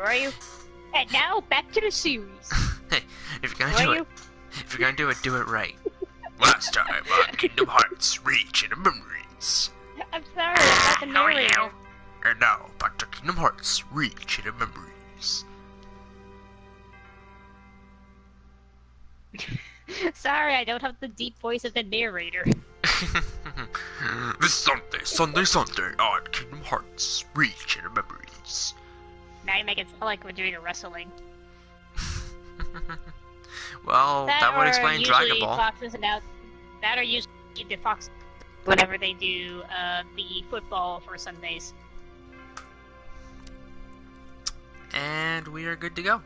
are you? And now, back to the series. Hey, if you're gonna do it right. Last time on Kingdom Hearts Reach into Memories. I'm sorry, I'm not the narrator. And now, back to Kingdom Hearts Reach into Memories. Sorry, I don't have the deep voice of the narrator. This Sunday on Kingdom Hearts Reach into Memories. Now you make it sound like we're doing a wrestling. Well, that would explain Dragon Ball. Foxes that are usually the Fox whenever they do the football for Sundays. And we are good to go.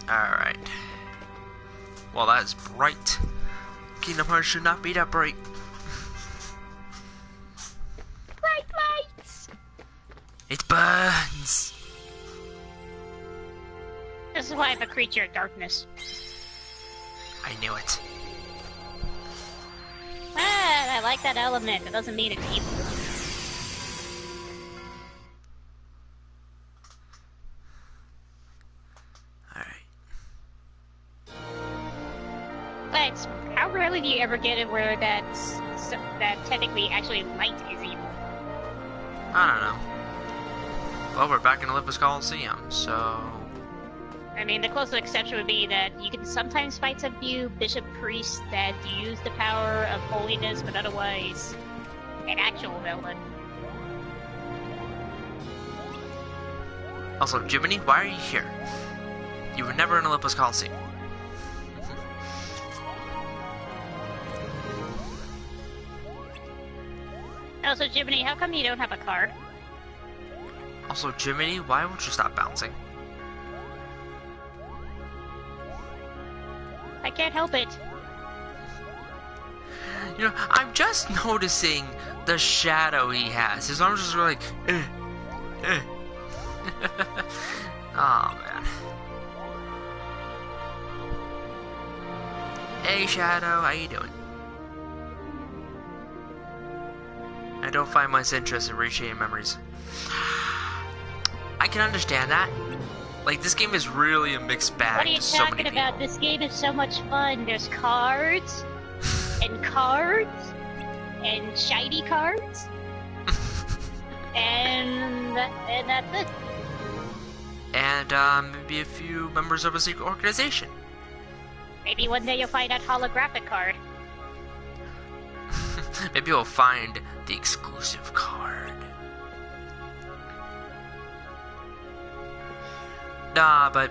Alright. Well, that is bright. Kingdom Hearts should not be that bright. Bright lights! It burns! This is why I'm a creature of darkness. I knew it. Ah, I like that element. That doesn't mean it's evil. But how rarely do you ever get it where that technically actually light is evil? I don't know. Well, we're back in Olympus Coliseum, so... I mean, the closest exception would be that you can sometimes fight some new bishop priests that use the power of holiness, but otherwise an actual villain. Also, Jiminy, why are you here? You were never in Olympus Coliseum. Also, Jiminy, how come you don't have a card? Also, Jiminy, why won't you stop bouncing? I can't help it. You know, I'm just noticing the shadow he has. His arms just like, Oh, man. Hey, Shadow, how you doing? I don't find much interest in recreating memories. I can understand that. Like, this game is really a mixed bag. What are you to so many talking about? people. This game is so much fun. There's cards, and cards, and shiny cards, and that's it. And maybe a few members of a secret organization. Maybe one day you'll find that holographic card. Maybe you'll find the exclusive card. Nah, but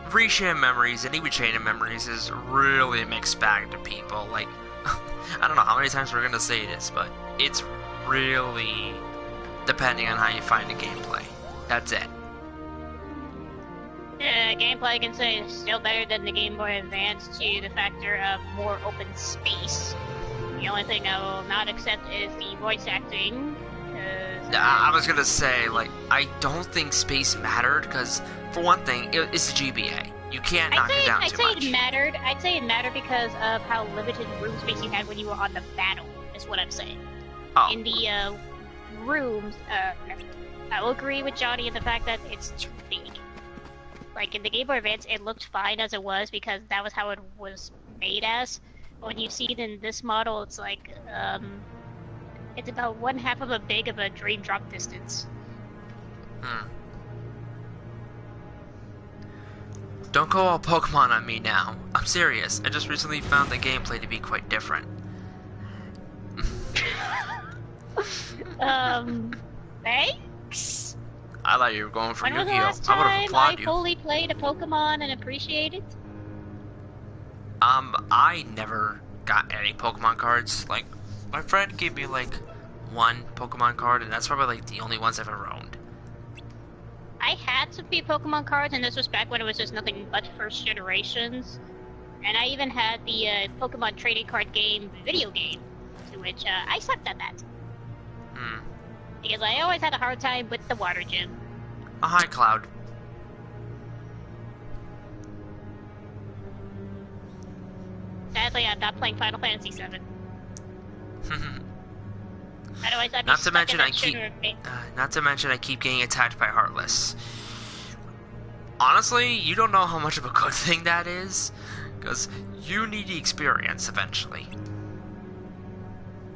reshare memories and even chain of memories is really a mixed bag to people. Like, I don't know how many times we're gonna say this, but it's really depending on how you find the gameplay. That's it. Gameplay I can say is still better than the Game Boy Advance to the factor of more open space. The only thing I will not accept is the voice acting. I was gonna say, like, I don't think space mattered, because, for one thing, it's a GBA. You can't knock it down too much. I'd say it mattered because of how limited room space you had when you were on the battle, is what I'm saying. Oh. In the, rooms, I will agree with Johnny in the fact that it's too big. Like, in the Game Boy Advance, it looked fine as it was, because that was how it was made as. When you see it in this model, it's like, it's about 1/2 of a big of a dream drop distance. Don't go all Pokemon on me now. I'm serious. I just recently found the gameplay to be quite different. Thanks? I thought you were going for When was the Yu-Gi-Oh! last I would have time I applauded you. fully played a Pokemon and appreciated? I never got any Pokemon cards. Like, my friend gave me, like, one Pokemon card, and that's probably, like, the only ones I've ever owned. I had some few Pokemon cards, and this was back when it was just nothing but first generations. And I even had the Pokemon trading card game, video game, to which I sucked at that. Because I always had a hard time with the water gym. A high Cloud. Sadly, I'm not playing Final Fantasy VII. Otherwise, I'd be Not to stuck mention in I that keep, sugar bait. not to mention I keep getting attacked by Heartless. Honestly, you don't know how much of a good thing that is, because you need the experience eventually.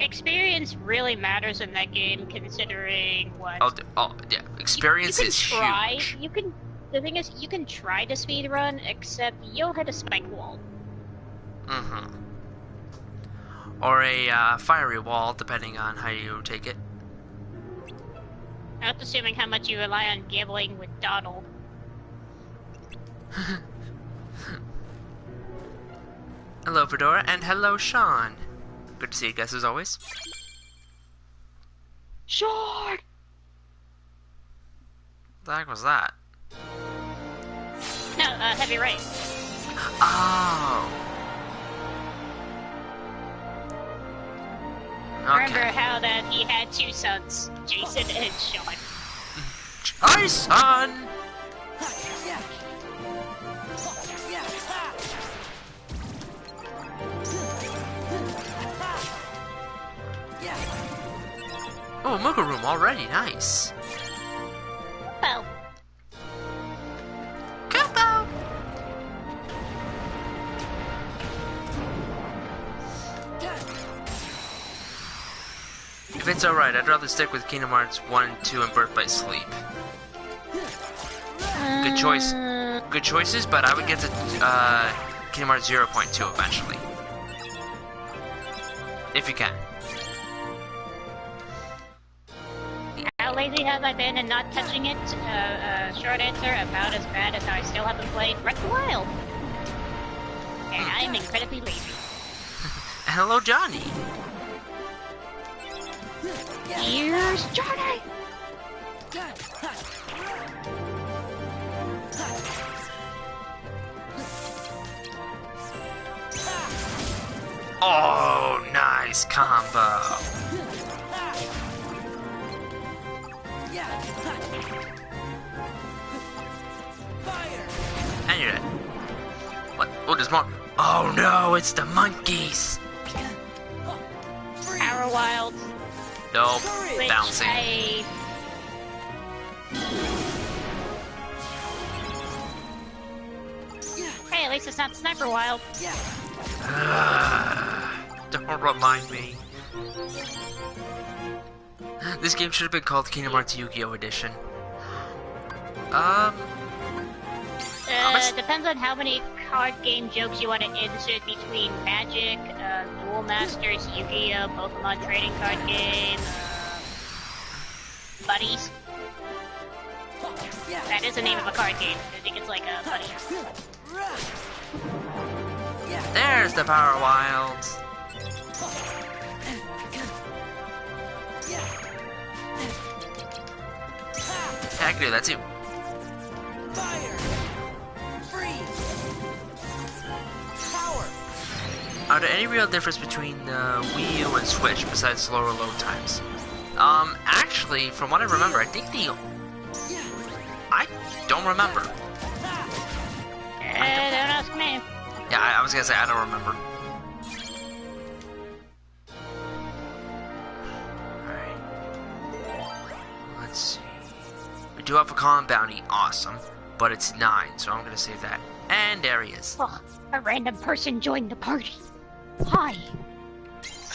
Experience really matters in that game, considering what. Oh yeah, experience you can is try. huge. You can. The thing is, you can try to speedrun, except you'll hit a spike wall. Mm-hmm. Or a fiery wall, depending on how you take it. Not assuming how much you rely on gambling with Donald. Hello, Fedora, and hello, Sean. Good to see you guys as always. Sure. What the heck was that? No, heavy rain. Oh. Remember Okay. how that he had two sons, Jason and Sean. Hi, son. Oh, Mooga Room already, nice. Well, Kupo! If it's alright, I'd rather stick with Kingdom Hearts 1 and 2 and Birth by Sleep. Good choice. Good choices, but I would get to Kingdom Hearts 0.2 eventually. If you can. How lazy have I been in not touching it? Short answer, about as bad as how I still haven't played Breath of the Wild. And I'm incredibly lazy. Hello, Johnny. Here's Johnny! Oh, nice combo. And you're dead. What? Oh, there's more. Oh no, it's the monkeys. Power Wild. Nope, Which bouncing. Hey, at least it's not Sniper Wild. Don't remind me. This game should have been called Kingdom Hearts Yu-Gi-Oh! Edition. Depends on how many card game jokes you want to insert between Magic, Duel Masters, Yu-Gi-Oh!, Pokemon Trading Card Game, Buddies. That is the name of a card game. I think it's like a Buddy. There's the Power Wilds. Yeah, I can do that too. Are there any real difference between Wii U and Switch besides slower load times? Actually, from what I remember, I think I don't remember. Don't ask me. Yeah, I was gonna say, I don't remember. Alright. Let's see. We do have a CoM bounty, awesome. But it's 9, so I'm gonna save that. And there he is. Oh, a random person joined the party. Hi.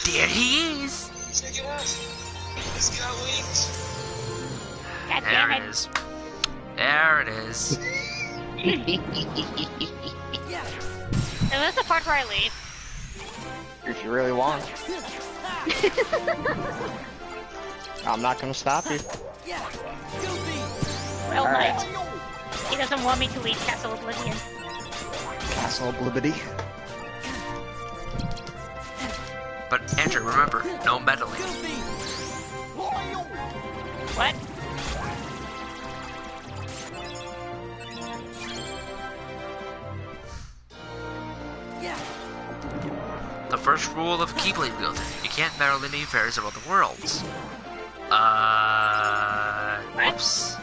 There he is! Check it out. It's got wings. God There damn it is. There it is. So that's the part where I leave. If you really want. I'm not gonna stop you. Well, Alright. Knight. He doesn't want me to leave Castle Oblivion. Castle Oblivion. But Andrew, remember, no meddling. What? The first rule of Keyblade wielding: you can't meddle in the affairs of other worlds. Whoops.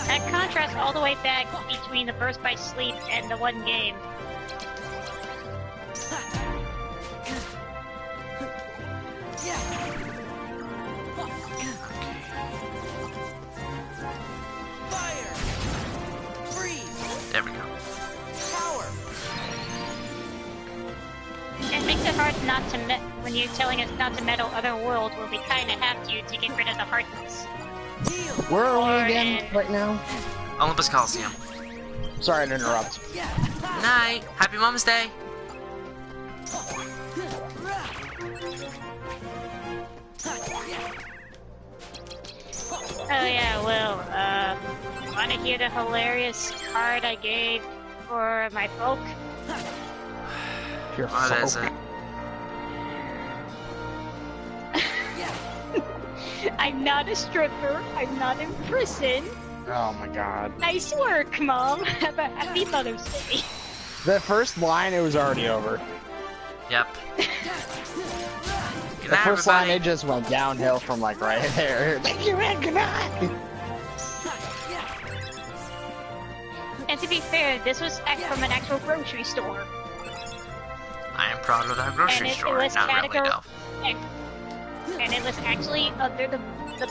That contrasts all the way back between the Birth by Sleep and the one game. Fire! Freeze! There we go. Power! It makes it hard not to when you're telling us not to meddle other worlds where we kinda have to get rid of the hardness. Heal! Where are Or we again in- right now? Olympus Coliseum. Sorry to interrupt. Night. Happy Mother's Day. Oh yeah, well, wanna hear the hilarious card I gave for my folk? You're What is it? I'm not a stripper, I'm not in prison. Oh my god. Nice work, Mom. Have a happy Mother's Day. The first line, it was already over. Yep. Good The night, first line, everybody. it just went downhill from like right there. Thank you, man. Good night. And to be fair, this was from an actual grocery store. I am proud of that grocery And it store. was Not really, category- though. And it was actually under the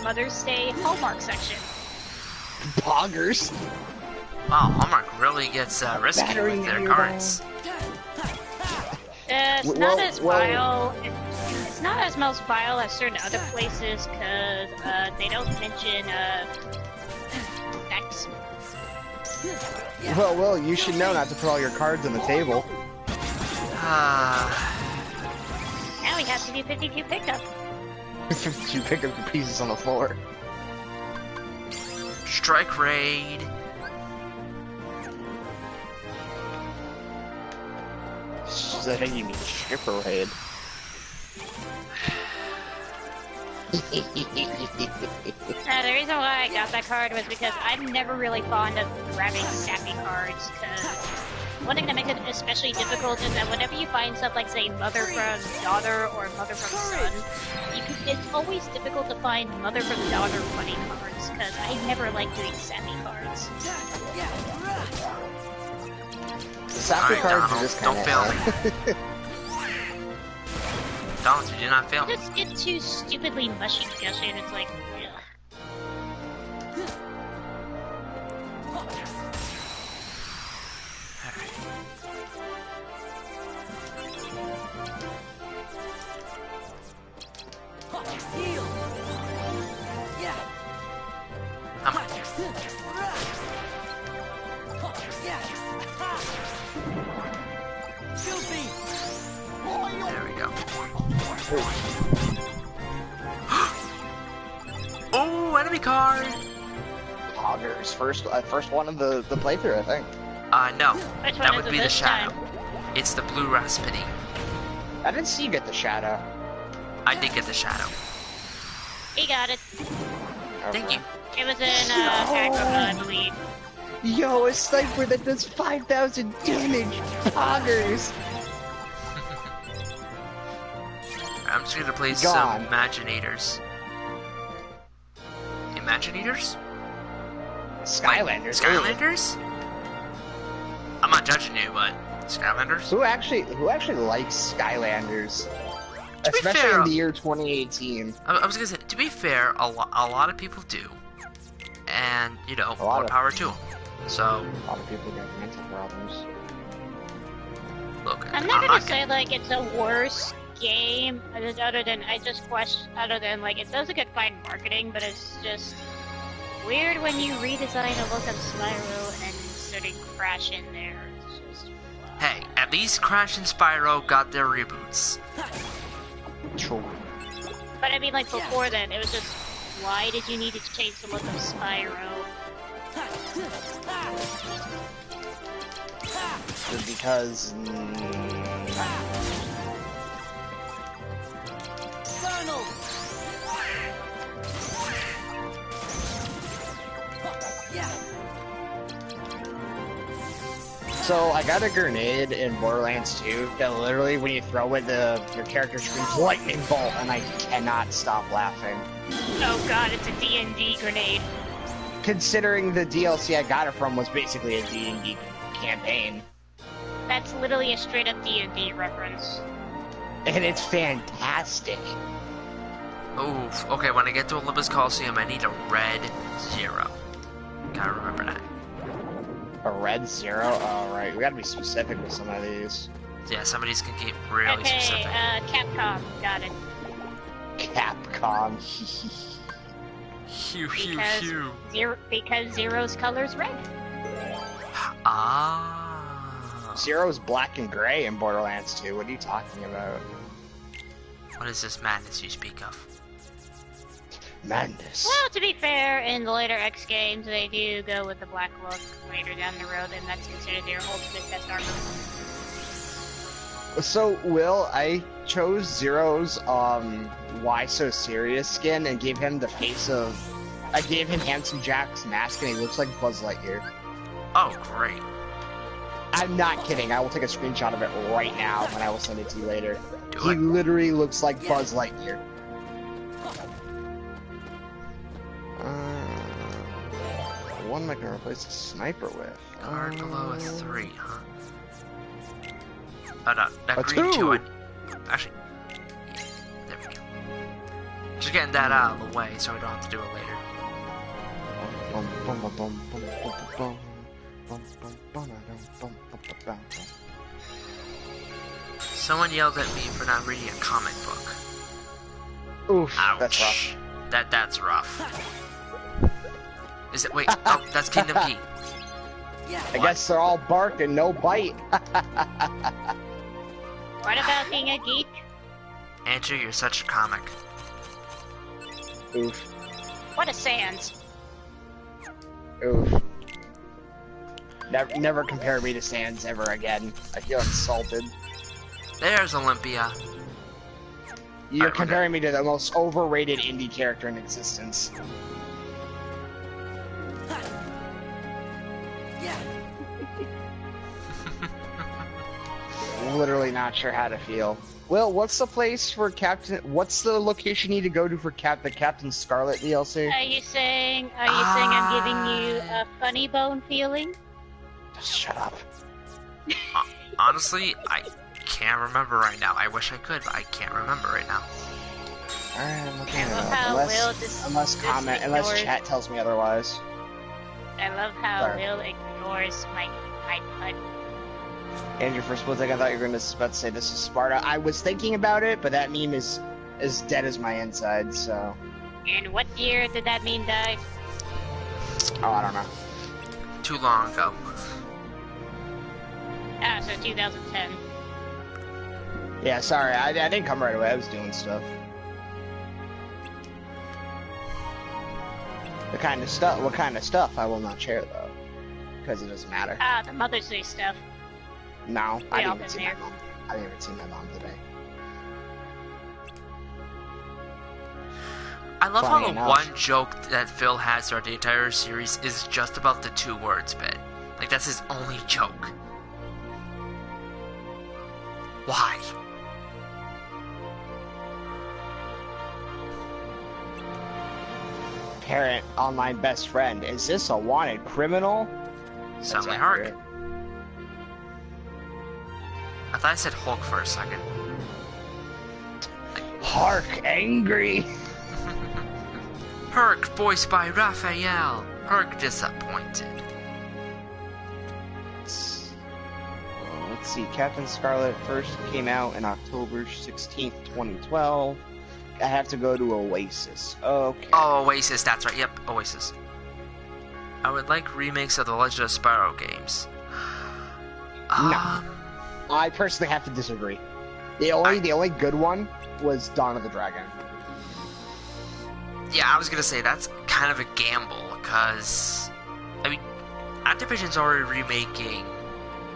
Mother's Day Hallmark section. Poggers. Wow, Hallmark really gets risky Battery with their nearby. cards. It's Well, not as well- vile. It's not as most vile as certain other places because they don't mention sex. Well, you should know not to put all your cards on the table. Now we have to do 52 pickup. You pick up the pieces on the floor. Strike raid. I think you mean stripper raid. The reason why I got that card was because I'm never really fond of grabbing sappy cards, because one thing that makes it especially difficult is that whenever you find stuff like, say, mother from daughter or mother from son, it's always difficult to find mother from daughter funny cards, because I never like doing sappy cards. Sappy Alright, cards are Donald, just don't kind fail Donald, you did not fail They me. just get too stupidly mushy together, and it's like, ugh. Heal! Yeah! Come on. Filthy! There we go. Oh, enemy card! Poggers. First one of the playthrough, I think. No. Which one That is would it be the this shadow. time? It's the blue raspity. I didn't see you get the shadow. I did get the shadow. He got it. Thank you. It was in Agrabah, I believe. Yo, a sniper that does 5,000 damage. Poggers. I'm just gonna play Gone. some Imaginators. Imaginators? Skylanders. Skylanders? I'm not judging you, but Skylanders? Who actually likes Skylanders? To be Especially fair, in the year 2018. I was gonna say, to be fair, a lot of people do. And, you know, lot more of- power to them. So, A lot of people got mental problems. look, I'm not gonna say like it's a worse game other than like it does a good fine marketing, but it's just weird when you redesign a look of Spyro and then sort of crash in there. It's just Hey, at least Crash and Spyro got their reboots. True. But I mean, like before then, it was just why did you need to change the look of Spyro? Because Donald! Yeah! so I got a grenade in Borderlands 2 that literally when you throw it, your character screams lightning bolt, and I cannot stop laughing. Oh god, it's a D&D grenade. Considering the DLC I got it from was basically a D&D campaign, That's literally a straight up D&D reference. and it's fantastic. Oof. Okay, when I get to Olympus Coliseum, I need a red 0. Gotta remember that. A red 0? Oh, right. We gotta be specific with some of these. Yeah, some of these can get really Okay, specific. Capcom, got it. Capcom. Hew, Because Zero's color's red. Ah. Zero's black and gray in Borderlands 2. What are you talking about? What is this madness you speak of? Madness. Well, to be fair, in the later X games, they do go with the black look later down the road, and that's considered their ultimate best armor. So, Will, I chose Zero's Why So Serious skin and gave him the face of... I gave him Handsome Jack's mask and he looks like Buzz Lightyear. Oh, great. I'm not kidding. I will take a screenshot of it right now and I will send it to you later. Do He it. literally looks like Buzz Lightyear. One am I gonna replace a sniper with? Guard below a 3, huh? Oh no, that A green 2. 2. Actually, yeah, there we go. Just getting that out of the way so I don't have to do it later. Someone yelled at me for not reading a comic book. Oof, Ouch. that's rough. That's rough. Is it? Wait, oh, that's Kingdom Key. I guess they're all bark and no bite. What about being a geek? Andrew, you're such a comic. Oof. What a sans. Oof. Never compare me to Sans ever again. I feel insulted. There's Olympia. You're Alright, comparing me to the most overrated indie character in existence. Yeah. Literally not sure how to feel. Will, what's the place for Captain? What's the location you need to go to for the Captain Scarlet DLC? Are you saying I'm giving you a funny bone feeling? Just shut up. Honestly, I can't remember right now. I wish I could, but I can't remember right now. Alright, I'm looking I it love up. how Will just Unless ignores- chat tells me otherwise. I love how Sorry. Will ignores my put. Andrew, for a split second, I thought you were going to about to say this is Sparta. I was thinking about it, but that meme is as dead as my inside, so... And what year did that meme die? Oh, I don't know. Too long ago. Ah, so 2010. Yeah, sorry, I didn't come right away. I was doing stuff. What kind of stuff I will not share, though. Because it doesn't matter. Ah, the Mother's Day stuff. No, We I all didn't even been see there. my mom. I didn't even see my mom today. I love Funny how the enough. one joke that Phil has throughout the entire series is just about the 2 words bit. Like, that's his only joke. Why? Parent, online best friend. Is this a wanted criminal? Sound like accurate. Hark. I thought I said Hulk for a second. Hark, angry. Herc, voiced by Raphael. Herc disappointed. Let's see. Captain Scarlet first came out in October 16th, 2012. I have to go to Oasis. Okay. Oh, Oasis, that's right. Yep, Oasis. I would like remakes of the Legend of Spyro games. No. I personally have to disagree. The only good one was Dawn of the Dragon. Yeah, I was gonna say that's kind of a gamble, because I mean, Activision's already remaking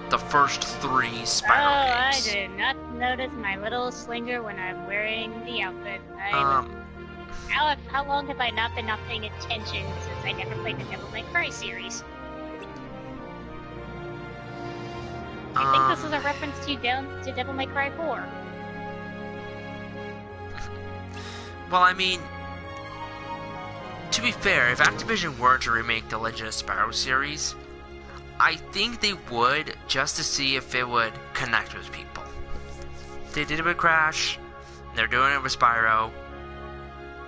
the first 3 Spyro I games. did not notice my little slinger when I'm wearing the outfit. How long have I not been not paying attention since I never played the Devil May Cry series? I think this is a reference to Devil May Cry 4. Well, I mean, to be fair, if Activision were to remake the Legend of Spyro series, I think they would, just to see if it would connect with people. They did it with Crash, they're doing it with Spyro.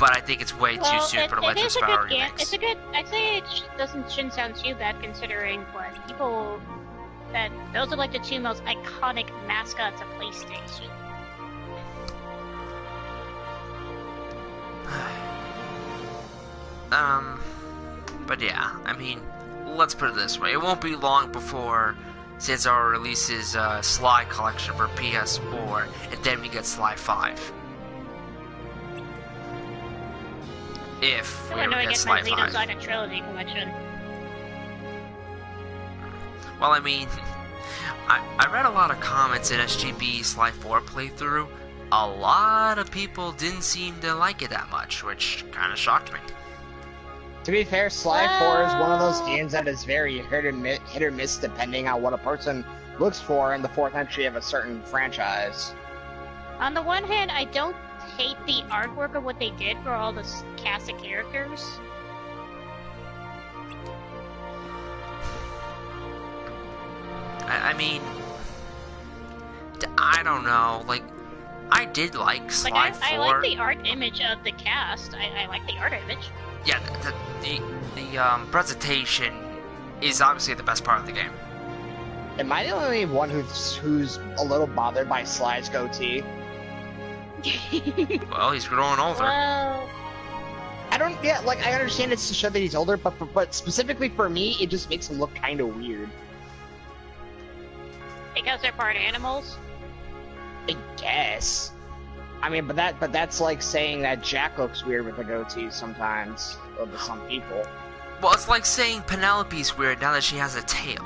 but I think it's way too soon for the Legend of Spyro remakes. It's a good. I'd say it shouldn't sound too bad considering what people. That those are like the two most iconic mascots of PlayStation. But yeah, I mean, let's put it this way: it won't be long before Sanzaro releases Sly Collection for PS4, and then we get Sly 5. If we ever get Sly 5. Saga Trilogy Collection. Well, I mean, I read a lot of comments in SGB Sly 4 playthrough. A lot of people didn't seem to like it that much, which kind of shocked me. To be fair, Sly 4 is one of those games that is very hit or miss depending on what a person looks for in the fourth entry of a certain franchise. On the one hand, I don't hate the artwork of what they did for all the cast of characters. I mean, I don't know, like, I did like Sly 4. I like the art image of the cast. I like the art image. Yeah, the presentation is obviously the best part of the game. Am I the only one who's a little bothered by Sly's goatee? Well, he's growing older. Well, I don't. Yeah, like I understand it's to show that he's older, but specifically for me, it just makes him look kind of weird. because they're part animals. I guess. I mean, but that's like saying that Jack looks weird with a goatee sometimes, or to some people. Well, it's like saying Penelope's weird now that she has a tail.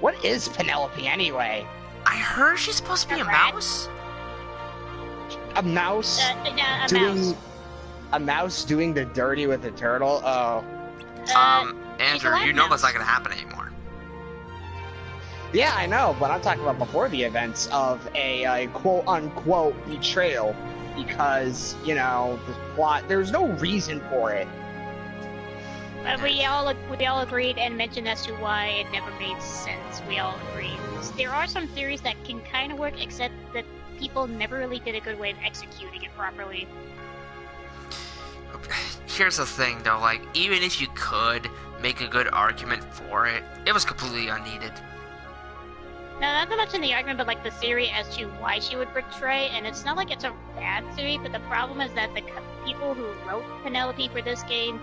What is Penelope anyway? I heard she's supposed to be a mouse. A mouse? Yeah, A mouse doing the dirty with a turtle? Oh. Andrew, you know that's not gonna happen anymore. Yeah, I know, but I'm talking about before the events of a quote-unquote betrayal. Because, you know, the plot, there's no reason for it. We all agreed and mentioned as to why it never made sense. We all agreed. There are some theories that can kind of work, except that people never really did a good way of executing it properly. Here's the thing, though, like, even if you could make a good argument for it, it was completely unneeded. No, not so much in the argument, but like the theory as to why she would betray, and it's not like it's a bad theory, but the problem is that the people who wrote Penelope for this game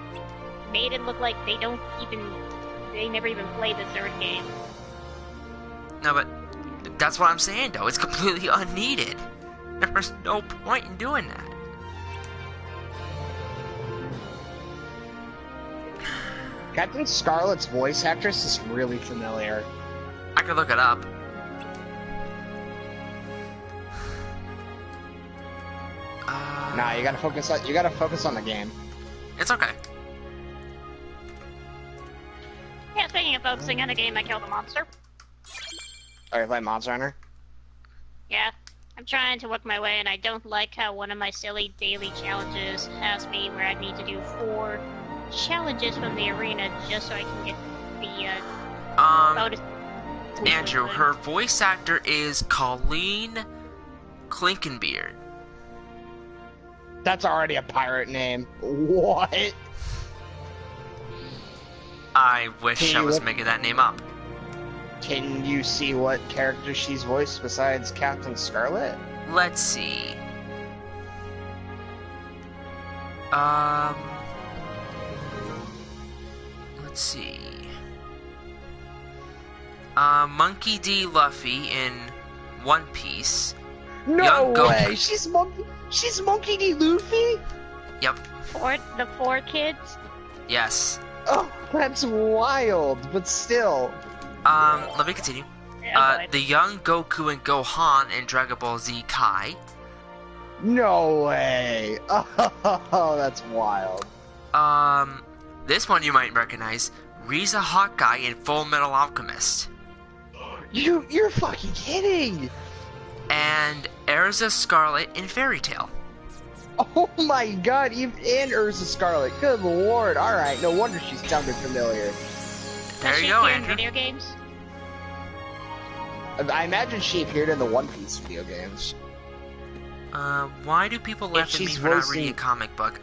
made it look like they never even played the third game. No, but that's what I'm saying, though. It's completely unneeded. There was no point in doing that. Captain Scarlet's voice actress is really familiar. I could look it up. Nah, you gotta focus on the game. It's okay. Yeah, speaking of focusing on the game, I killed a monster. Are you playing Monster Hunter? Yeah, I'm trying to work my way, and I don't like how one of my silly daily challenges has me where I need to do 4 challenges from the arena just so I can get the bonus. Andrew, her voice actor is Colleen Klinkenbeard. That's already a pirate name. What? I wish I was making that name up. Can you see what character she's voiced besides Captain Scarlet? Let's see. Let's see. Monkey D. Luffy in One Piece. No way! She's Monkey D. Luffy? Yep. The 4 kids? Yes. Oh, that's wild, but still. Let me continue. Yeah, the young Goku and Gohan in Dragon Ball Z Kai. No way! Oh, that's wild. This one you might recognize. Riza Hawkeye in Full Metal Alchemist. You're fucking kidding! And Erza Scarlet in Fairy Tail. Oh my god, and Urza Scarlet. Good lord. Alright, no wonder she sounded familiar. There you go, in Andrew. video games? I imagine she appeared in the One Piece video games. Why do people laugh at me she's for not voicing- reading a comic book?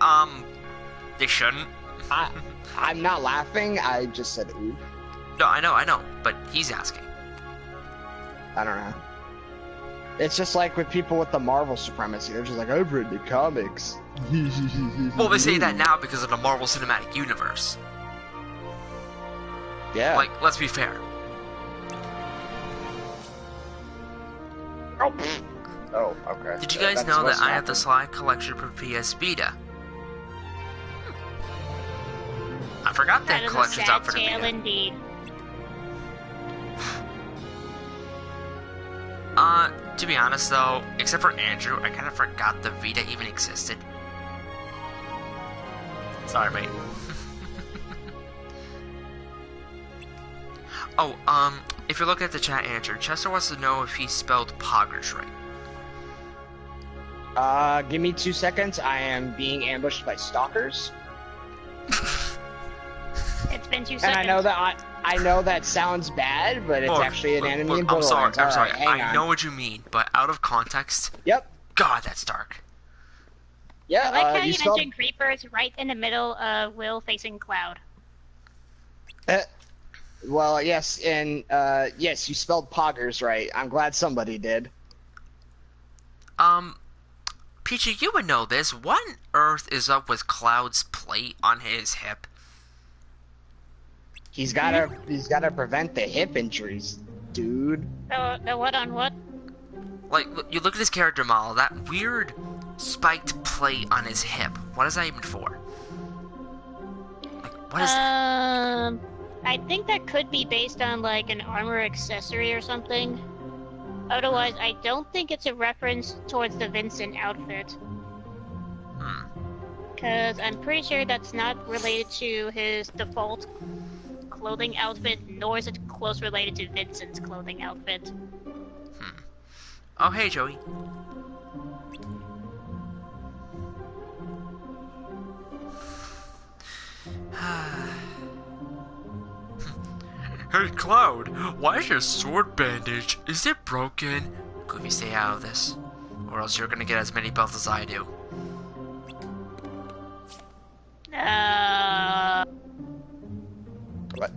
They shouldn't. I'm not laughing. I just said ooh. No, I know, but he's asking. I don't know. It's just like with people with the Marvel supremacy. They're just like, I've read the comics. Well, they say that now because of the Marvel Cinematic Universe. Yeah. Like, let's be fair. Oh, okay. Did you guys That's know that what's I have the happening. Sly collection for PS Vita? I forgot That that is a collection's sad out for the tale Vita. indeed. To be honest though, except for Andrew, I kind of forgot the Vita even existed. Sorry, mate. Oh, if you're looking at the chat, Andrew, Chester wants to know if he spelled poggers right. Give me 2 seconds. I am being ambushed by stalkers. It's been 2 And seconds. I know that sounds bad, but it's actually an enemy in I'm sorry, Borderlands. I'm sorry. Alright, hang I on. know what you mean, but out of context, Yep. God, that's dark. Yeah, I like how you you spelled... mentioned creepers right in the middle of Will facing Cloud. Well, yes, and, yes, you spelled poggers right. I'm glad somebody did. Peachy, you would know this. What on earth is up with Cloud's plate on his hip? He's gotta prevent the hip injuries, dude. The what on what? Like, you look at his character model, that weird spiked plate on his hip. What is that even for? Like, what is I think that could be based on like an armor accessory or something. Otherwise, I don't think it's a reference towards the Vincent outfit. Because I'm pretty sure that's not related to his default clothing outfit, nor is it close related to Vincent's clothing outfit. Oh, hey, Joey. Hey, Cloud, why is your sword bandaged? Is it broken? Goofy, stay out of this, or else you're gonna get as many belts as I do. What?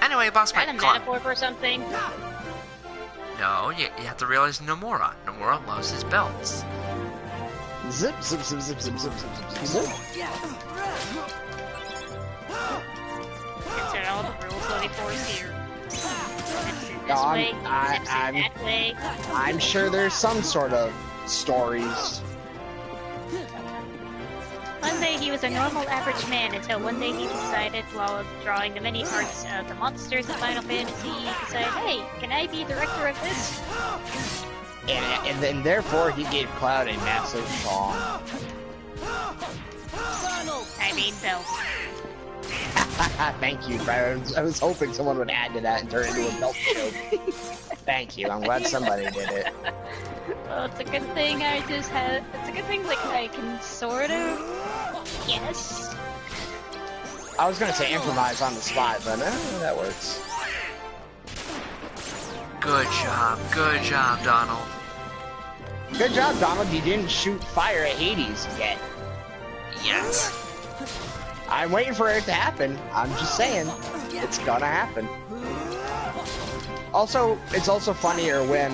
Anyway, boss Is that fight, a Cloud. metaphor for something? No, you have to realize Nomura. Nomura loves his belts. Zip, zip, zip, zip, zip, zip, zip, zip. Consider all the rules of the force here. Vincent this No, way, Simpson that way. I'm sure there's some sort of stories. One day he was a normal average man until one day he decided, while drawing the many arts of the monsters of Final Fantasy, he decided, hey, can I be director of this? And then therefore he gave Cloud a massive song. I mean, belt. Thank you, Brian. I was hoping someone would add to that and turn it into a belt joke. Thank you. I'm glad somebody did it. Well, it's a good thing it's a good thing, like, I can sort of, yes. I was gonna say improvise on the spot, but that works. Good job, Donald. Good job, Donald. You didn't shoot fire at Hades yet. Yes. I'm waiting for it to happen. I'm just saying, it's gonna happen. Also, it's also funnier when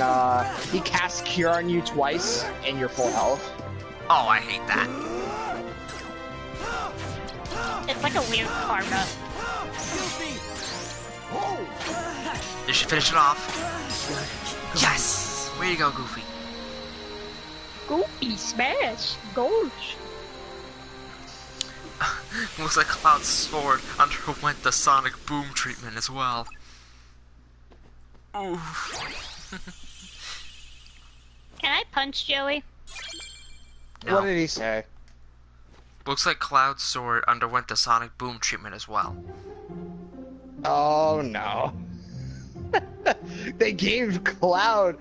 he casts Cure on you twice and you're full health. Oh, I hate that. It's like a weird karma. You should finish it off. Yes! Way to go, Goofy. Goofy smash! Gosh! Looks like Cloud's sword underwent the sonic boom treatment as well. Ooh. Can I punch Joey? No. What did he say? Looks like Cloud's sword underwent the sonic boom treatment as well. Oh no. They gave Cloud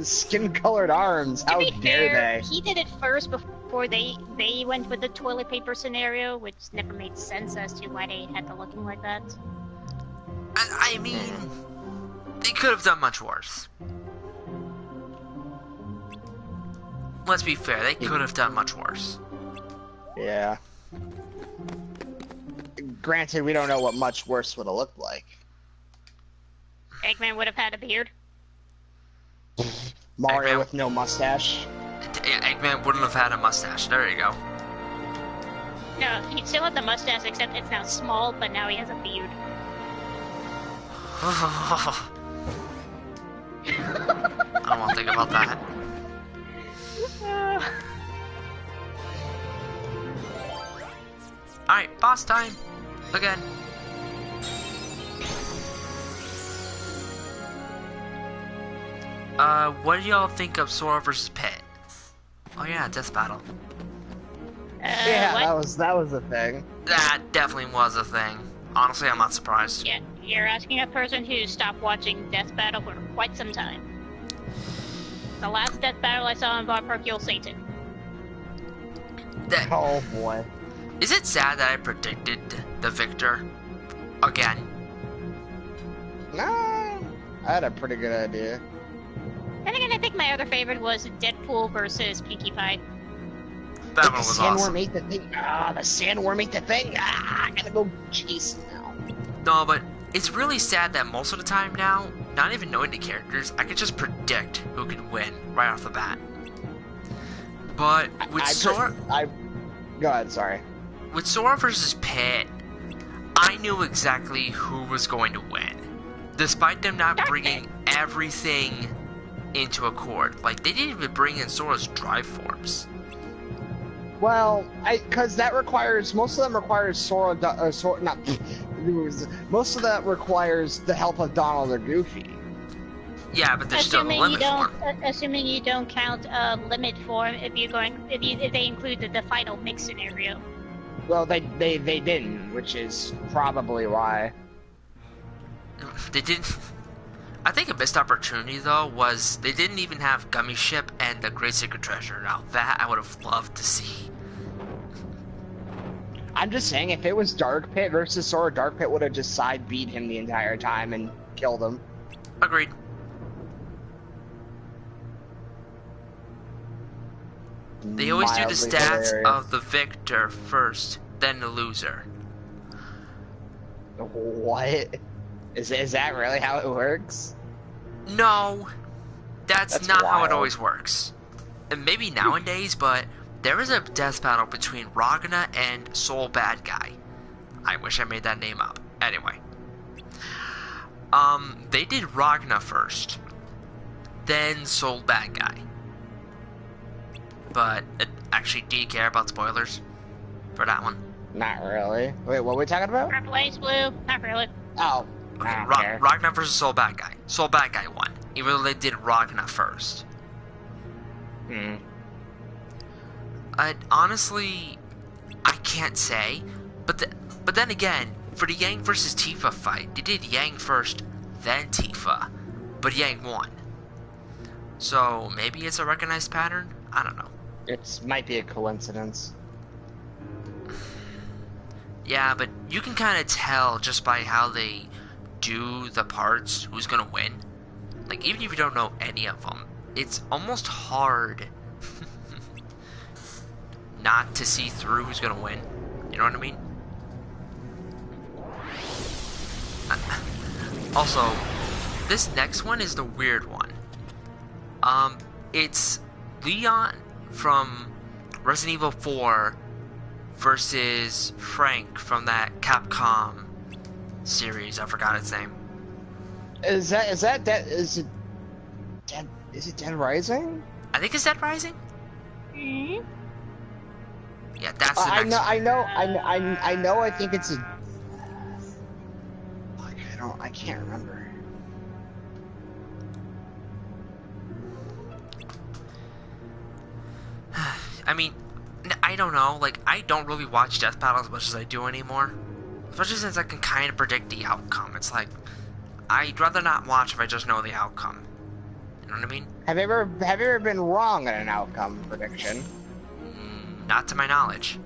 skin-colored arms. How To be dare fair, they? he did it first before they went with the toilet paper scenario, which never made sense as to why they had to looking like that. I mean, they they could have done much worse. Let's be fair, they could have done much worse. Yeah. Granted, we don't know what much worse would have looked like. Eggman would have had a beard. Mario Eggman- with no mustache. Eggman wouldn't have had a mustache. There you go. No, he'd still have the mustache, except it's now small, but now he has a beard. I don't want to think about that. Alright, boss time. Again. What do y'all think of Sora vs. Pit? Oh yeah, Death Battle. Yeah, What? that was a thing. That definitely was a thing. Honestly, I'm not surprised. Yeah, you're asking a person who stopped watching Death Battle for quite some time. The last Death Battle I saw involved Hercule Satan. Oh boy. Is it sad that I predicted the victor again? Nah, I had a pretty good idea. And again, I think my other favorite was Deadpool versus Pinkie Pie. That one The was sandworm awesome. ate the thing. Ah, the sandworm ate the thing. Ah, I gotta go chase him now. No, but it's really sad that most of the time now, not even knowing the characters, I could just predict who could win right off the bat. But with Sora, Go ahead, sorry. with Sora versus Pit, I knew exactly who was going to win, despite them not bringing everything into Accord. Like they didn't even bring in Sora's drive forms. Well, because that requires, most of them requires most of that requires the help of Donald or Goofy. Yeah, but there's still a limit form. Assuming you don't count limit form if they include the final mix scenario. Well, they didn't, which is probably why. They didn't. I think a missed opportunity though was they didn't even have Gummy Ship and the Great Secret Treasure. Now that I would have loved to see. I'm just saying, if it was Dark Pit versus Sora, Dark Pit would have just side beat him the entire time and killed him. Agreed. They always do the Mildly stats hilarious. of the victor first, then the loser. What? Is that really how it works? No, that's not how it wild. always works. And maybe nowadays, but there is a death battle between Ragna and Soul Bad Guy. I wish I made that name up. Anyway. They did Ragna first, then Soul Bad Guy. But, actually, do you care about spoilers for that one? Not really. Wait, what are we talking about? Purple Ace Blue? Not really. Oh, Okay, I don't care. Ragna versus Soul Bad Guy. Soul Bad Guy won, even though they did Ragna first. Honestly, I can't say, but then again, for the Yang versus Tifa fight, they did Yang first, then Tifa, but Yang won. So maybe it's a recognized pattern? I don't know. It might be a coincidence. Yeah, but you can kind of tell just by how they do the parts who's gonna win. Like, even if you don't know any of them, it's almost hard not to see through who's gonna win. You know what I mean? Also, this next one is the weird one. It's Leon from Resident Evil 4 versus Frank from that Capcom series. I forgot its name. Is it Dead Rising? I think it's Dead Rising. Mm-hmm. Yeah, that's the I next know, one. I know. I think it's a. Fuck, I can't remember. I mean, I don't know. Like, I don't really watch Death Battle as much as I do anymore. Especially since I can kind of predict the outcome. It's like, I'd rather not watch if I just know the outcome. You know what I mean? Have you ever been wrong on an outcome prediction? Not to my knowledge.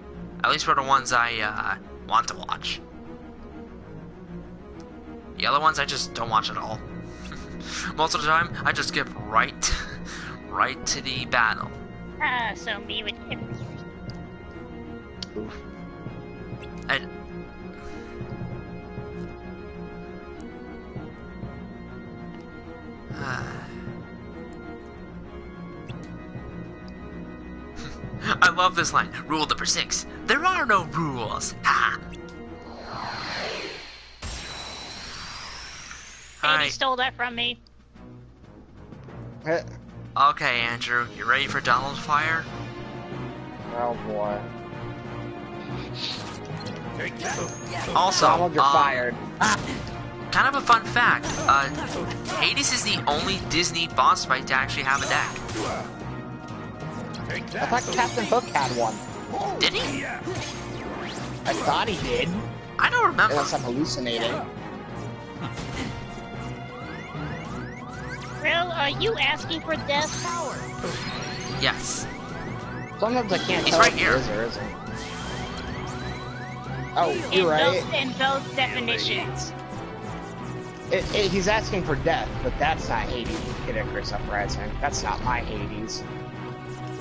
At least for the ones I want to watch. The other ones I just don't watch at all. Most of the time, I just skip right to the battle. Ah, so me with everything. Oof. And I love this line. Rule number 6. There are no rules. Ha! Baby Alright. stole that from me. Okay, Andrew. You ready for Donald's fire? Oh boy. Also, Donald, you're fired. kind of a fun fact. Hades is the only Disney boss fight to actually have a deck. I thought Captain Hook had one. Did he? I thought he did. I don't remember. Unless I'm hallucinating. Well, are you asking for death power? Yes. Sometimes I can't He's tell right if here. there is or isn't. Oh, you're right. In both definitions. He's asking for death, but that's not Hades. Get Icarus Uprising. That's not my Hades.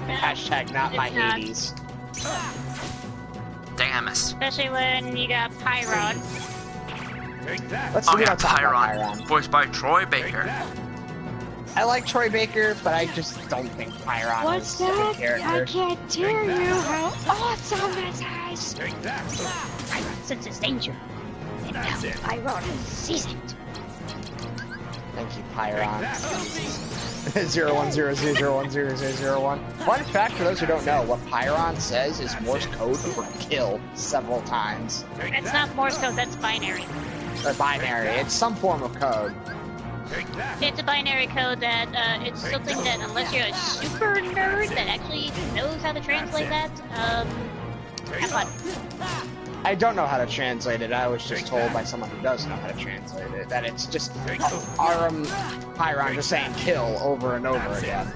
Hashtag not my It's not. Hades. Damn it. Especially when you got Pyron. Let's Oh we yeah, don't talk about Pyron. Pyron. Voiced by Troy Baker. I like Troy Baker, but I just don't think Pyron is a good character. can't tell you how awesome this is! Pyron senses danger. And now Pyron sees it. Thank you, Pyron. 0100100001. Fun fact for those who don't know, what Pyron says is Morse code for kill several times. It's not Morse code, that's binary. Or binary. It's some form of code. It's a binary code that, it's something that unless you're a super nerd that actually knows how to translate that, have fun. I don't know how to translate it. I was just told by someone who does know how to translate it that it's just Pyron just saying kill over and over again.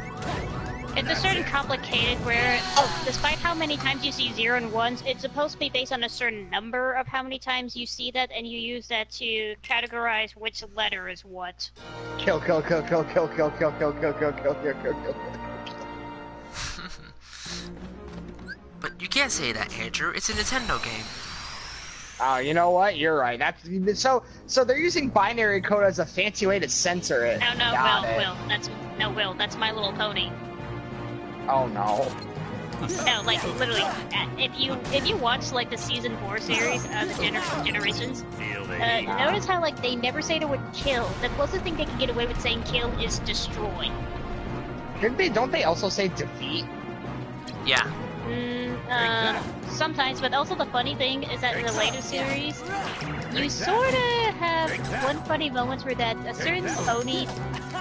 It's a certain complicated where, despite how many times you see 0 and 1s, it's supposed to be based on a certain number of how many times you see that, and you use that to categorize which letter is what. Kill, kill, kill, kill, kill, kill, kill, kill, kill, kill, kill, kill, kill, kill. But you can't say that, Andrew. It's a Nintendo game. Oh, you know what? You're right. That's so they're using binary code as a fancy way to censor it. No, Got it. Will, that's My Little Pony. Oh no. No, like literally, if you watch like the season 4 series, the Generations, notice how like they never say the word kill. The closest thing they can get away with saying kill is destroy. Don't they also say defeat? Yeah. Sometimes, but also the funny thing is that in the later series, you sort of have one funny moment where that a certain pony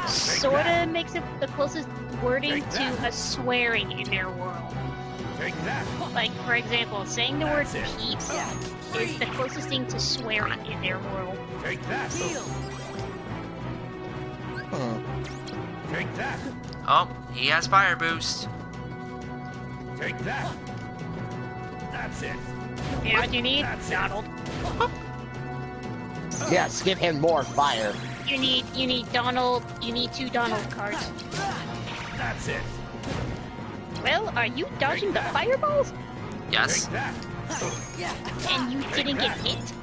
sort of makes it the closest wording to a swearing in their world. Like, for example, saying the word peep is the closest thing to swearing in their world. Oh, he has fire boost. Take that. That's it. You know what you need? Donald. Yes, give him more fire. You need Donald. You need 2 Donald cards. That's it. Well, are you dodging the fireballs? Yes. Take that. And you didn't get hit?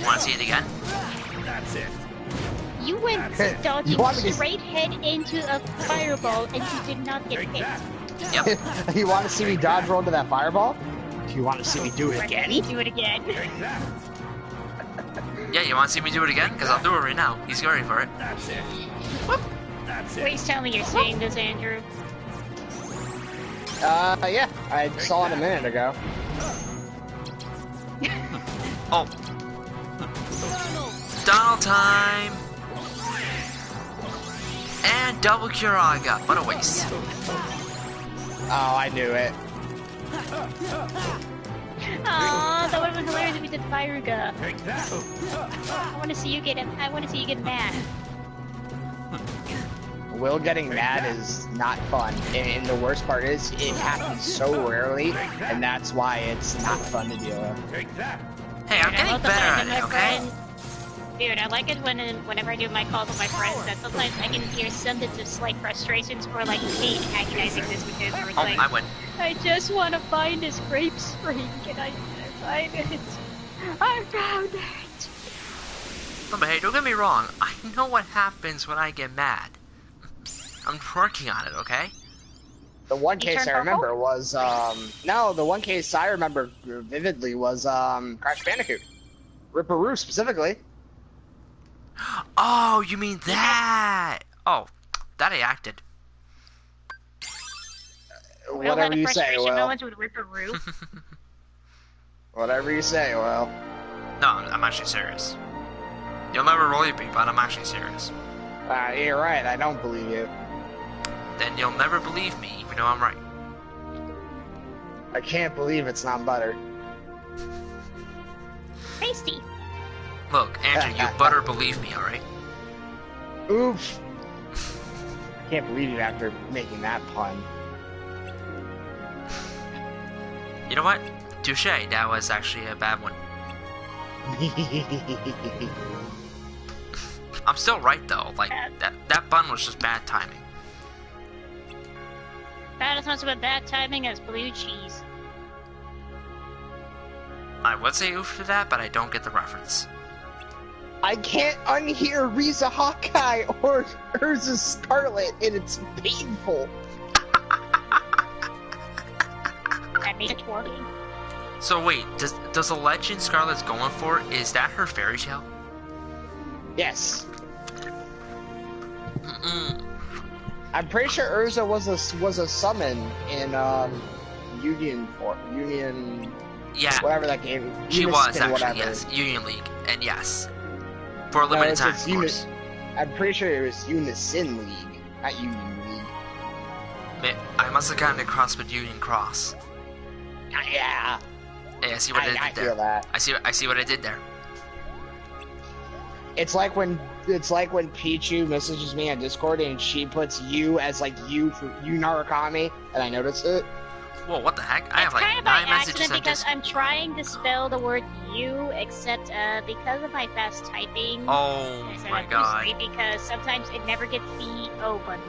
Want to see it again? That's it. You went You dodging want me to- straight head into a fireball and you did not get Take hit. that. Yep. You want to see me dodge roll into that fireball? Do you want to see me do it Right, again? Do it again. Take that. Yeah, you want to see me do it again? Because I'll do it right now. He's ready for it. That's it. That's it. Please tell me you're saying this, Andrew. Yeah, I saw it a minute ago. Oh. Donald time! And double Curaga. What a waste. Oh, I knew it. Aw, that would've been hilarious if we did Fyruga. Take that. I wanna see you get mad. Will getting mad is not fun, and the worst part is it happens so rarely, and that's why it's not fun to deal with. Take that. Hey, I'm getting better at it, okay? Dude, I like it whenever I do my calls with my friends that sometimes I can hear symptoms of slight frustrations or like pain agonizing this because where it's Oh, like, I win. I just want to find this grape spring and I find it. I found it. No, but hey, don't get me wrong. I know what happens when I get mad. I'm working on it, okay? The one You case turned I remember purple? was, no, the one case I remember vividly was, Crash Bandicoot. Ripperoo specifically. Oh, you mean that? Oh, that I acted. We all had Whatever the you say, frustration Will. moments with Ripperoo. Whatever you say, Will. No, I'm actually serious. You'll never believe me, but I'm actually serious. You're right, I don't believe you. Then you'll never believe me, even though I'm right. I can't believe it's not butter. Tasty. Look, Andrew, you better believe me, alright? Oof. Can't believe you after making that pun. You know what? Touche, that was actually a bad one. I'm still right, though. Like, that bun was just bad timing. That is not so bad timing as blue cheese. I would say oof to that, but I don't get the reference. I can't unhear Riza Hawkeye or Urza Scarlet, and it's painful. That makes it working. So wait, does the legend Scarlet's going for, is that her fairy tale? Yes. Mm-mm. I'm pretty sure Urza was a summon in Union. Yeah, Whatever that game. she Uniskin, was actually, whatever. yes. Union League, and yes. For a limited time, of course. I'm pretty sure it was Unison League, not Union League. I must have gotten it crossed with Union Cross. Yeah. Hey, I see what I did I there. feel that. I see what I did there. It's like when Pichu messages me on Discord and she puts you as like you for you Narukami, and I notice it. Whoa, what the heck? I have It's like kind of by 9 messages accident on because Discord. I'm trying to spell the word you, except because of my fast typing. Oh instead my of god. usually because sometimes it never gets the O button.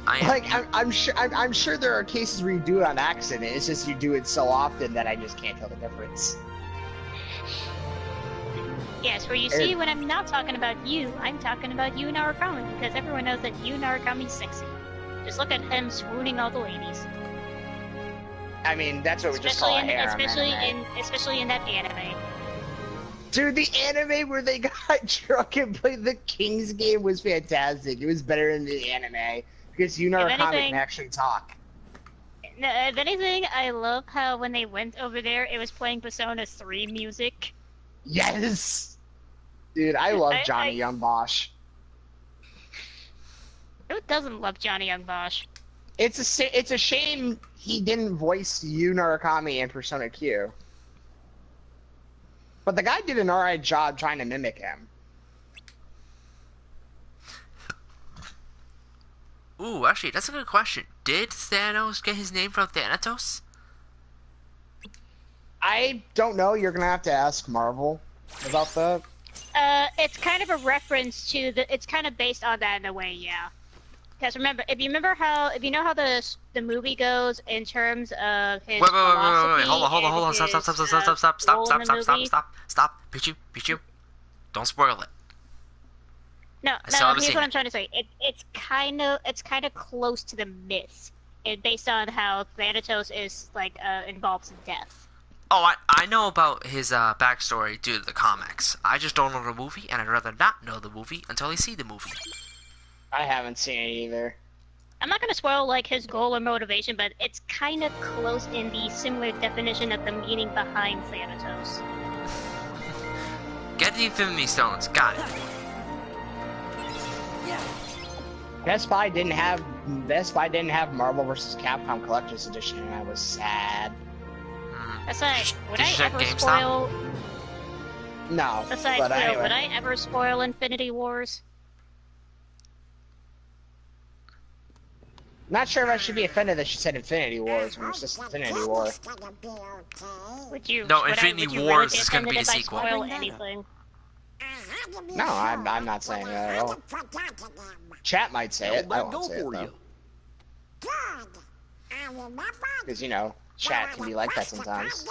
I'm sure there are cases where you do it on accident. It's just you do it so often that I just can't tell the difference. Yes, where you see when I'm not talking about you, I'm talking about you Narukami, because everyone knows that you Narukami's sexy. Just look at him swooning all the ladies. I mean, that's what we just call a harem anime. Especially in that anime. Dude, the anime where they got drunk and played the King's game was fantastic. It was better than the anime because you Narukami can actually talk. No, if anything, I love how when they went over there, it was playing Persona 3 music. Yes, dude, I love Johnny Young Bosch. Who doesn't love Johnny Young Bosch? It's a shame he didn't voice Yu Narukami in Persona Q. But the guy did an alright job trying to mimic him. Ooh, actually, that's a good question. Did Thanos get his name from Thanatos? I don't know. You're gonna have to ask Marvel about that. It's kind of a reference to it's kind of based on that in a way, yeah. Because remember, if you know how the movie goes in terms of his Wait, philosophy. hold on, stop. Pichu. Don't spoil it. No, still haven't here's seen what it. I'm trying to say. It's kind of close to the myth, based on how Thanatos is like involved in death. Oh, I know about his backstory due to the comics. I just don't know the movie, and I'd rather not know the movie until I see the movie. I haven't seen it either. I'm not gonna spoil like his goal or motivation, but it's kind of close in the similar definition of the meaning behind Thanatos. Get the Infinity Stones. Got it. Best Buy didn't have Marvel vs. Capcom Collector's Edition, and I was sad. Aside, would Did I you check ever GameStop? spoil? No. Aside, but Will, anyway. would I ever spoil Infinity Wars? Not sure if I should be offended that she said Infinity Wars when it's just Infinity War. Would you? No, would Infinity would you Wars really is gonna be offended the if I sequel. spoil anything? No, I'm not saying that at all. Chat might say it. I won't say it though. Because, you know, chat can be like that sometimes.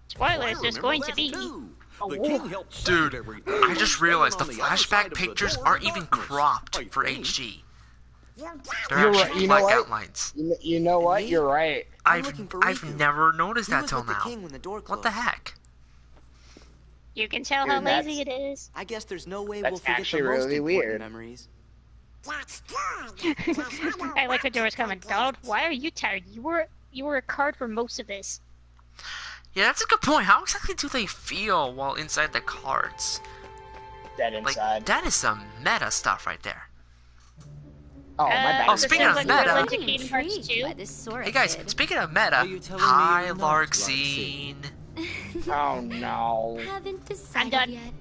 Spoilers, there's going to be. Dude, I just realized the flashback pictures aren't even cropped for HD. They're You're actually right. You know black what? outlines. You know what? You're right. I've never noticed that till now. What the heck? You can tell Dude, how lazy it is. I guess there's no way That's we'll forget actually the most really important weird. memories. I like the doors coming. Donald, why are you tired? You were a card for most of this. Yeah, that's a good point. How exactly do they feel while inside the cards? Dead Like, inside. that is some meta stuff right there. Oh, my bad. Oh, speaking of meta- Hey Hey guys, speaking of meta, you telling me hi you're not Larxene. Oh no. Haven't decided done. yet.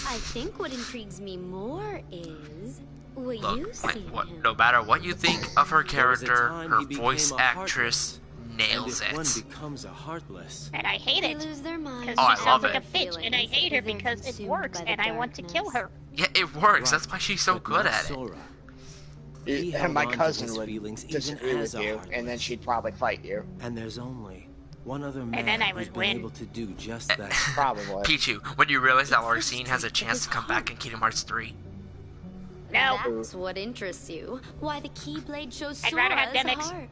I think what intrigues me more is what you Look, see in him. no matter what you think of her There was a character, time her he became voice a actress And nails if one it. becomes a heartless, And I hate They it. lose their minds. Because Oh, I she love sounds like it. a bitch, and I hate her Feelings because it consumed works, by the and I want to kill her. Yeah, it works. That's why she's so but good not at it. Sora. He held And my on to cousin his would feelings even disagree as with a you, and then heartless. she'd probably fight you. And there's only one other man then I who's would been win. able to do just that. Probably. Pichu, when you realize that It's the Larxene has a strength of chance his to come back heart. in Kingdom Hearts 3. No. That's what interests you. Why the Keyblade shows I'd rather have Sora's Demyx. heart.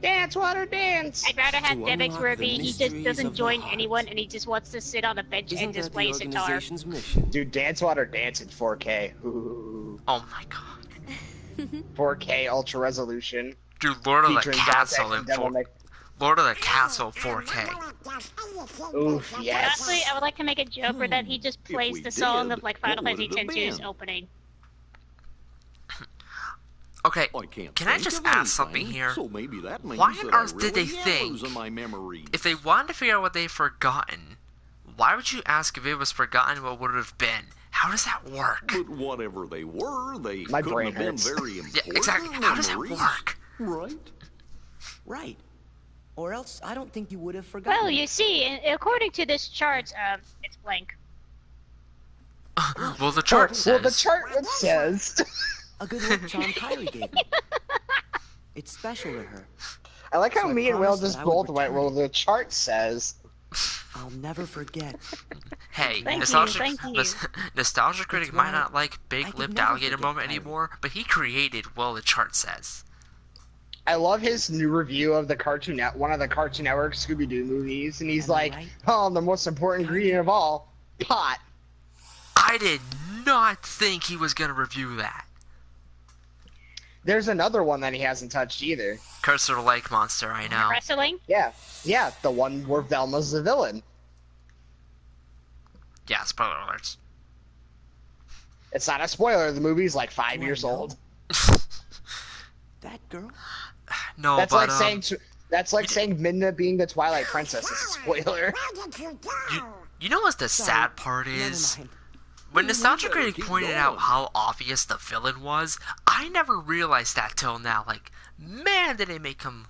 Dance, water, dance! I'd rather have To Demyx unlock where the he just mysteries doesn't of the join heart. anyone and he just wants to sit on a bench Isn't and just that play the his guitar. organization's mission? Dude, dance, water, dance in 4K. Ooh. Oh my god. 4K ultra resolution. Dude, Lord of the Featuring Castle Dante in and Devil 4... May- Lord of the Castle 4K. Oof, yes. Honestly, I would like to make a joke where that he just plays we the song did, of like Final what would Fantasy it have X-2's been? opening. Okay, I can't can I think just of ask something anything, here? So maybe that means Why on that I earth did they really am think losing my memories. if they wanted to figure out what they've forgotten, why would you ask if it was forgotten what would it have been? How does that work? But whatever they were, they My couldn't brain have been hurts. very Yeah, important exactly. How does that memories, work? right? Right. Or else I don't think you would have forgotten. Well, you see, according to this chart, it's blank. Well, the chart Well, the says... chart says. A good luck charm Kylie gave me. It's special to her. I like how So I me and Will promised just that I would both went, return well, it. the chart says. I'll never forget. Hey, Thank you, nostalgia, thank you. nostalgia critic That's might why not like I big could lipped never alligator forget moment Kylie. anymore, but he created well the chart says. I love his new review of the one of the Cartoon Network Scooby-Doo movies, and he's Am I like, right? oh, the most important ingredient of all, pot. I did not think he was gonna review that. There's another one that he hasn't touched either. Curse of the Lake Monster, I know. Wrestling? Yeah, the one where Velma's the villain. Yeah, spoiler alerts. It's not a spoiler, the movie's like 5 Do I years know? old. That girl? No, That's but like saying Midna being the Twilight Princess is a spoiler. you know what the Sorry, sad part never is? mind. When Nostalgia better Critic keep pointed out going. how obvious the villain was, I never realized that till now. Like, man, did they make him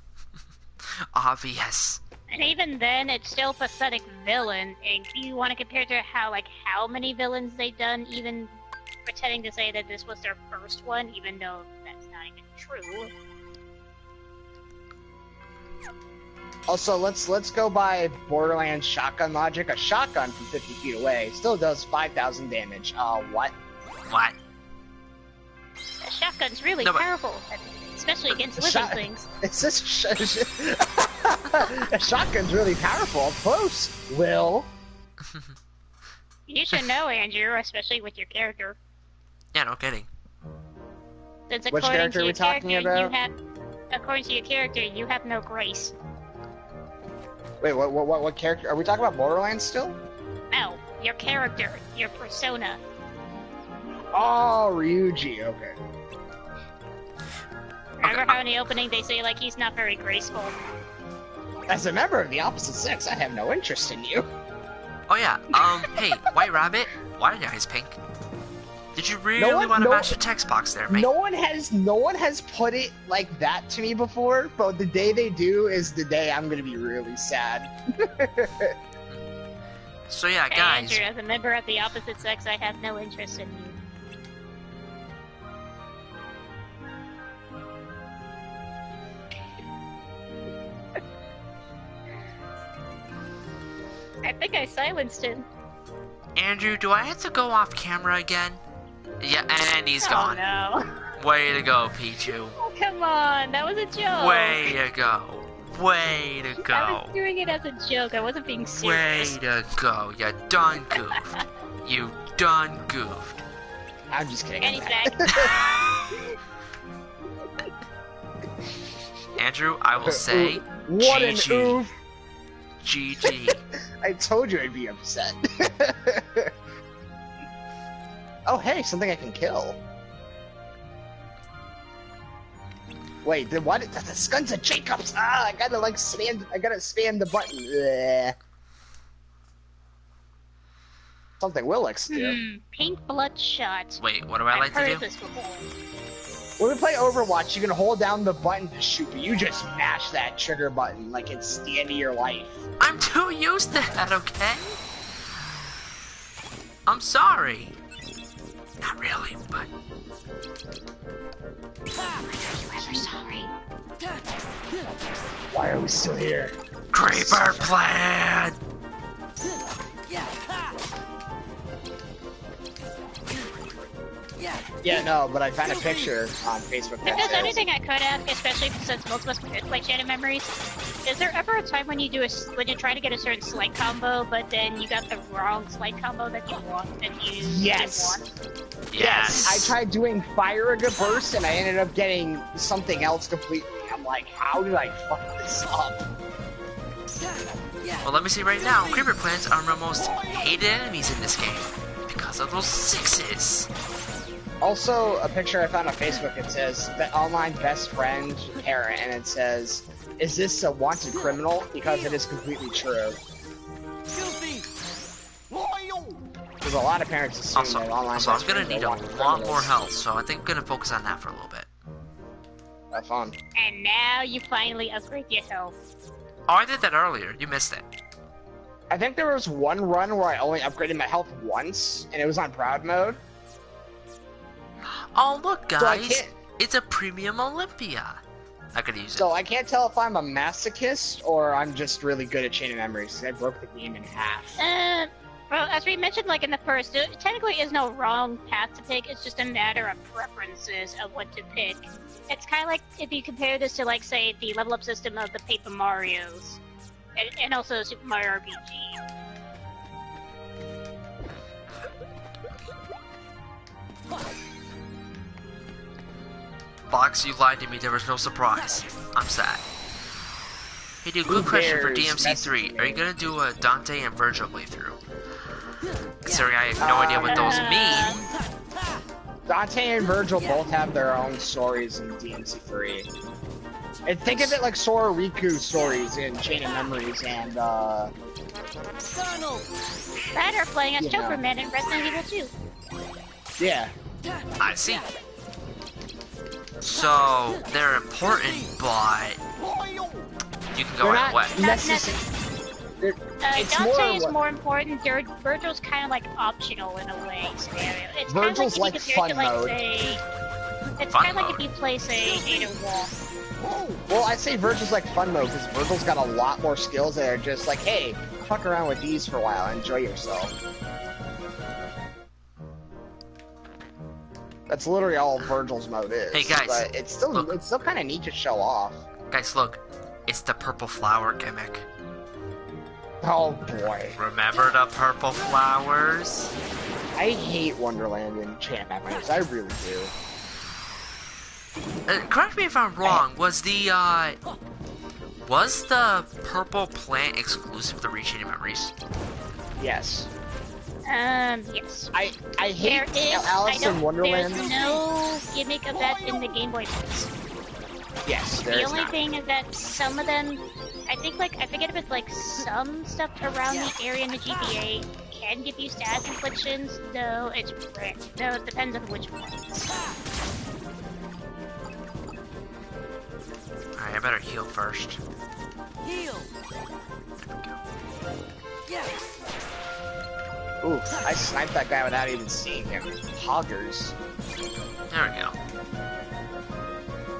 obvious. And even then, it's still a pathetic villain. And do you want to compare to how many villains they've done, even pretending to say that this was their first one, even though that's not even true? Also, let's go by Borderlands shotgun logic. A shotgun from 50 feet away still does 5,000 damage. What? What? A shotgun's really No, but- powerful, especially against A living shot- things. It's this a shotgun's really powerful. Up close, Will. You should know, Andrew, especially with your character. Yeah, no kidding. Since Which according character to are we your talking character, about? according to your character, you have no grace. Wait, what character? Are we talking about Borderlands still? No, your character, your persona. Oh, Ryuji. Okay. Remember how in the opening they say he's not very graceful? As a member of the opposite sex, I have no interest in you. Oh yeah, hey, White Rabbit, why are your eyes pink? Did you really one- want to no- match the text box there, mate? No one has put it like that to me before, but the day they do is the day I'm gonna be really sad. So yeah, guys. Andrew, as a member of the opposite sex, I have no interest in you. I think I silenced him. Andrew, do I have to go off camera again? Yeah, and he's gone. Oh no. Way to go, Pichu. Oh, come on, that was a joke. Way to go. Way to go. I was doing it as a joke, I wasn't being serious. Way to go. You done goofed. You done goofed. I'm just kidding. And he's back. Andrew, I will say What an GG. oof! GG. I told you I'd be upset. Oh, hey, something I can kill. Wait, what? That's the Skunts of Jacobs! Ah, I gotta spam the button. Blech. Something Willix do. Pink bloodshot. Wait, what do I like I've heard to of do? this before. When we play Overwatch, you can hold down the button to shoot, but you just mash that trigger button like it's the end of your life. I'm too used to that, okay? I'm sorry. Not really, but... Are you ever sorry? Why are we still here? Creeper plan! Yeah, no, but I found a picture on Facebook If that there's says, anything I could ask, especially since most of us could play Channel Memories, is there ever a time when you when you try to get a certain slight combo, but then you got the wrong slight combo that you want, and you Yes. didn't want? Yes! I tried doing Fire Burst and I ended up getting something else completely. I'm like, how did I fuck this up? Well, let me see right now. Creeper plants are my most hated enemies in this game. Because of those 6s. Also, a picture I found on Facebook, it says, the online best friend parent, and it says, is this a wanted criminal? Because it is completely true. Because a lot of parents assume that online Also, I'm best gonna friends need are a wanted lot more criminals. health, so I think I'm gonna focus on that for a little bit. Have fun. And now you finally upgrade your health. Oh, I did that earlier. You missed it. I think there was one run where I only upgraded my health once, and it was on Proud mode. Oh, look, So I guys. can't- It's a premium Olympia. I could use it. So I can't tell if I'm a masochist or I'm just really good at Chain of Memories, 'cause I broke the game in half. Well, as we mentioned, like in the first, there technically is no wrong path to pick. It's just a matter of preferences of what to pick. It's kind of like if you compare this to, like, say, the level up system of the Paper Mario's, and also Super Mario RPG. Fox, you lied to me. There was no surprise. I'm sad. Hey, dude, good Who question for cares? DMC3. Are you gonna do a Dante and Virgil playthrough? Considering I have no idea what those mean. Dante and Virgil both have their own stories in DMC3. And think of it like Sora Riku stories in Chain of Memories and, That are playing as Yeah. Superman in Resident Evil 2. yeah. I see. So, they're important, but you can go They're right not away. necessary. It's Dante is more more important. Virgil's kind of like optional in a way scenario. It's kind of Virgil's like, like if you compare fun it to, mode. like, say, it's Fun kind of like mode. if you play, say, Ada Wall. Well, I say Virgil's like fun mode because Virgil's got a lot more skills that are just like, hey, fuck around with these for a while, enjoy yourself. That's literally all Virgil's mode is. Hey, guys, but it's still look. kind of neat to show off. Guys, look. It's the purple flower gimmick. Oh boy, Remember the purple flowers? I hate Wonderland and Chain of Memories. I really do. Correct me if I'm wrong. Was the purple plant exclusive to Reaching Memories? Yes, Yes. I There hate is, Alice in Wonderland. There's no gimmick of that in the Game Boy Advance. Yes, there The is only not. thing is that some of them, I think, like, I forget if it's like some stuff around the area in the GBA can give you status inflictions, though it's rare. No, it depends on which ones. Alright, I better heal first. Heal. Ooh, I sniped that guy without even seeing him. Hoggers. There we go.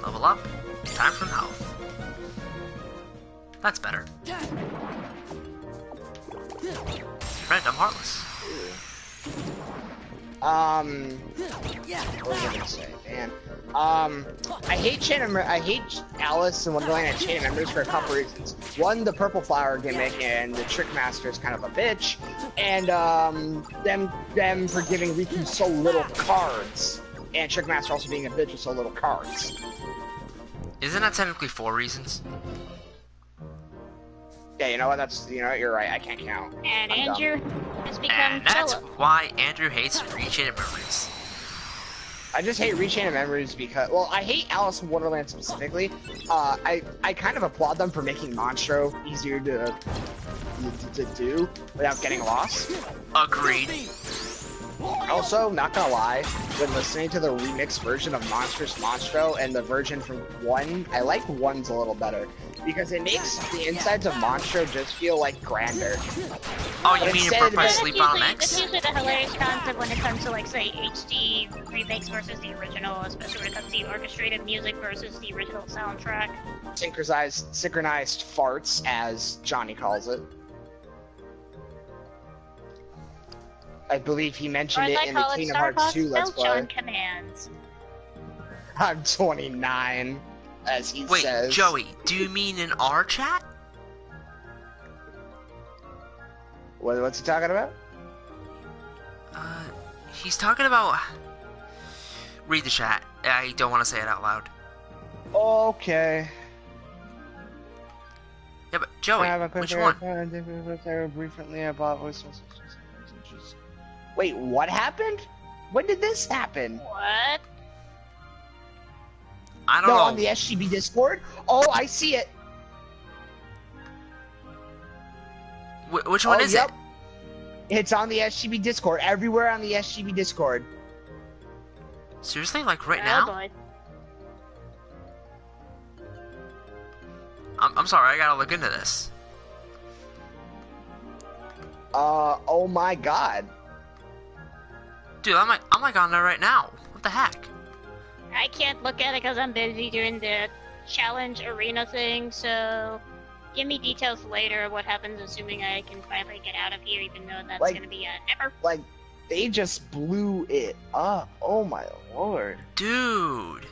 Level up. Time from health. That's better. Random Heartless. What was I gonna say, man? I hate Alice in Wonderland and Chain of Members for a couple reasons. One, the purple flower gimmick, and the Trick Master is kind of a bitch, and them for giving Riku so little cards, and Trick Master also being a bitch with so little cards. Isn't that technically 4 reasons? Yeah, you know what? You're right. I can't count. And I'm Andrew dumb. has become And that's Philip. why Andrew hates Rechain of Memories. I just hate Rechain of Memories because, well, I hate Alice in Wonderland specifically. I kind of applaud them for making Monstro easier to do without getting lost. Agreed. Also, not gonna lie, when listening to the remixed version of Monstrous Monstro and the version from 1, I like 1's a little better because it makes the insides of Monstro just feel like grander. Oh, you But mean instead Broke by of- Sleep on That's X? usually the hilarious concept when it comes to, like, say, HD remakes versus the original, especially when it comes to the orchestrated music versus the original soundtrack. Synchronized farts, as Johnny calls it. I believe he Or mentioned as it I in the call it, Kingdom Star Hearts Fox 2 Let's Belch on Play. commands. I'm 29, as he Wait, says. Joey, do you mean in our chat? What's he talking about? He's talking about... Read the chat. I don't want to say it out loud. Okay. Yeah, but Joey, which one? Briefly about Wait, what happened? When did this happen? What? I don't No, know. on the SGB Discord? Oh, I see it. Which one is yep. it? It's on the SGB Discord. Everywhere on the SGB Discord. Seriously? Like right Oh, now? boy. I'm sorry, I gotta look into this. Oh my god. Dude, I'm like on there right now. What the heck? I can't look at it because I'm busy doing the challenge arena thing, so give me details later of what happens, assuming I can finally get out of here, even though that's Like- gonna be a never. Like, they just blew it up. Oh my lord. Dude.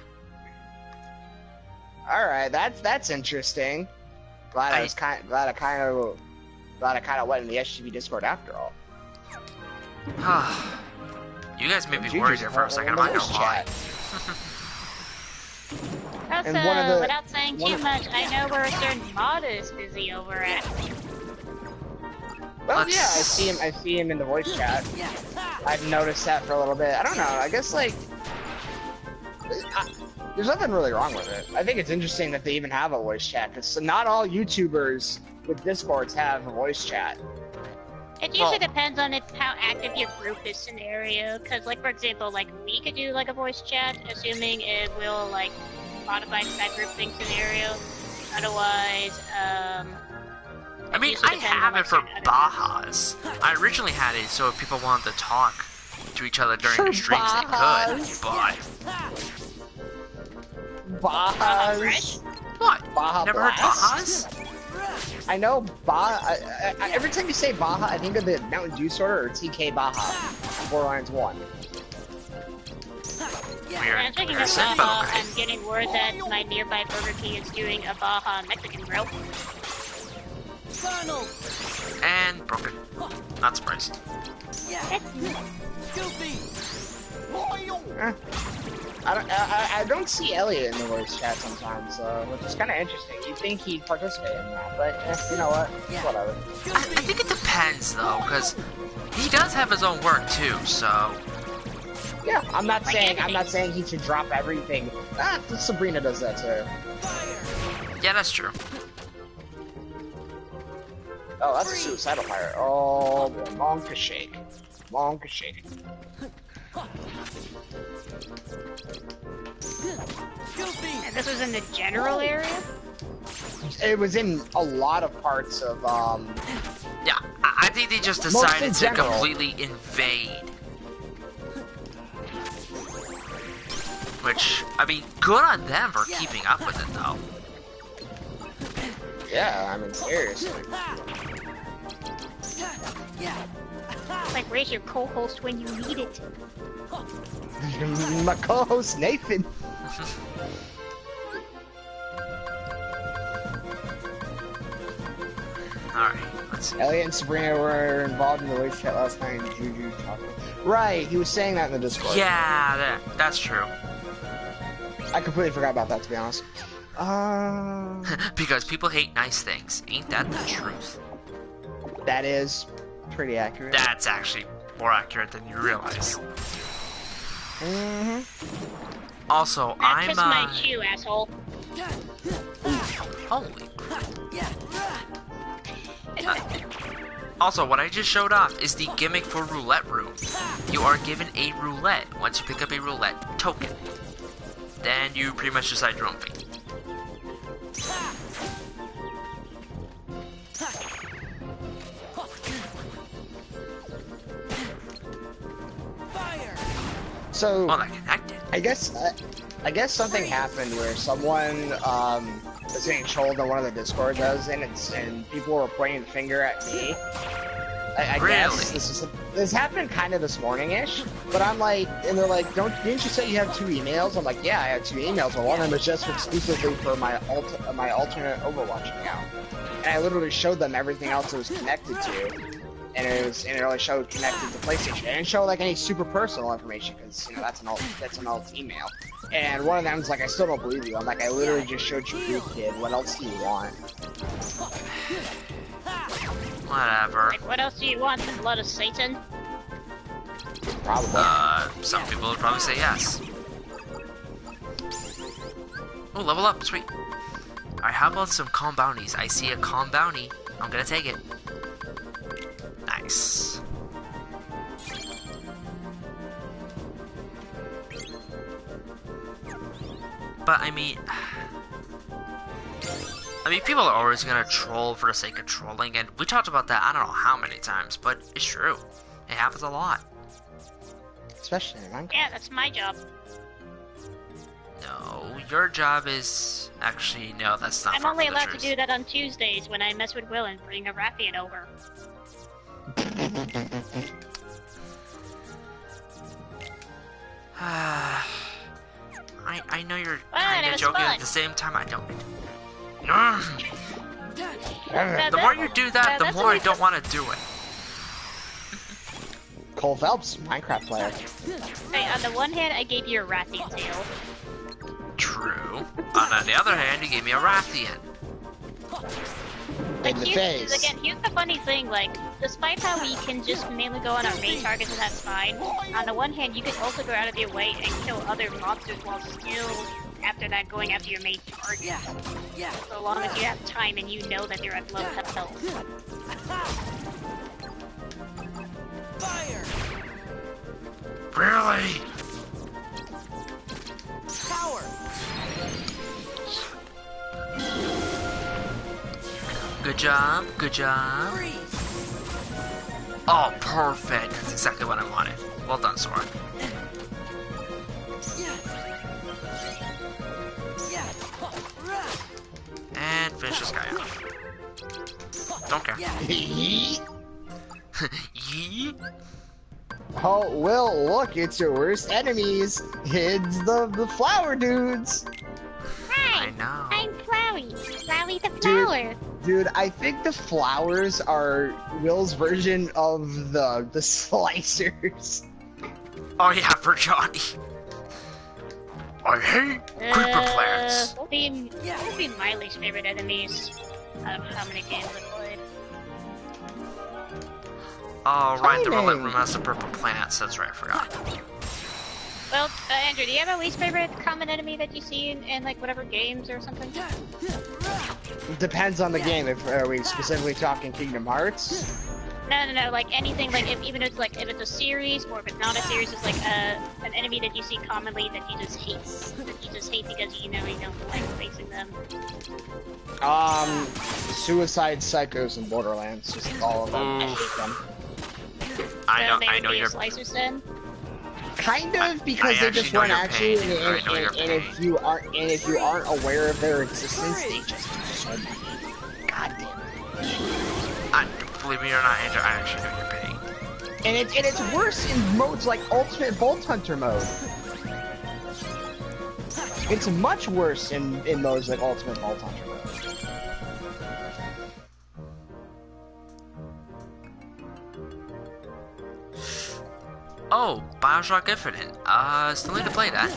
Alright, that's interesting. Glad I kind of went in the SGB Discord after all. You guys made me Juju's worried there for a second. I'm not gonna voice lie. chat. Also, And one of the- without saying one too of- much, I know where a certain mod is busy over at. Well, Let's- yeah, I see him in the voice chat. I've noticed that for a little bit. I don't know. I guess like, there's nothing really wrong with it. I think it's interesting that they even have a voice chat because not all YouTubers with Discords have a voice chat. It usually depends on how active your group is scenario, because, like, for example, like, we could do, like, a voice chat, assuming it will, like, modify that group thing scenario. Otherwise, I mean, I have it for Bajas. I originally had it so if people wanted to talk to each other during the streams, they could. But Bajas. what? Baja Never heard Blast? Bajas? I know Baja. Every time you say Baja, I think of the Mountain Dew Sorter or TK Baja. Borderlands 1. Weird. And speaking of Person, but Baja, okay. I'm getting word that my nearby Burger King is doing a Baja Mexican grill. Colonel! And broken. Not surprised. Goofy! I don't see Elliot in the voice chat sometimes, which is kind of interesting. You'd think he'd participate in that, but you know what? Whatever. I think it depends though, because he does have his own work too. So Yeah, I'm not saying he should drop everything. Sabrina does that too. yeah, that's true. Oh, that's a suicidal pirate. Oh, boy. Monka shake. Monka shake. And this was in the general area? It was in a lot of parts of, Yeah, I think they just Most decided in to general. completely invade. Which, I mean, good on them for keeping up with it, though. Yeah, I mean, seriously. Like, where's your co-host when you need it? My co-host Nathan. Alright, let's see. Elliot and Sabrina were involved in the voice chat last night. And Juju talking. Right, he was saying that in the Discord. Yeah, that's true. I completely forgot about that, to be honest. Because people hate nice things. Ain't that the truth? That is pretty accurate. That's actually more accurate than you realize. Mm-hmm. Also, That's I'm, just my cue, asshole. Holy crap. Also, what I just showed off is the gimmick for Roulette Room. You are given a roulette once you pick up a roulette token. Then you pretty much decide your own fate. So, Well, that connected. I guess something happened where someone was getting trolled on one of the Discord does, and people were pointing the finger at me. I guess this happened kind of this morning-ish, but I'm like, and they're like, didn't you say you have 2 emails? I'm like, yeah, I have 2 emails, but one of them is just exclusively for my alternate Overwatch account. And I literally showed them everything else it was connected to, and it only showed connected to PlayStation. It didn't show like any super personal information because that's an alt email. And one of them's like, I still don't believe you. I'm like, I literally just showed you proof, kid. What else do you want? Whatever. Like, what else do you want? The blood of Satan? Probably. Some people would probably say yes. Oh, level up, sweet. Alright, how about some CoM bounties? I see a CoM bounty. I'm gonna take it. Nice. But, I mean, people are always gonna troll for the sake of trolling, and we talked about that I don't know how many times, but it's true. It happens a lot. Especially in Minecraft. Yeah, that's my job. No, your job is... Actually, no, that's not I'm far only from the allowed to truth. do that on Tuesdays when I mess with Will and bring a Rathian over. I know you're Fine, kind it of was joking fun. at the same time I don't. Now The more you do that, the that's more I only don't want to do it. Cole Phelps, Minecraft player. Hey, on the one hand, I gave you a Rathian tail. True. On the other hand, you gave me a Rathian. Like, In the face. here's the funny thing, like, despite how we can just mainly go on our main targets and that's fine, on the one hand, you can also go out of your way and kill other monsters while still, after that, going after your main target. Yeah. So long as you have time and you know that they're at low health. Fire! Really? Power! Good job, good job. Freeze! Oh, perfect. That's exactly what I wanted. Well done, Sora. And finish this guy off. Don't care. Yee? Oh, Will, look, it's your worst enemies. It's the flower dudes. Hi! I know. I'm Flowey. Flowey the flower. Dude, I think the flowers are Will's version of the slicers. Oh yeah, for Johnny. I hate creeper plants. What would be my least favorite enemies out of how many games I've played? Oh right, the roulette Timing. room has the purple plants. That's right, I forgot. Well, Andrew, do you have a least favorite common enemy that you see in like whatever games or something? Depends on the game. If are we specifically talking Kingdom Hearts? No. Like anything, like even if it's like if it's a series or if it's not a series, it's like an enemy that you see commonly that you just hate. That you just hate because you know you don't like facing them. Suicide Psychos in Borderlands, just all of them. I hate them. I know your you're. slicers then. Kind of, because I they actually just know run your at pain. you, I know your and if you aren't aware of their existence, they just do so much. God damn it. Believe me or not, Andrew, I actually know your pain. And it's worse in modes like Ultimate Bolt Hunter mode. It's much worse in modes like Ultimate Bolt Hunter mode. Oh, Bioshock Infinite. Still need to play that.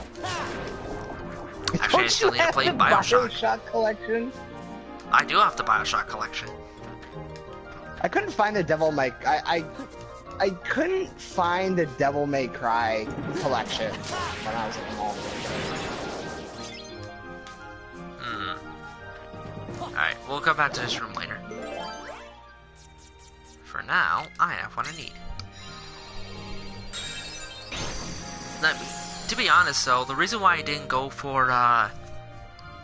Actually, I still need to play Bioshock. Bioshock collection? I do have the Bioshock collection. I couldn't find the Devil May I couldn't find the Devil May Cry collection when I was at the mall. Alright, we'll come back to this room later. For now, I have what I need. Now, to be honest though, the reason why I didn't go for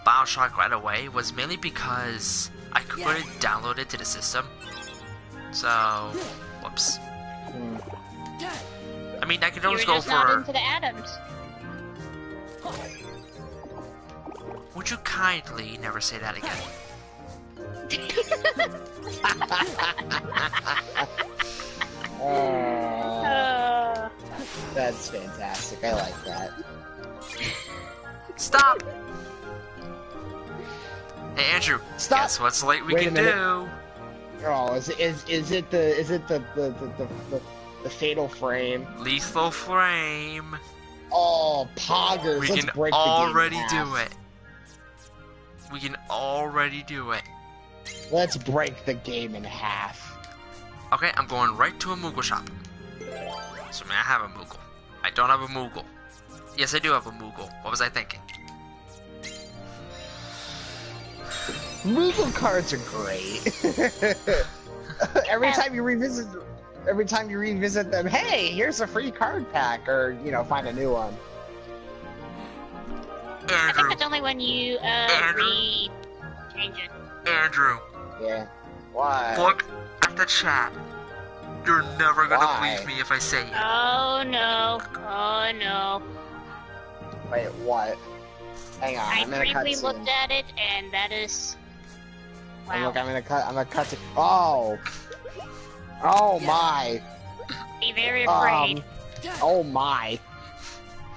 Bioshock right away was mainly because I couldn't download it to the system. So, whoops. I mean, I could always go for... not into the atoms. Would you kindly never say that again? That's fantastic. I like that. Stop! Hey Andrew, Stop! guess what's late we Wait can a minute. do? Oh, is it the fatal frame? Lethal Frame. Oh, poggers! We Let's can break the already game in do half. it. We can already do it. Let's break the game in half. Okay, I'm going right to a Moogle shop. So may I have a Moogle? I don't have a Moogle. Yes, I do have a Moogle. What was I thinking? Moogle cards are great. every time you revisit them, hey, here's a free card pack, or find a new one. I think Andrew. that's only when you change it. Andrew. Yeah. Why? Look at the chat. You're never gonna Why? believe me if I say it. Oh no! Oh no! Wait, what? Hang on, I I'm in a briefly cutscene. looked at it, and that is. Wow. Look, I'm gonna cut to. Oh. Oh my. Be very afraid. Oh my.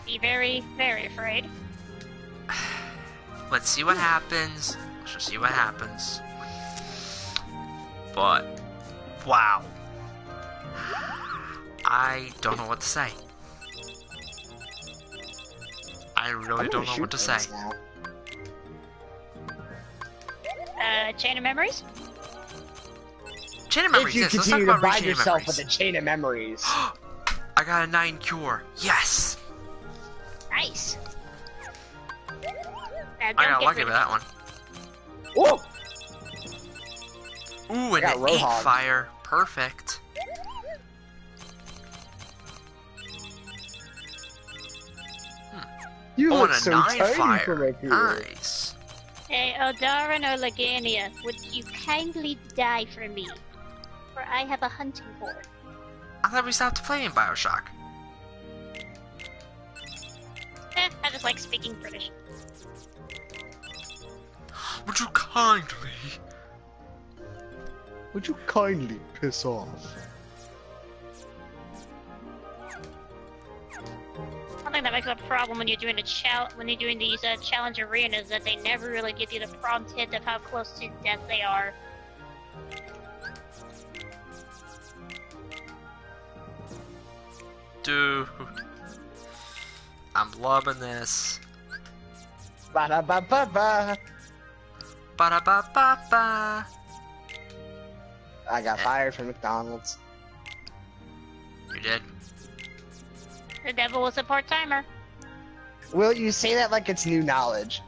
Be very, very afraid. Let's see what happens. Let's just see what happens. But, wow. I don't know what to say. I really don't know what to say. Chain of memories? Chain of memories, If you yes, let's talk continue to about bind Chain of yourself memories. with a chain of memories. I got a 9 cure. Yes! Nice. I got lucky with that one. Whoa! Ooh, and got an 8 Roadhog. fire. Perfect. You Oh, look and a so 9 tiny fire. for my period. Nice. Hey, Eldarin or Lagania, would you kindly die for me? For I have a hunting board. I thought we stopped playing Bioshock. I just like speaking British. Would you kindly? Would you kindly piss off? Something that makes a problem when you're doing these challenge arenas that they never really give you the prompt hint of how close to death they are. Dude. I'm loving this. Ba-da-ba-ba-ba. Ba-da-ba-ba-ba. I got fired from McDonald's. You did? The devil was a part-timer. Will you say that like it's new knowledge?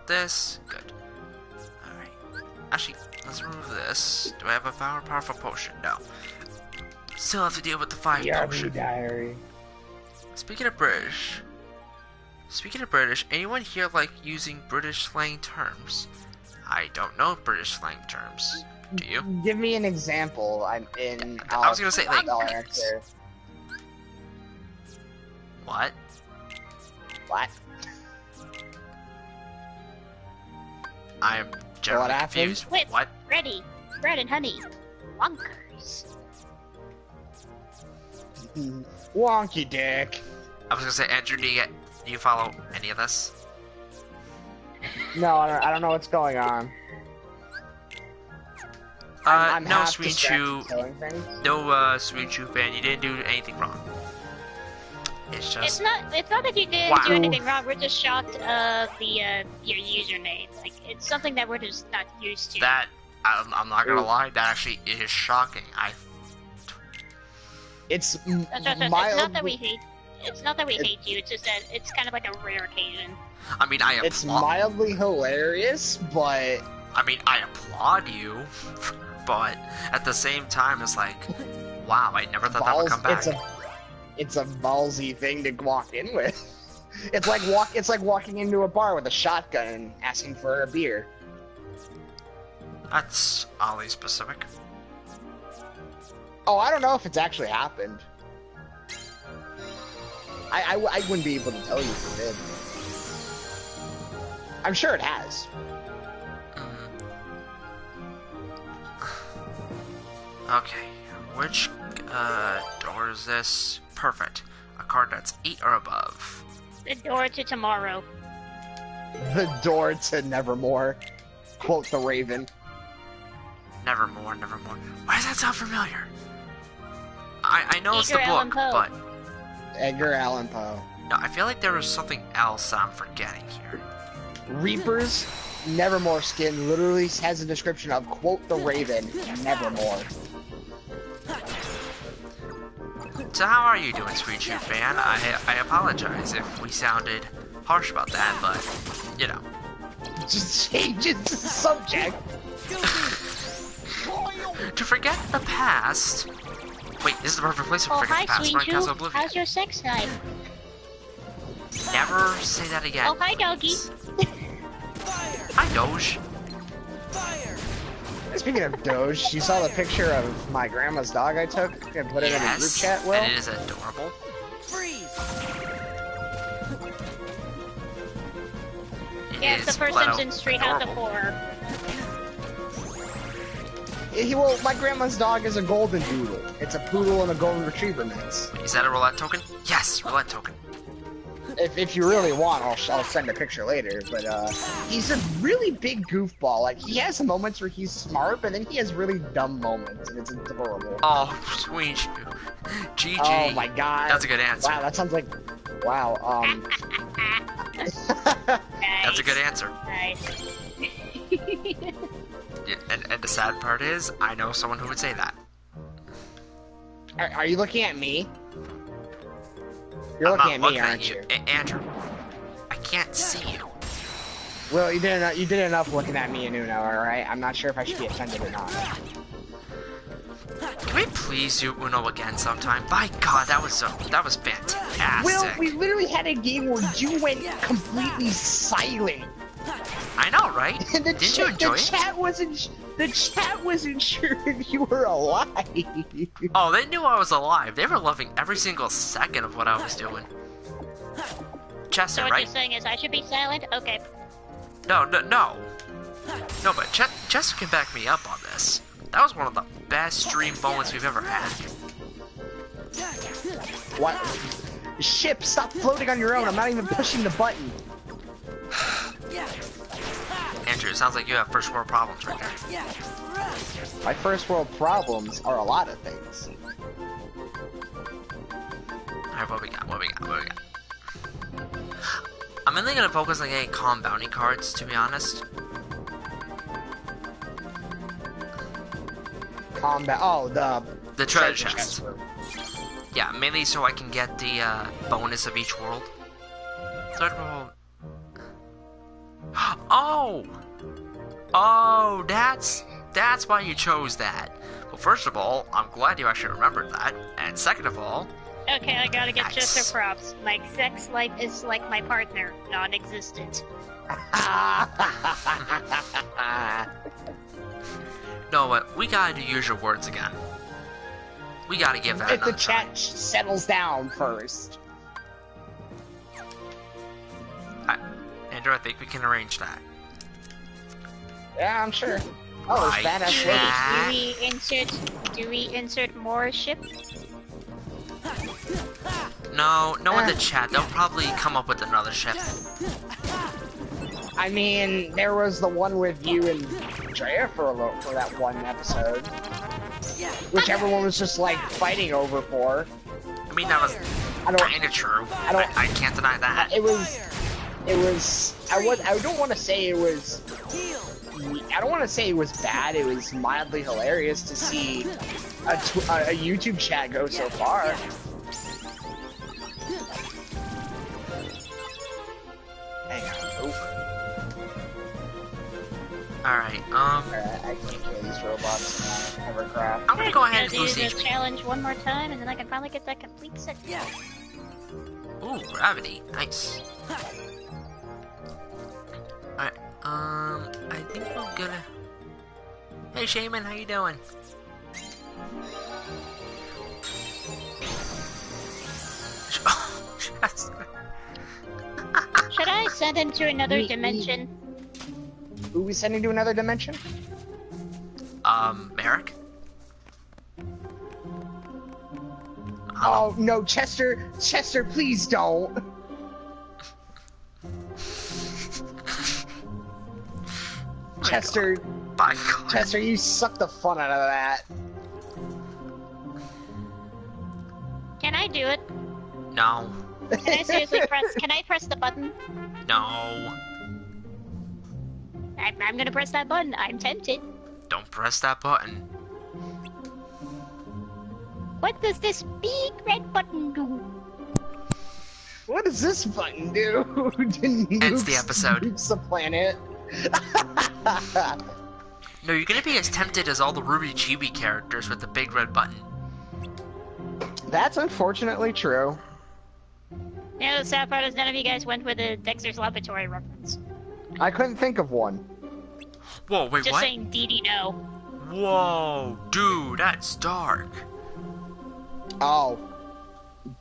this. Good. Alright. Actually, let's remove this. Do I have a powerful potion? No. Still have to deal with the fire potion. Diary. Speaking of British, anyone here like using British slang terms? I don't know British slang terms. Do you? Give me an example. I'm in. I was gonna say, like, answer. What? What? I'm generally What happened? confused. Wait, What? Ready, bread and honey, wonkers. Wonky dick. I was gonna say, Andrew, do you follow any of this? No, I don't know what's going on. I'm No, half Sweet distracted Chew. killing things. No, Sweet Chew fan, you didn't do anything wrong. It's just. It's not that you didn't Wow. do anything wrong. We're just shocked of your username. Like it's something that we're just not used to. That I'm not gonna lie, that actually is shocking. It's It's not that we mildly. hate. It's not that we hate you. It's just that it's kind of like a rare occasion. I mean, I It's applaud. mildly hilarious, but I applaud you, but at the same time, it's like, wow, I never thought that would come back. it's a ballsy thing to walk in with. It's like walking into a bar with a shotgun and asking for a beer. That's oddly specific. Oh, I don't know if it's actually happened. I wouldn't be able to tell you if it did. I'm sure it has. Okay, which door is this? Perfect. A card that's 8 or above. The door to tomorrow. The door to Nevermore. Quote the Raven. Nevermore, nevermore. Why does that sound familiar? I know it's the Edgar Allan book, Poe. but Edgar Allan Poe. no, I feel like there was something else that I'm forgetting here. Reaper's Nevermore skin literally has a description of quote the Raven, Nevermore. So how are you doing, Sweet Shoe fan? I apologize if we sounded harsh about that, but you know. Just changes the subject. To forget the past. Wait, this is the perfect place to Oh, forget hi, the past. Sweet Run Chew. Castle Oblivion. How's your sex life? Never say that again. Oh, hi, doggy. Hi, Doge. Speaking of Doge, you saw the picture of my grandma's dog I took and put it in a group chat, Will? And it is adorable. Yeah, it's the first Simpsons straight out of horror. Well, my grandma's dog is a golden doodle. It's a poodle and a golden retriever mix. Is that a roulette token? Yes, roulette token. If you really want, I'll send a picture later. But he's a really big goofball. Like he has moments where he's smart, but then he has really dumb moments, and it's adorable. Oh, Sweet Shoe. GG. Oh my god. That's a good answer. Wow, that sounds like. Wow. That's a good answer. Nice. Yeah, and the sad part is, I know someone who would say that. Are you looking at me? You're I'm looking not at me, aren't you? Andrew, I can't see you. Well, you did enough looking at me and Uno, alright? I'm not sure if I should be offended or not. Can we please do Uno again sometime? By God, that was fantastic. Will, we literally had a game where you went completely silent. I know, right? And Didn't you enjoy it? The chat wasn't sure if you were alive. Oh, they knew I was alive. They were loving every single second of what I was doing. Chester, So what right? you're saying is I should be silent? Okay. No. No, but Chester can back me up on this. That was one of the best stream moments we've ever had. What? Ship, stop floating on your own. I'm not even pushing the button. Andrew, it sounds like you have first world problems right there. My first world problems are a lot of things. Alright, what we got? I'm mainly gonna focus on getting CoM bounty cards, to be honest. Combat. Oh, The treasure chest. Yeah, mainly so I can get the bonus of each world. Third world. Oh! Oh, that's why you chose that. Well, first of all, I'm glad you actually remembered that. And second of all... Okay, I gotta get Nice. Chester props. My sex life is like my partner, non-existent. No, but we gotta do use your words again. We gotta give that If the another try. chat settles down first. Andrew, I think we can arrange that. Yeah, I'm sure. Oh, there's Right. badass Yeah. ladies. Do we insert more ship? No in the chat. They'll probably come up with another ship. I mean, there was the one with you and Drea for that one episode, which everyone was just like fighting over for. I mean, that was I don't. kinda true. don't- I can't deny that. It was. I don't want to say it was. I don't want to say it was bad. It was mildly hilarious to see a YouTube chat go so far. Hang on. Oop. Alright, I can't kill these robots in Hovercraft. I'm gonna go ahead and do lose the these. challenge one more time, and then I can finally get that complete set. Yeah. Ooh, gravity. Nice. Alright, I think we're gonna... Hey, Shaman, how you doing? Should I send him to another dimension? Who we sending to another dimension? Merrick? Oh no, Chester! Chester, please don't! Chester, By God. Chester, you suck the fun out of that. Can I do it? No. Can I seriously press? Can I press the button? No. I'm gonna press that button. I'm tempted. Don't press that button. What does this big red button do? What does this button do? Ends the episode. Nukes the planet. No, you're gonna be as tempted as all the Ruby Chibi characters with the big red button. That's unfortunately true. You know, the sad part is none of you guys went with a Dexter's Laboratory reference. I couldn't think of one. Whoa, wait, Just what? saying DD no. Whoa, dude, that's dark. Oh.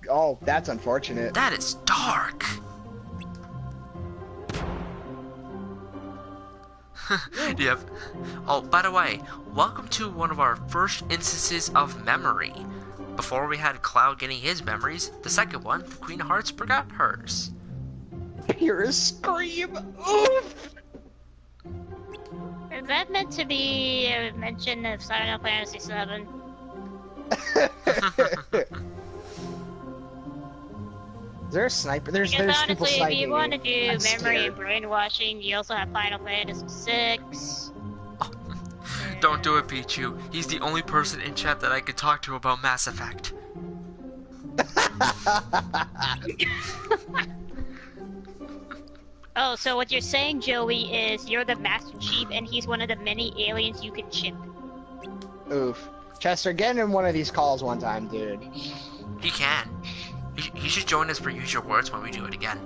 Oh, that's unfortunate. That is dark. Yep. Oh, by the way, welcome to one of our first instances of memory. Before we had Cloud getting his memories, the second one, the Queen of Hearts forgot hers. Hear a scream. Oof! Is that meant to be a mention of Final Fantasy VII? Is there a sniper? There's Because people honestly, if sniping you me. want to do I'm memory scared. and brainwashing, you also have Final Fantasy VI. Don't do it, Pichu. He's the only person in chat that I could talk to about Mass Effect. Oh, so what you're saying, Joey, is you're the Master Chief and he's one of the many aliens you can ship. Oof. Chester, get in one of these calls one time, dude. He can. He should join us for Use Your Words when we do it again.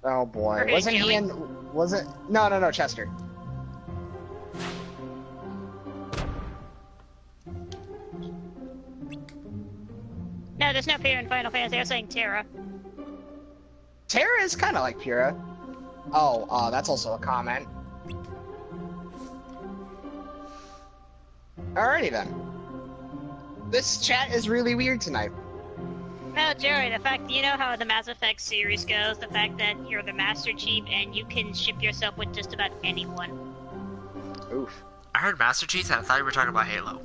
Oh boy. Okay, Wasn't he Joey. in... Was it... No, Chester. No, there's no fear in Final Fantasy. I was saying Terra. Terra is kind of like Pura. Oh, that's also a comment. Alrighty then. This chat is really weird tonight. No, Joey, the fact you know how the Mass Effect series goes, the fact that you're the Master Chief and you can ship yourself with just about anyone. Oof. I heard Master Chief and I thought you were talking about Halo.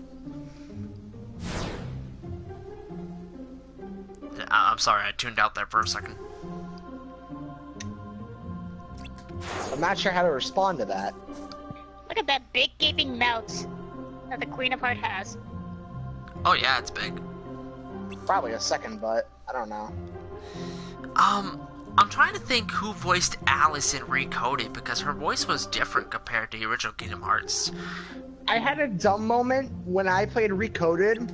I'm sorry, I tuned out there for a second. I'm not sure how to respond to that. Look at that big gaping mouth that the Queen of Heart has. Oh yeah, it's big. Probably a second butt. I don't know. I'm trying to think who voiced Alice in Recoded, because her voice was different compared to the original Kingdom Hearts. I had a dumb moment when I played Recoded.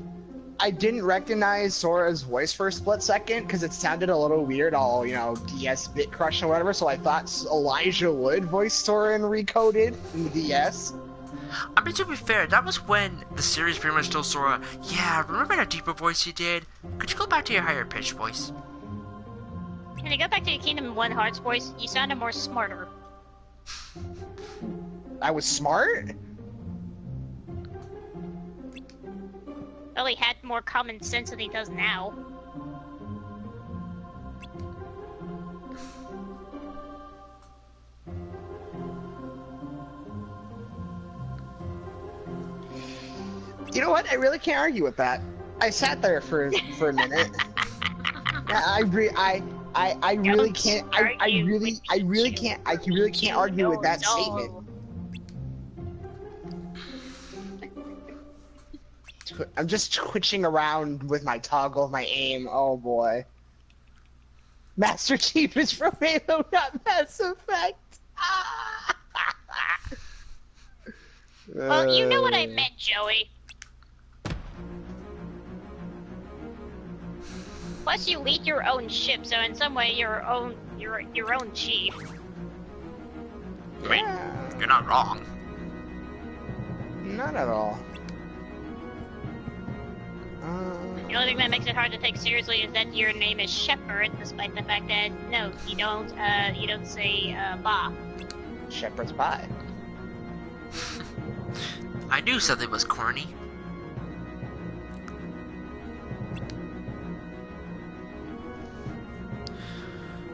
I didn't recognize Sora's voice for a split second because it sounded a little weird, all, you know, DS Bit Crush or whatever, so I thought Elijah Wood voiced Sora in Recoded in the DS. I mean, to be fair, that was when the series pretty much told Sora, yeah, remember that deeper voice you did? Could you go back to your higher pitched voice? When you go back to your Kingdom 1 Hearts voice, you sounded more smarter. I was smart? Well, he had more common sense than he does now. You know what? I really can't argue with that. I sat there for a minute. I really can't. I really can't argue with that statement. I'm just twitching around with my toggle, my aim. Oh boy. Master Chief is from Halo, not Mass Effect. Well, you know what I meant, Joey. Plus, you lead your own ship, so in some way, you're your own chief. I mean, you're not wrong. Not at all. The only thing that makes it hard to take seriously is that your name is Shepard, despite the fact that no, you don't say Ba. Shepherd's Pie. I knew something was corny.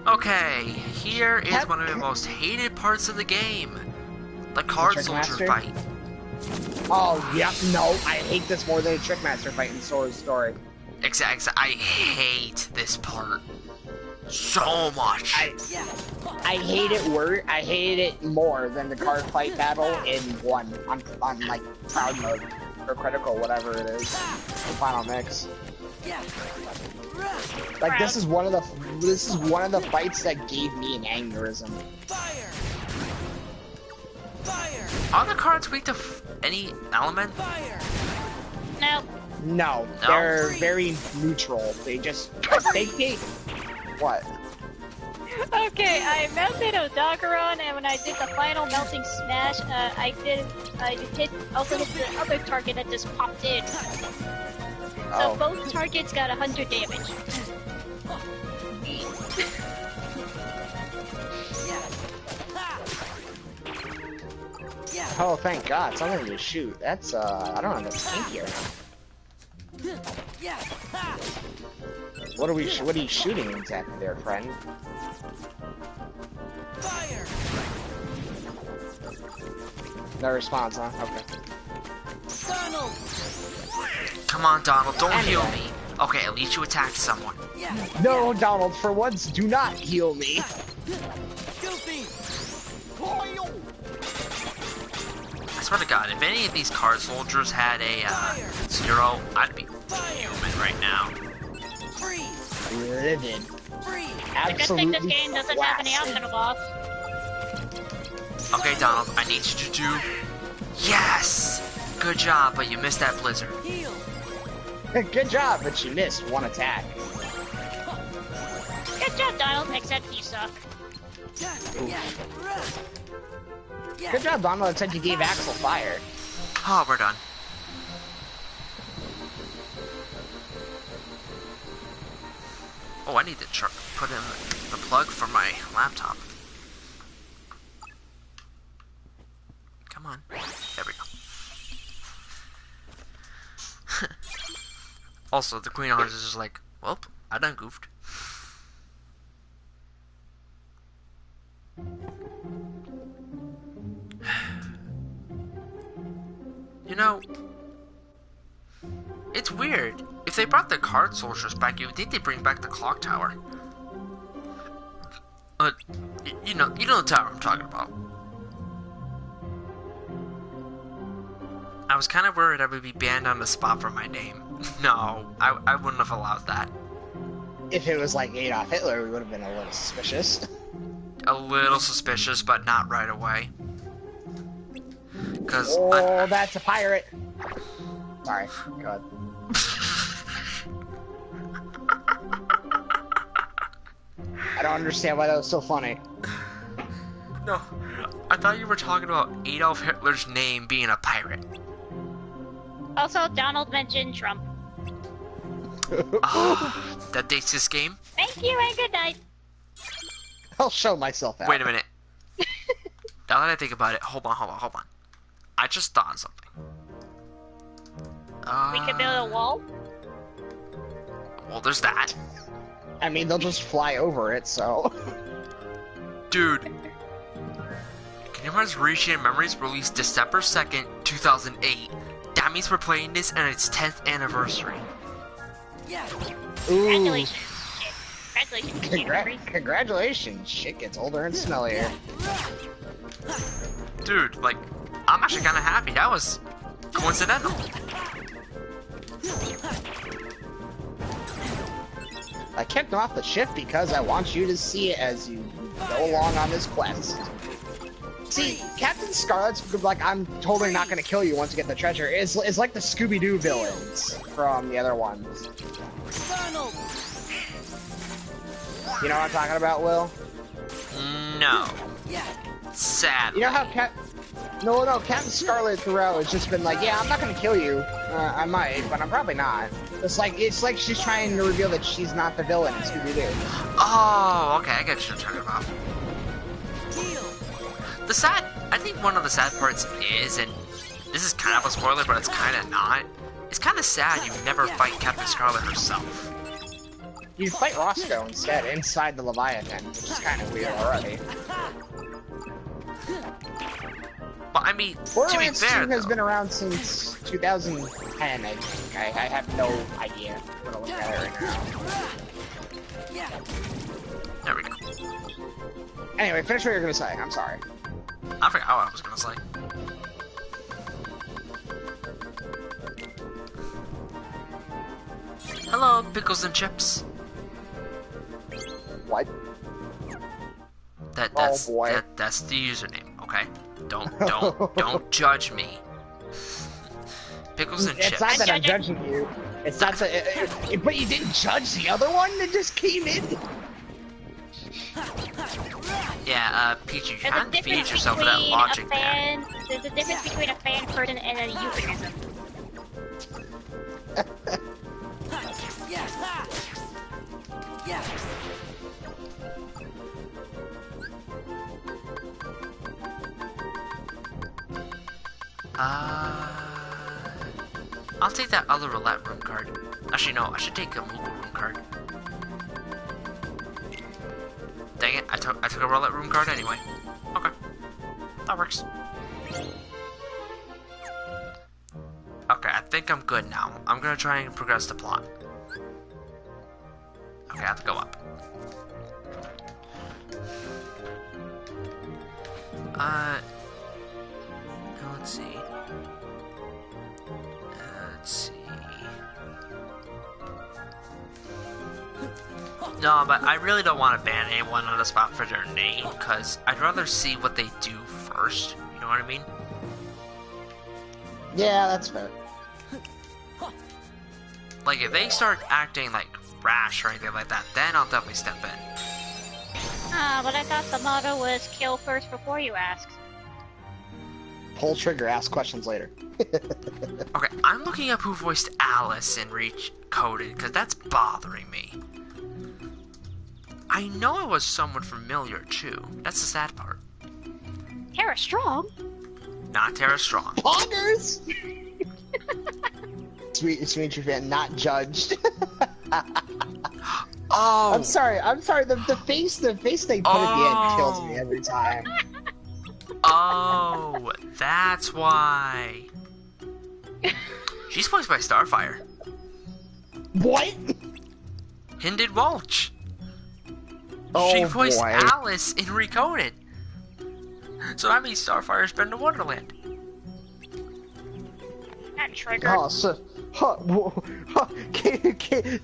Okay, here is one of the most hated parts of the game. The card soldier fight. Oh, yep, no, I hate this more than a Trickmaster fight in Sora's story. Exactly, I hate this part so much. I hate it I hate it more than the card fight battle in 1 on like Proud Mode or Critical, whatever it is. The final mix. Like this is one of the fights that gave me an aneurysm. Fire! Fire! Are the cards weak to any element? Fire! No. No, they're very neutral. They just what? Okay, I melted Odageron, and when I did the final melting smash, I also hit the other target that just popped in. So both targets got 100 damage. Oh, thank God! Something to shoot. That's I don't know. That's kinkier. What are you shooting exactly there, friend? Fire! No response, huh? Okay. Donald! Come on, Donald, don't heal me. Okay, at least you attacked someone. No, Donald, for once, do not heal me. Goofy! I swear to God, if any of these card soldiers had a 0, I'd be human right now. Freeze! Livid. Freeze! The good thing Absolutely this game doesn't have any flaccid. optional boss. Okay, Donald, I need you to do... Yes! Good job, but you missed that blizzard. Heal! Good job, but you missed one attack. Good job, Donald, except you suck. Good job, Donald. It said you gave Axel fire. Oh, we're done. Oh, I need to put in the plug for my laptop. Come on. There we go. Also, the Queen of Hearts is just like, well, I done goofed. You know, it's weird. If they brought the card soldiers back, you would think they'd bring back the clock tower. You know the tower I'm talking about. I was kind of worried I would be banned on the spot for my name. No, I wouldn't have allowed that. If it was like Adolf Hitler, we would have been a little suspicious. A little suspicious, but not right away. Cause oh, that's a pirate. Sorry, go ahead. I don't understand why that was so funny. No, I thought you were talking about Adolf Hitler's name being a pirate. Also, Donald mentioned Trump. That dates this game? Thank you and good night. I'll show myself out. Wait a minute. Now that I think about it, hold on. I just thought of something. We could build a wall. Well, there's that. I mean, they'll just fly over it, so... Dude. Kingdom Hearts Reshared Memories released December 2nd, 2008. That means we're playing this on its 10th anniversary. Ooh. Congratulations. Congratulations. Congratulations. Shit gets older and smellier. Dude, like, I'm actually kind of happy. That was coincidental. I kept him off the ship because I want you to see it as you go along on this quest. See, Captain Scarlet's like, I'm totally not gonna kill you once you get the treasure. It's like the Scooby-Doo villains from the other ones. Donald! You know what I'm talking about, Will? No. Sad. You know how Captain Scarlet throughout has just been like, yeah, I'm not gonna kill you. I might, but I'm probably not. It's like she's trying to reveal that she's not the villain in Scooby-Doo. Oh, okay, I get what you're talking about. I think one of the sad parts is, and this is kind of a spoiler, but it's kind of not. It's kind of sad you never fight Captain Scarlet herself. You fight Roscoe instead, inside the Leviathan, which is kind of weird already. But I mean, to be Borderlands fair, 2 has though, been around since 2010, I think. I have no idea what to look at it right now. there we go. Anyway, finish what you're gonna say. I'm sorry. I forgot what I was gonna say. Hello, pickles and chips. What? That's boy. that's the username. Okay, don't judge me. Pickles and It's chips. not that I'm judging you. It's not that. But you didn't judge the other one that just came in. Yeah, Peach, you There's a can't feed difference yourself with that between logic a there. fan. There's a difference between a fan person and a euphemism. I'll take that other roulette room card. Actually, no, I should take a mobile room card. Dang it, I took a roulette room card anyway. Okay, that works. Okay, I think I'm good now. I'm gonna try and progress the plot. Okay, I have to go up. Let's see. Let's see. No, but I really don't want to ban anyone on the spot for their name, because I'd rather see what they do first. You know what I mean? Yeah, that's fair. Like, if they start acting like rash or anything like that, then I'll definitely step in. Ah, but I thought the motto was kill first before you ask. Pull trigger, ask questions later. Okay, I'm looking up who voiced Alice in Reach Coded, because that's bothering me. I know it was someone familiar, too. That's the sad part. Tara Strong? Not Tara Strong. Poggers! Sweet True Fan, not judged. Oh! I'm sorry, the face they put at the end kills me every time. Oh, that's why. She's voiced by Starfire. What? Hinded Walsh. Oh, She voiced boy. Alice in Recoded. So that means Starfire's been to Wonderland. That triggered. Oh, so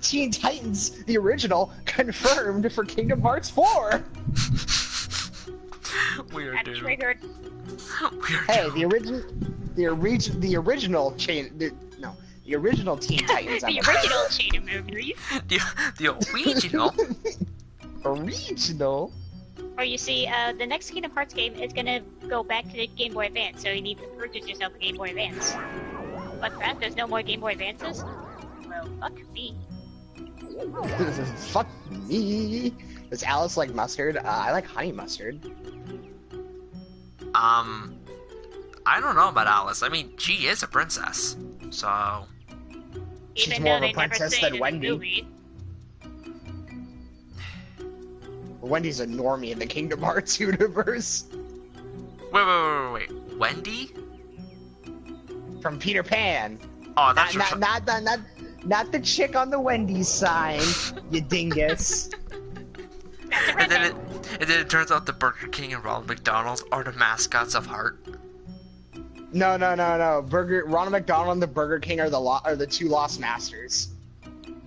Teen Titans, the original, confirmed for Kingdom Hearts 4. We are I'm doomed. triggered. We are Hey, doomed. the original the original Teen Titans. The original chain of memories. The original. Original. Or you see, the next Kingdom Hearts game is gonna go back to the Game Boy Advance, so you need to purchase yourself a Game Boy Advance. What's that? There's no more Game Boy Advances? Well, fuck me. Fuck me. Does Alice like mustard? I like honey mustard. I don't know about Alice. I mean, she is a princess, so. She's Even more though of a they never princess say than it in Wendy. the movie. Wendy's a normie in the Kingdom Hearts universe. Wait. Wendy? From Peter Pan. Oh, that's Not the chick on the Wendy's sign, you dingus. That's a And then redneck. it turns out the Burger King and Ronald McDonald's are the mascots of Heart. No. Ronald McDonald and the Burger King are the two lost masters.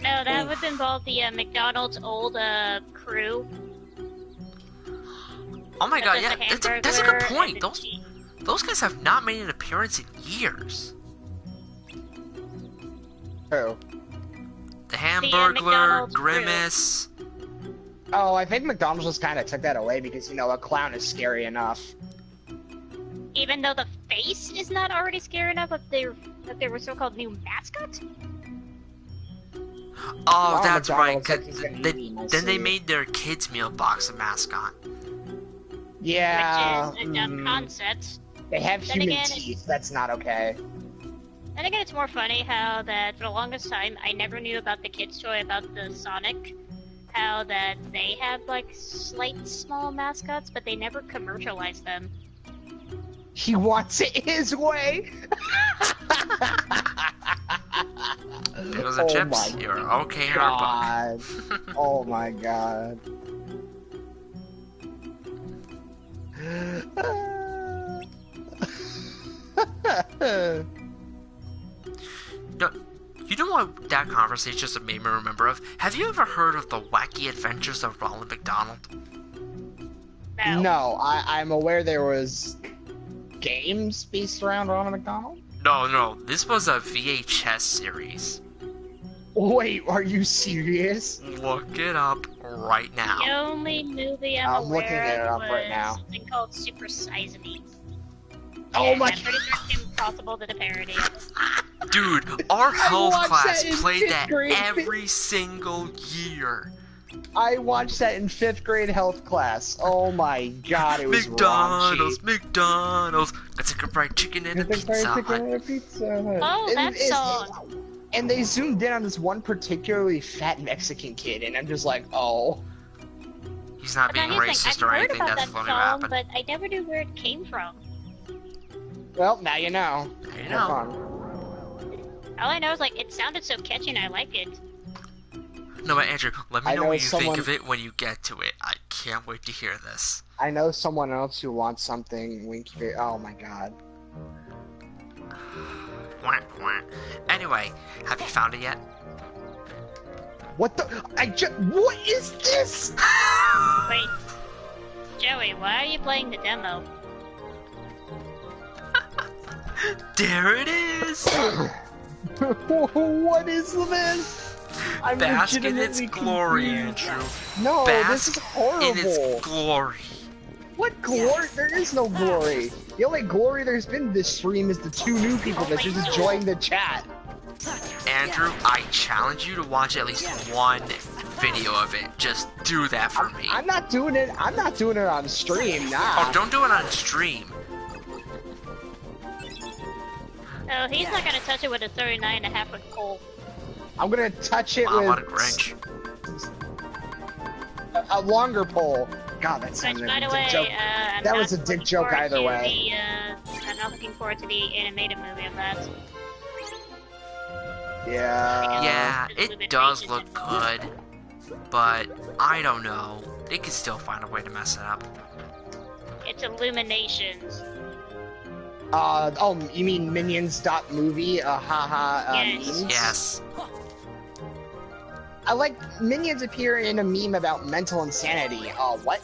No, that would involve the McDonald's old crew. Oh my god, Such yeah, as the that's a good hamburger point. and Those the cheese. those guys have not made an appearance in years. Who? The Hamburglar, McDonald's crew. Grimace. Oh, I think McDonald's just kind of took that away because, a clown is scary enough. Even though the face is not already scary enough, that they were so-called new mascots. Oh, Ronald that's McDonald right. looks like he's gonna eat me, I Then they see. made their kids meal box a mascot. Yeah. Which is a dumb concept. They have Then human again, teeth. That's not okay. Then again, it's more funny how that for the longest time I never knew about the kids' toy about the Sonic. How that they have like slight small mascots, but they never commercialize them. He wants it his way. Noodles and chips. my You're okay in our God. Oh my god. book. You know what that conversation just made me remember of? Have you ever heard of the Wacky Adventures of Ronald McDonald? No, I'm aware there was games based around Ronald McDonald. No, this was a VHS series. Wait, are you serious? Look it up right now. The only movie I'm I'm looking aware it of up was right now. something called Super Size Me. Oh And my I'm pretty sure it's impossible to parody. Dude, our health watched class that in played fifth that grade. every single year. I watched that in 5th grade health class. Oh my god, it was McDonald's, raunchy. McDonald's. Let's take a fried chicken and a Pizza Hut. Oh, that And- song! And they zoomed in on this one particularly fat Mexican kid, and I'm just like, oh. He's not But now being here's the racist thing, or I've heard anything. about That's that funny song, what happened. but I never knew where it came from. Well, now you know. There you Have know. fun. All I know is like it sounded so catchy and I liked it. No, but Andrew, let me I know know what you think someone- of it when you get to it. I can't wait to hear this. I know someone else who wants something winky. Oh my god. Wah, wah. Anyway, have you found it yet? What the? What is this? Wait, Joey, why are you playing the demo? There it is! What is this? I'm Bask in its legitimately glory, confused. Andrew. No, Bask this is horrible. in its glory. What glory? There is no glory. The only glory there's been this stream is the 2 new people that just joined the chat. Andrew, I challenge you to watch at least one video of it. Just do that for me. I'm not doing it. I'm not doing it on stream. Nah. Oh, don't do it on stream. Oh, he's not gonna touch it with a 39.5-foot pole. I'm gonna touch it Wow, with what a Grinch. a longer pole. God, that Which, sounded by like the a way, dick joke. I'm That not was a dick looking joke forward either to way. I'm not looking forward to the animated movie of that. Yeah. Yeah, There's it does limitations look involved. good, but I don't know. They could still find a way to mess it up. It's Illuminations. Oh, you mean Minions.movie? Haha. Yes. Memes? Yes. I like Minions appear in a meme about mental insanity. What?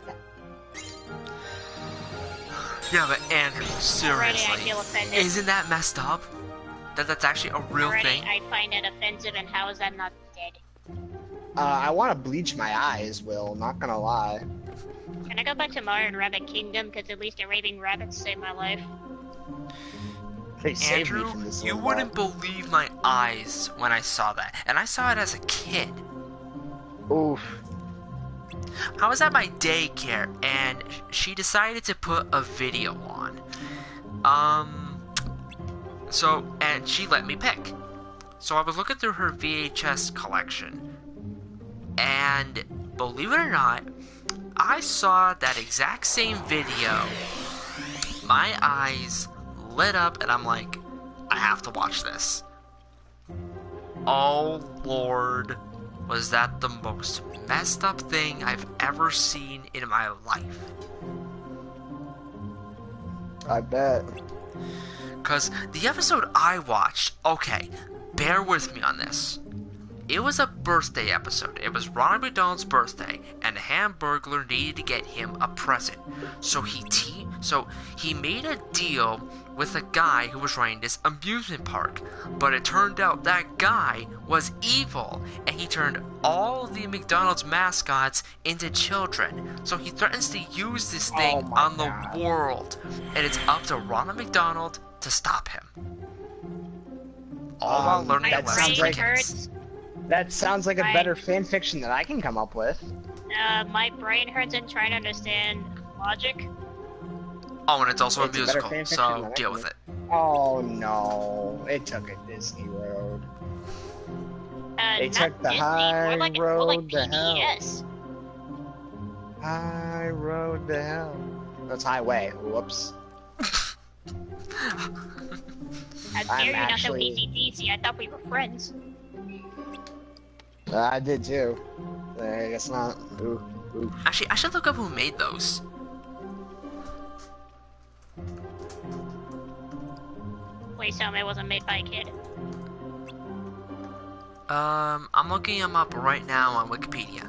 Yeah, but Andrew, Already I seriously, feel offended. isn't that messed up? That's actually a real Already thing? I find it offensive, and how is that not dead? I want to bleach my eyes, Will. Not gonna lie. Can I go back to Mario Rabbit Kingdom? Because at least a raving rabbit saved my life. They saved me Andrew, from this. you little wouldn't believe my eyes when I saw that. And I saw it as a kid. Oof. I was at my daycare, and she decided to put a video on. And she let me pick. So I was looking through her VHS collection, and believe it or not, I saw that exact same video. My eyes lit up, and I'm like, I have to watch this. Oh Lord, was that the most messed up thing I've ever seen in my life. I bet. Because the episode I watched, okay, bear with me on this. It was a birthday episode. It was Ronald McDonald's birthday, and the Hamburglar needed to get him a present. So he made a deal with a guy who was running this amusement park. But it turned out that guy was evil, and he turned all the McDonald's mascots into children. So he threatens to use this thing on the world, and it's up to Ronald McDonald to stop him. All while learning My a lesson brain for hurts. kids. That sounds like a better fan fiction that I can come up with. My brain hurts in trying to understand logic. Oh, and it's also It's a a better musical, fan fiction so than I deal can with it. Oh no, it took a Disney road. They Not took the Disney, high more like road to hell. PBS. High road to hell. That's highway. Whoops. How dare you not know ACDC? I thought we were friends. I did too. I guess not. Ooh, ooh. Actually, I should look up who made those. Please tell me it wasn't made by a kid. I'm looking them up right now on Wikipedia.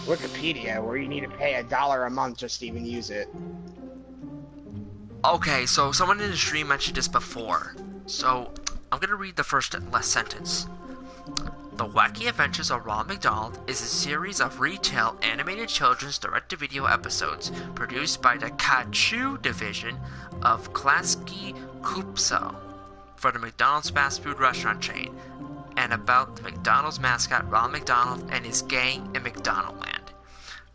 Wikipedia, where you need to pay $1 a month just to even use it. Okay, so someone in the stream mentioned this before. So, I'm gonna read the first last sentence. The Wacky Adventures of Ronald McDonald is a series of retail animated children's direct-to-video episodes produced by the Kachu division of Klasky Kupso for the McDonald's fast food restaurant chain, and about the McDonald's mascot Ronald McDonald and his gang in McDonaldland.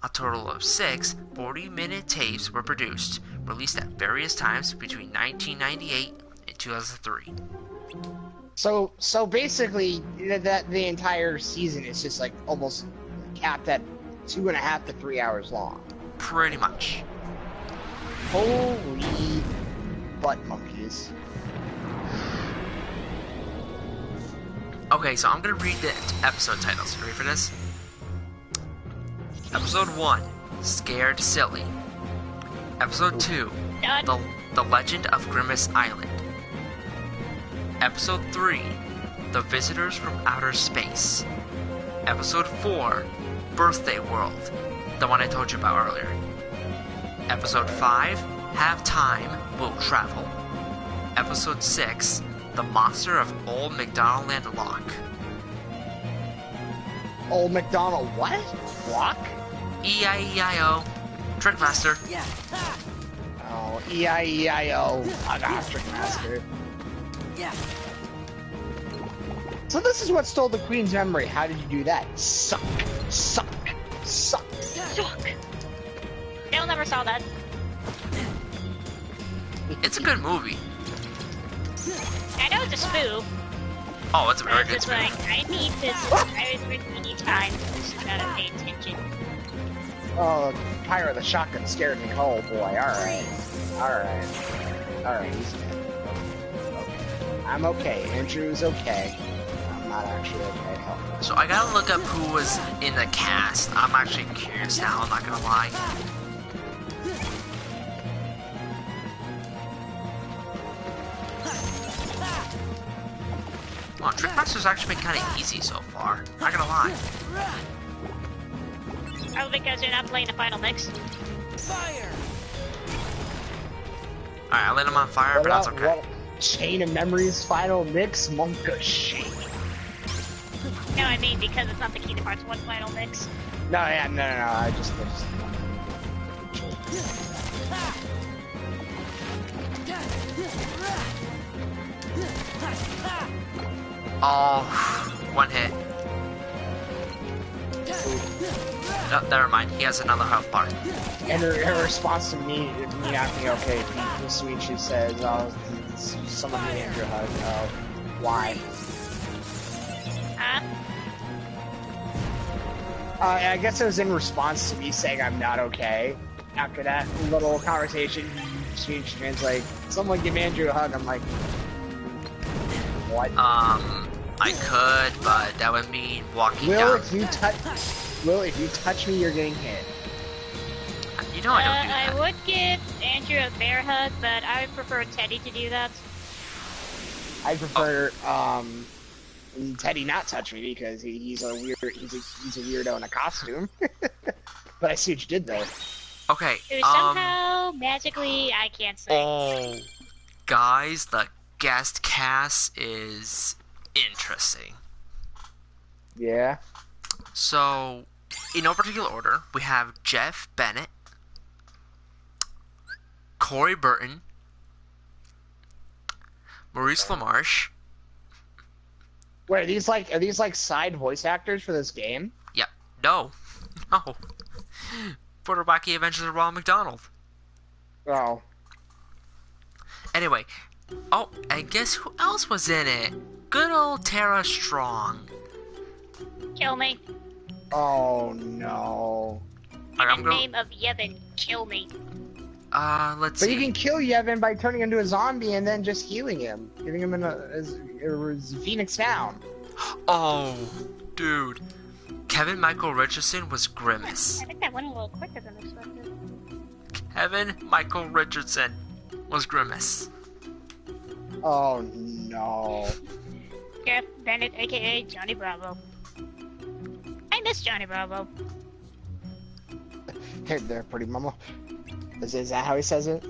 A total of 6 40-minute tapes were produced, released at various times between 1998 and 2003. So basically, that the entire season is just like almost capped at 2.5 to 3 hours long. Pretty much. Holy butt monkeys. Okay, so I'm gonna read the episode titles. You ready for this? Episode 1, Scared Silly. Episode 2, The Legend of Grimace Island. Episode 3, The Visitors from Outer Space. Episode 4, Birthday World, the one I told you about earlier. Episode 5, Have Time, Will Travel. Episode 6, The Monster of Old McDonaldland Lock. Old McDonald what? Block? E-I-E-I-O, Trickmaster. Yeah. Ha! Oh, E-I-E-I-O. I got Trickmaster. Yeah. So this is what stole the Queen's memory. How did you do that? Suck. Suck. Suck. Suck. They'll never saw that. It's a good movie. I know it's a spoof, Oh, it's a but very it's good just movie. like, I need this, I need time, just gotta pay attention. Oh, Pyro the Shotgun scared me. Oh boy. Alright. Alright. Alright, he's dead. Okay. I'm okay. Andrew's okay. I'm not actually okay. Help. So I gotta look up who was in the cast. I'm actually curious now, I'm not gonna lie. Oh, Trickmaster's actually been kind of easy so far. Not gonna lie. Probably because you're not playing the final mix. Fire. Alright, I lit him on fire, but that's okay. Chain of Memories final mix? Monka shake. No, I mean because it's not the Kingdom Hearts 1 final mix. No, yeah, no. I just Oh, one hit. No, never mind. He has another health bar. And her response to me asking, okay, be sweet, she says, oh, someone gave Andrew a hug. Oh, why? Huh? I guess it was in response to me saying I'm not okay. After that little conversation, she's like, someone give Andrew a hug. I'm like, what? I could, but that would mean walking Will, down. if you touch me, you're getting hit. You know I don't do that. I would give Andrew a bear hug, but I would prefer Teddy to do that. I prefer Teddy not touch me because he's a weirdo in a costume. But I see what you did though. Okay. Who somehow magically I can't say. Oh, guys, the guest cast is interesting. Yeah. So, in no particular order, we have Jeff Bennett, Corey Burton, Maurice LaMarche. Wait, are these like side voice actors for this game? Yep. No. No. For the Wacky Adventures of Ronald McDonald. Oh. Anyway. Oh, and guess who else was in it? Good old Tara Strong. Kill me. Oh no. In the name of Yevon, kill me. Let's see. But you can kill Yevon by turning him into a zombie and then just healing him, giving him his Phoenix down. Oh, dude. Kevin Michael Richardson was Grimace. I think that went a little quicker than expected. Kevin Michael Richardson was Grimace. Oh no. Jeff Bennett, aka Johnny Bravo. I miss Johnny Bravo. Hey there, pretty mama. Is that how he says it?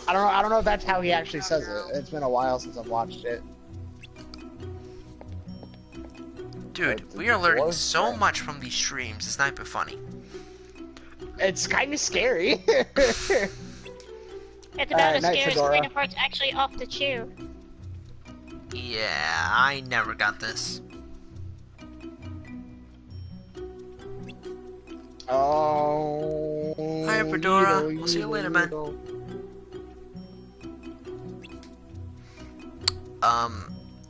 I don't know if that's how he actually says it. It's been a while since I've watched it. Dude, we are learning so much from these streams. It's not even funny. It's kind of scary. It's about as night, scary as Fedora. Kingdom Hearts actually off the chew. Yeah, I never got this. Oh. Hi, Fedora. We'll see you later, man.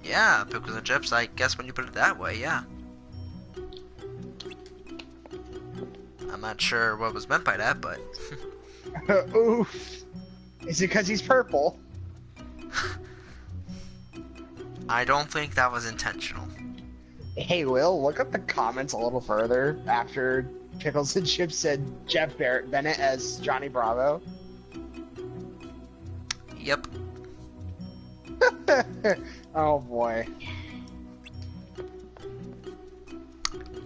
Yeah, pickles and chips, I guess when you put it that way, yeah. I'm not sure what was meant by that, but... Oof. Is it because he's purple? I don't think that was intentional. Hey, Will, look up the comments a little further after Pickles and Chips said Jeff Bennett as Johnny Bravo. Yep. Oh boy.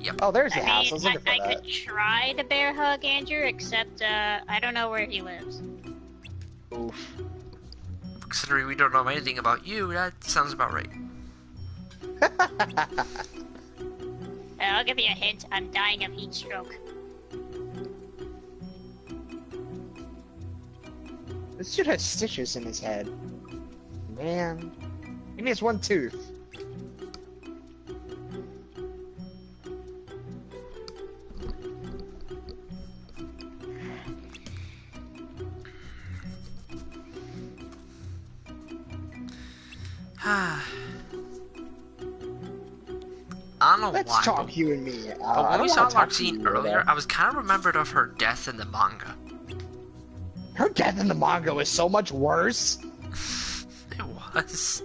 Yep. Oh, there's the I house. mean, I was looking for I that. could try to bear hug Andrew, except I don't know where he lives. Oof. Considering we don't know anything about you, that sounds about right. I'll give you a hint. I'm dying of heat stroke. This dude has stitches in his head. Man. Maybe it's one tooth. I don't know Let's why. talk you and me. But when we saw Larxene earlier, I was kind of remembered of her death in the manga. Her death in the manga was so much worse. It was.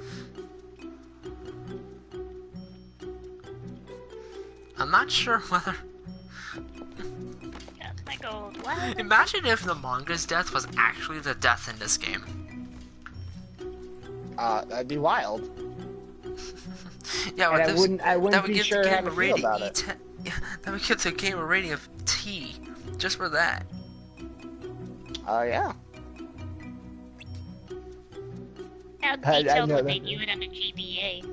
I'm not sure whether... That's my gold. What? Imagine if the manga's death was actually the death in this game. That'd be wild. Yeah, And but I wouldn't that would be give sure the how game to a feel rating about it. E10. That would give the game a rating of T, just for that. Yeah. How I detailed know would they that. do it on the GBA?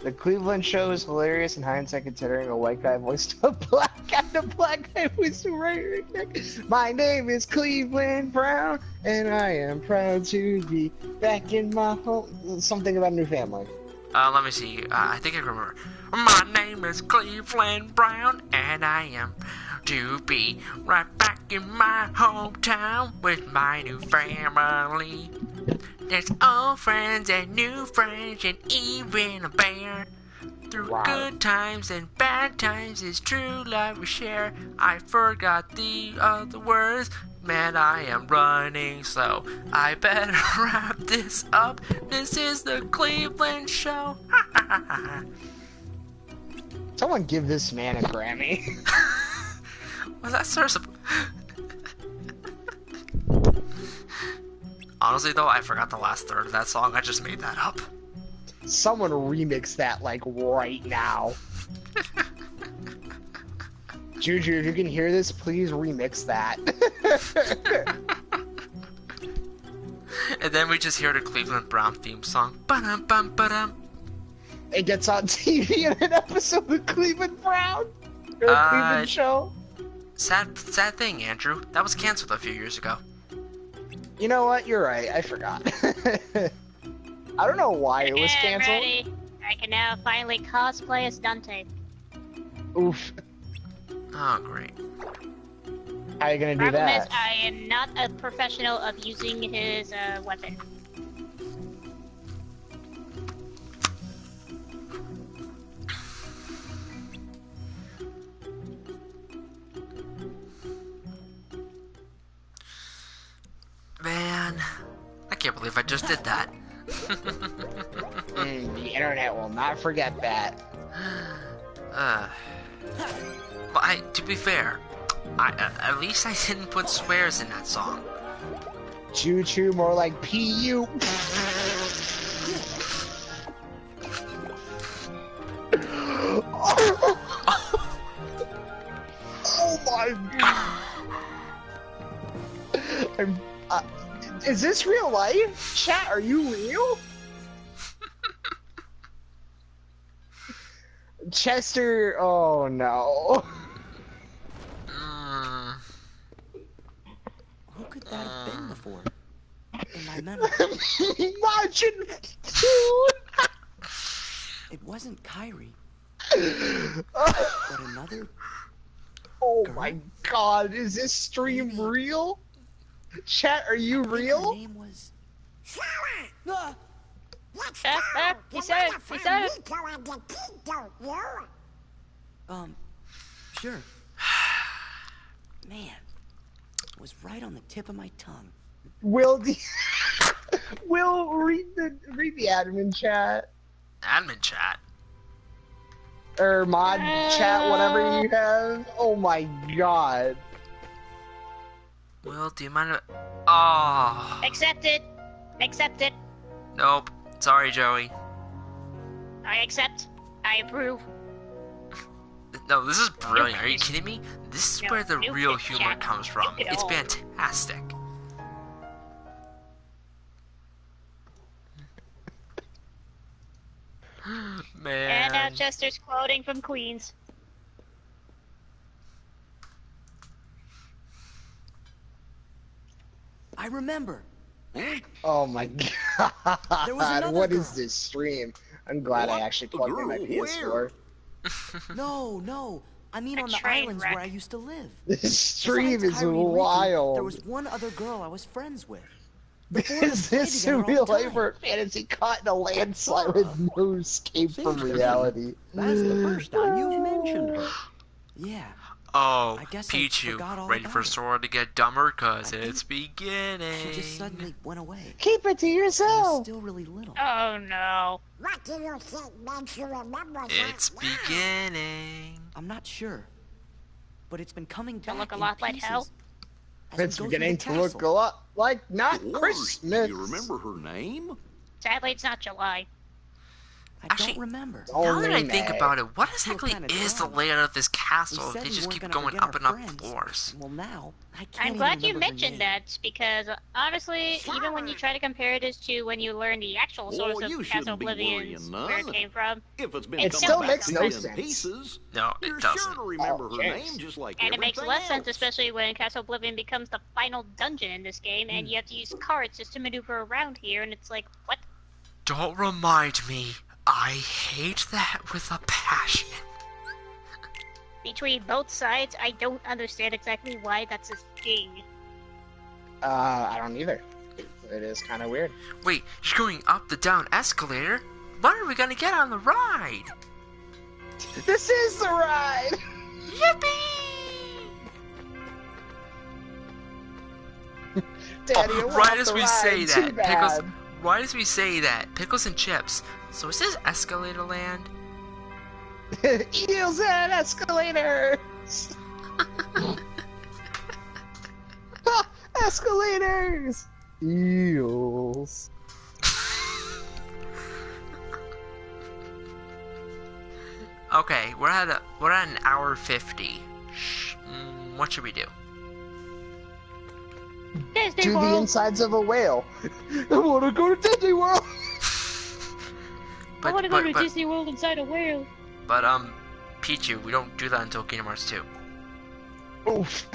The Cleveland show is hilarious in hindsight, considering a white guy voiced a black guy, and a black guy voiced a right. My name is Cleveland Brown, and I am proud to be back in my home. Something about a new family. Let me see. I think I can remember. My name is Cleveland Brown, and I am to be right back in my hometown with my new family. There's old friends and new friends and even a bear. Through Wow. good times and bad times, it's true love we share. I forgot the other words. Man, I am running slow. I better wrap this up. This is the Cleveland show. Someone give this man a Grammy. Was that sort of... Honestly, though, I forgot the last third of that song. I just made that up. Someone remix that, like, right now. Juju, if you can hear this, please remix that. And then we just hear the Cleveland Brown theme song. Ba-dum, bum, ba-dum. It gets on TV in an episode of Cleveland Brown. Or the Cleveland show. Sad thing, Andrew. That was canceled a few years ago. You know what? You're right. I forgot. I don't know why it was canceled. Ready. I can now finally cosplay as Dante. Oof. Oh, great. How are you gonna do Problem is, that? I am not a professional of using his weapon. Man, I can't believe I just did that. The internet will not forget that. But to be fair, at least I didn't put swears in that song. Choo choo, more like PU. Oh my god. Is this real life? Chat, are you real? Chester, oh no. Who could that have been before? In my memory, Imagine, dude. it wasn't Kyrie, but another. Oh my god, is this stream real? Chat, are you Her real? name was. He said it. Sure. Man, it was right on the tip of my tongue. Will read the admin chat Admin chat. or mod chat, whatever you have. Oh my god. Will, do you mind? Oh, Accept it. Accept it. nope. Sorry, Joey. I accept. I approve. No, this is brilliant. Are you kidding me? This is No, where the no real fit humor chat. comes from. It It's all. fantastic. Man. And now Chester's quoting from Queens. I remember. Oh my god. There was another What is girl. this stream? I'm glad I actually plugged in my Girl, PS4. No. I mean A on the train islands wreck. where I used to live. This stream Besides is Kyrie and Ricky, wild. there was one other girl I was friends with. Before Is we played this together a all the real life time. or a fantasy caught in a landslide with no escape from reality? That's the first time you've mentioned her. Yeah. Oh, I guess I Pichu, forgot all ready for about it. Sora to get dumber? Cause I it's beginning. She just suddenly went away. Keep it to I was yourself. still really little. Oh no. What do you think makes you remember It's that now? beginning. I'm not sure. But it's been coming Does it back look a in lot like pieces hell? as we It's go through beginning the to look castle. a lot like not Of course. Christmas. Do you remember her name? Sadly, it's not July. I Actually, don't remember. Now that I Only think May. about it, what exactly kinda is the dumb. layout of this We castle? said They we just weren't keep gonna going forget up our and up friends. floors. Well, now I can't I'm even glad you remember her mentioned name. that because honestly, even when you try to compare it as to when you learn the actual source Oh, you of Castle shouldn't be Oblivion's worrying where it none. came from, If it's been It coming still back makes to no you in sense. pieces, No, you're it sure doesn't. to remember her yes. name just like and it makes everything less sense, else. especially when Castle Oblivion becomes the final dungeon in this game, and you have to use carts just to maneuver around here, and it's like, what? Don't remind me. I hate that with a passion. Between both sides, I don't understand exactly why that's a thing. I don't either. It is kind of weird. Wait, you're going up the down escalator? When are we gonna get on the ride? This is the ride! Yippee! Daddy, I want right as the we ride. say Too that, Pickles. bad. Right as we say that, Pickles and Chips. So is this escalator land? Eels and escalators! Ha! Escalators! Eels. Okay, we're at an hour 50. What should we do? Disney Do the World! insides of a whale. I want to go to Disney World! I want to go to Disney World inside a whale. But Pichu, we don't do that until Kingdom Hearts 2. Oof.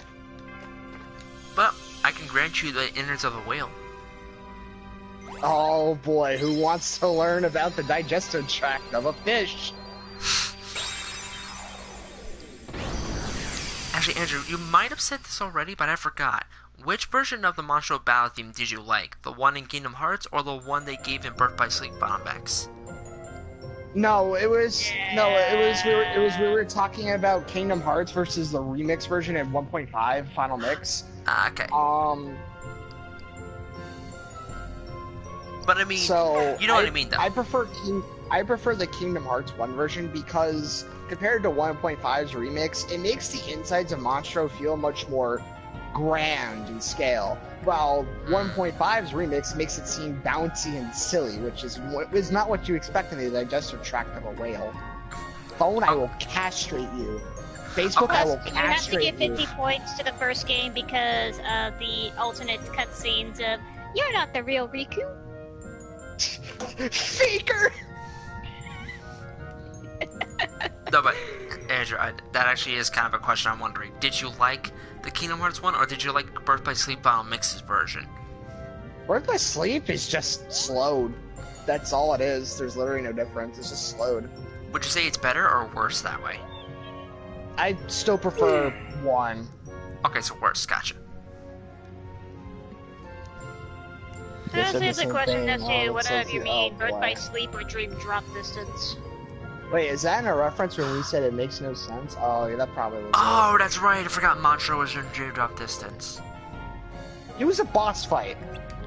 But I can grant you the innards of a whale. Oh boy, who wants to learn about the digestive tract of a fish? Actually, Andrew, you might have said this already, but I forgot. Which version of the Monstro Battle theme did you like? The one in Kingdom Hearts or the one they gave in Birth by Sleep Bottom X? No, it was we were talking about Kingdom Hearts versus the remix version in 1.5 Final Mix. Okay. But I mean, So you know what I mean, though. I prefer the Kingdom Hearts 1 version because compared to 1.5's remix, it makes the insides of Monstro feel much more grand in scale, while 1.5's remix makes it seem bouncy and silly, which is not what you expect in the digestive tract of a whale. Phone, I will castrate you. Facebook, I will You have to castrate give you. 50 points to the first game because of the alternate cutscenes of, you're not the real Riku. Faker! No, but Andrew, that actually is kind of a question I'm wondering. Did you like the Kingdom Hearts one, or did you like Birth by Sleep Bottom Mix's version? Birth by Sleep is just slowed. That's all it is. There's literally no difference. It's just slowed. Would you say it's better or worse that way? I still prefer 1. Okay, so worse. Gotcha. Honestly, it's a question as to Oh, whether so you cute. mean Oh, Birth by boy. Sleep or Dream Drop Distance. Wait, is that in a reference when we said it makes no sense? Oh, yeah, that probably was Oh, that's right. I forgot Monstro was in Dream Drop Distance. it. It was a boss fight.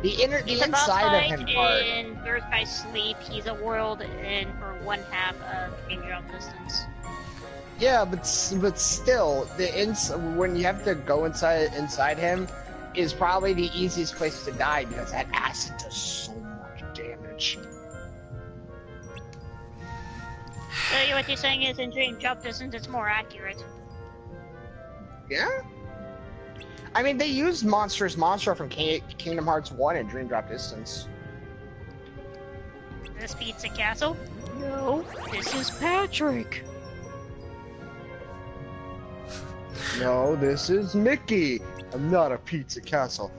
The He's a boss inside fight of him part. in Birth by Sleep. He's a world in for one half of Dream Drop Distance. Yeah, but still, when you have to go inside him, is probably the easiest place to die because that acid does so much damage. So what you're saying is in Dream Drop Distance it's more accurate. Yeah. I mean, they used Monstro from Kingdom Hearts 1 and Dream Drop Distance. This Pizza Castle? No, this is Patrick. No, this is Mickey. I'm not a pizza castle.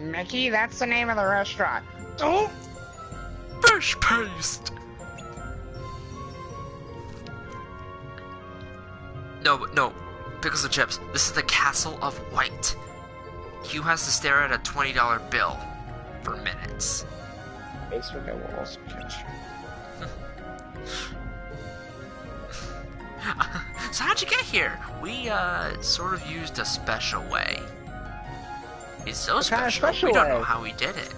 Mickey, that's the name of the restaurant. Oh! Fish paste! No. Pickles and Chips. This is the Castle of White. Hugh has to stare at a $20 bill for minutes. Facebook, I will also catch you. So how'd you get here? We, sort of used a special way. It's so What kind of special, special we don't way? know how we did it.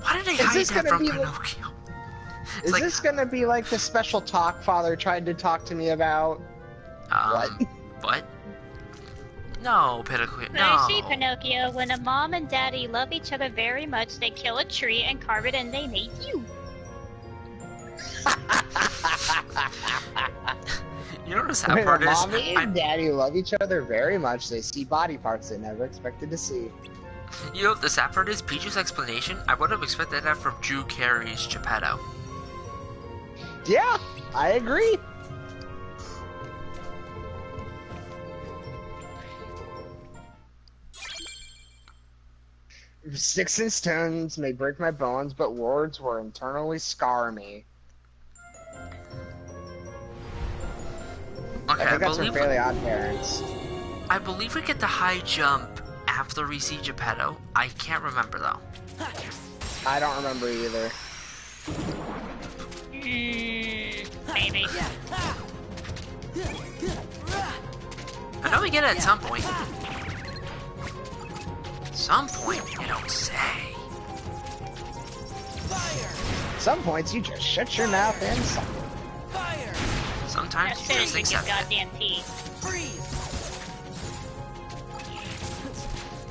Why did they Is hide this that gonna from be like- Pinocchio? It's Is like, this gonna be like the special talk Father tried to talk to me about? what? No, Pinocchio. But I see, No. Pinocchio, when a mom and daddy love each other very much, they kill a tree and carve it and they make you. You know what the sad When part is? mommy and daddy love each other very much, they see body parts they never expected to see. You know what the sad part is? Peach's explanation, I would have expected that from Drew Carey's Geppetto. Yeah, I agree. Sticks and stones may break my bones, but words will internally scar me. Okay, I think that's from Fairly Odd Parents. I believe we get the high jump after we see Geppetto. I can't remember though. I don't remember either. Maybe. I know we get it at some point. Some point, you don't say. Some points you just shut your mouth and suck. Sometimes As you soon just as you accept get it. goddamn tea.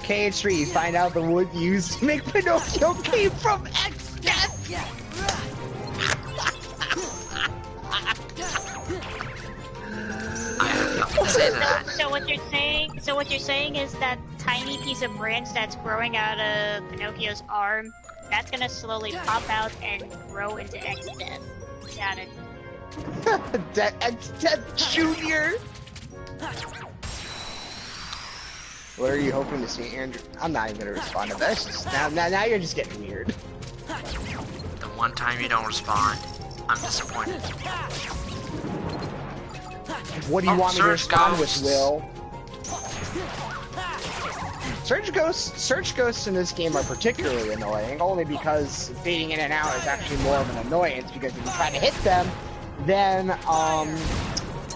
KH3, you find out the wood used to make Pinocchio came from X-Death! I have nothing to say to that. So what you're saying is that tiny piece of branch that's growing out of Pinocchio's arm, that's gonna slowly pop out and grow into X-Death. Got it. X-Death Jr.! What are you hoping to see, Andrew? I'm not even gonna respond to this. Now you're just getting weird. The one time you don't respond, I'm disappointed. What do you want me to Surge respond Ghosts. with, Will? Search ghosts in this game are particularly annoying, only because fading in and out is actually more of an annoyance, because if you try to hit them, then,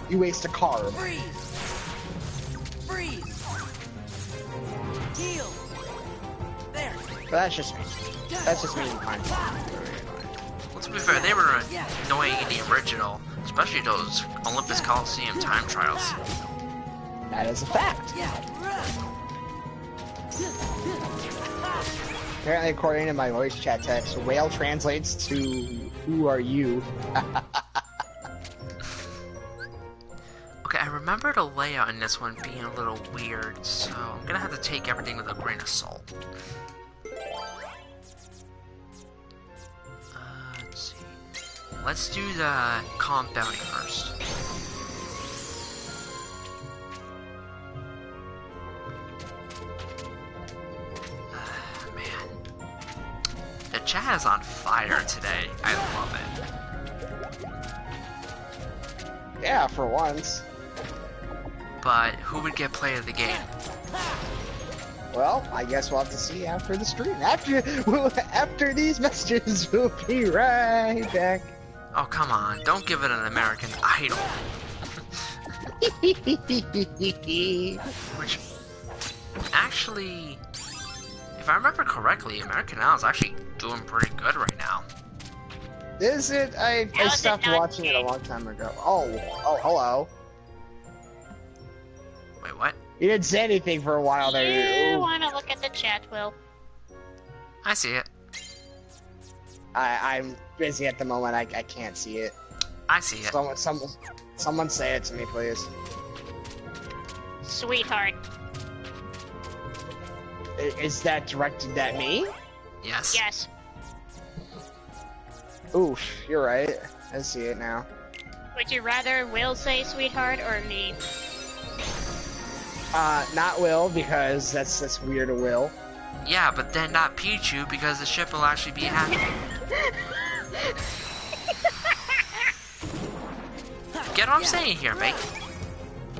you waste a card. Heal. There. But that's just me. That's just me in kind. Well, to be fair, they were annoying in the original, especially those Olympus Coliseum time trials. That is a fact. Apparently, according to my voice chat text, whale translates to "Who are you?" Okay, I remember the layout in this one being a little weird, so I'm gonna have to take everything with a grain of salt. Let's see. Let's do the CoM bounty first. Man. The chat is on fire today. I love it. Yeah, for once. But who would get play of the game? Well, I guess we'll have to see after the stream. After these messages, we'll be right back. Oh, come on. Don't give it an American Idol. Which, actually, if I remember correctly, American Idol is actually doing pretty good right now. Is it? I How is it stopped not watching it a big? long time ago. Oh, hello. Wait, what? You didn't say anything for a while there. You Ooh. wanna look at the chat, Will? I see it. I'm busy at the moment. I can't see it. I see it. Someone say it to me, please. Sweetheart. Is that directed at me? Yes. Yes. Oof, you're right. I see it now. Would you rather Will say sweetheart or me? Not Will, because that's weird of Will. Yeah, but then not Pichu because the ship will actually be happy. Get what I'm saying here, mate?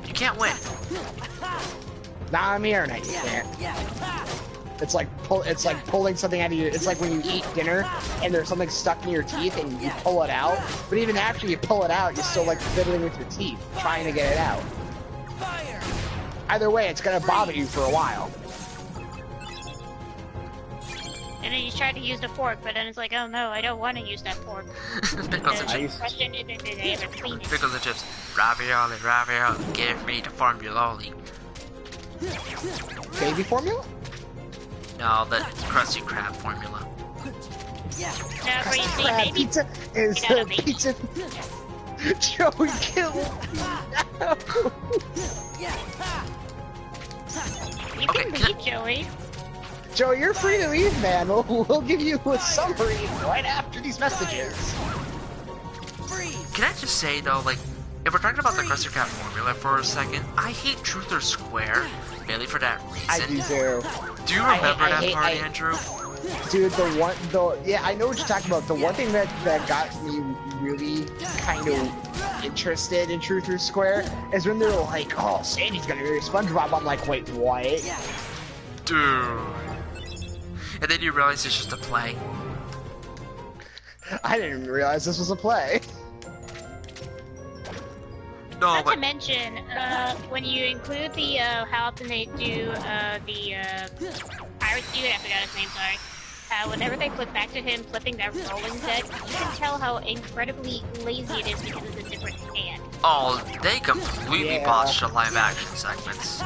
You can't win. Nah, I'm here, and you can't. It's like pulling something out of your. It's like when you eat dinner and there's something stuck in your teeth and you pull it out. But even after you pull it out, you're still like fiddling with your teeth, trying to get it out. Either way, it's gonna bother you for a while. And then you try to use the fork, but then it's like, oh no, I don't want to use that fork. Pickles and The chips. question is, did they ever clean it? Pickles and chips. Ravioli, ravioli. Give me the formuloli. Baby formula? No, the Krusty Krab formula. No, where you see Crab baby pizza is Get out the of me. pizza. Joey, kill me. You Okay, can can leave, Joey. Joey, you're free to leave, man. We'll give you a summary right after these messages. Can I just say though, like, if we're talking about the Krusty Krab formula for a second, I hate Truth or Square, mainly for that reason. I do too. Do you remember I that hate- part, Andrew? Dude, yeah, I know what you're talking about. The one thing that got me really kind of interested in Truth or Square is when they're like, oh, Sandy's gonna marry SpongeBob. I'm like, wait, what? Dude. And then you realize it's just a play. I didn't even realize this was a play. No, Not to but mention, when you include the, how often they do, the, Irish dude, I forgot his name, sorry. Whenever they flip back to him flipping that rolling deck, you can tell how incredibly lazy it is because it's a different hand. oh, they completely Yeah. botched the live action segments.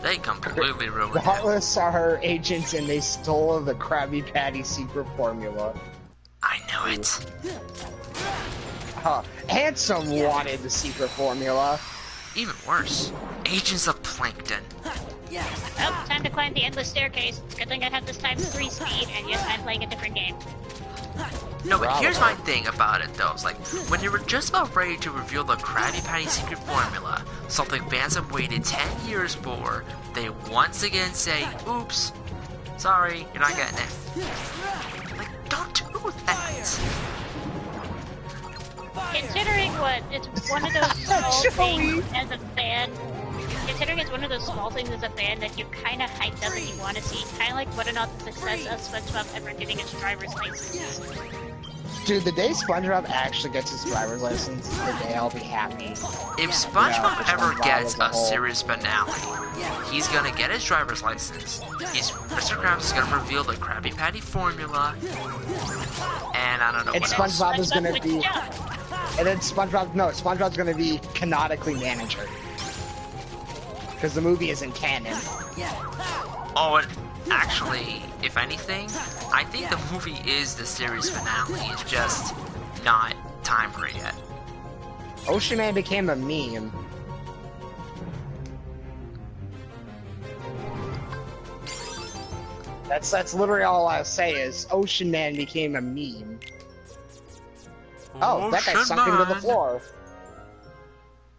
They completely ruined The it. Heartless are agents and they stole the Krabby Patty secret formula. I know it. Handsome wanted the secret formula. Even worse, Agents of Plankton. Oh, time to climb the endless staircase. Good thing I have this times 3 speed, and yes, I'm playing a different game. No, but here's my Bravo. thing about it though. It's like, when you were just about ready to reveal the Krabby Patty secret formula, something fans have waited 10 years for, they once again say, oops, sorry, you're not getting it. Like, don't do that. Considering what, it's one of those small things as a fan. Considering it's one of those small things as a fan that you kind of hyped up and you want to see, kind of like what or not the success of SpongeBob ever getting his driver's license. Dude, the day SpongeBob actually gets his driver's license is the day I'll be happy. If SpongeBob Yeah, ever SpongeBob gets as a a whole. series finale, he's gonna get his driver's license, Mr. Krabs is gonna reveal the Krabby Patty formula, and I don't know And what else. SpongeBob is gonna would be, jump. and then SpongeBob's gonna be canonically manager. Because the movie isn't canon. Oh, and actually, if anything, I think the movie is the series finale. It's just not time for it yet. Ocean Man became a meme. That's literally all I'll say is Ocean Man became a meme. Oh, that guy sunk into the floor.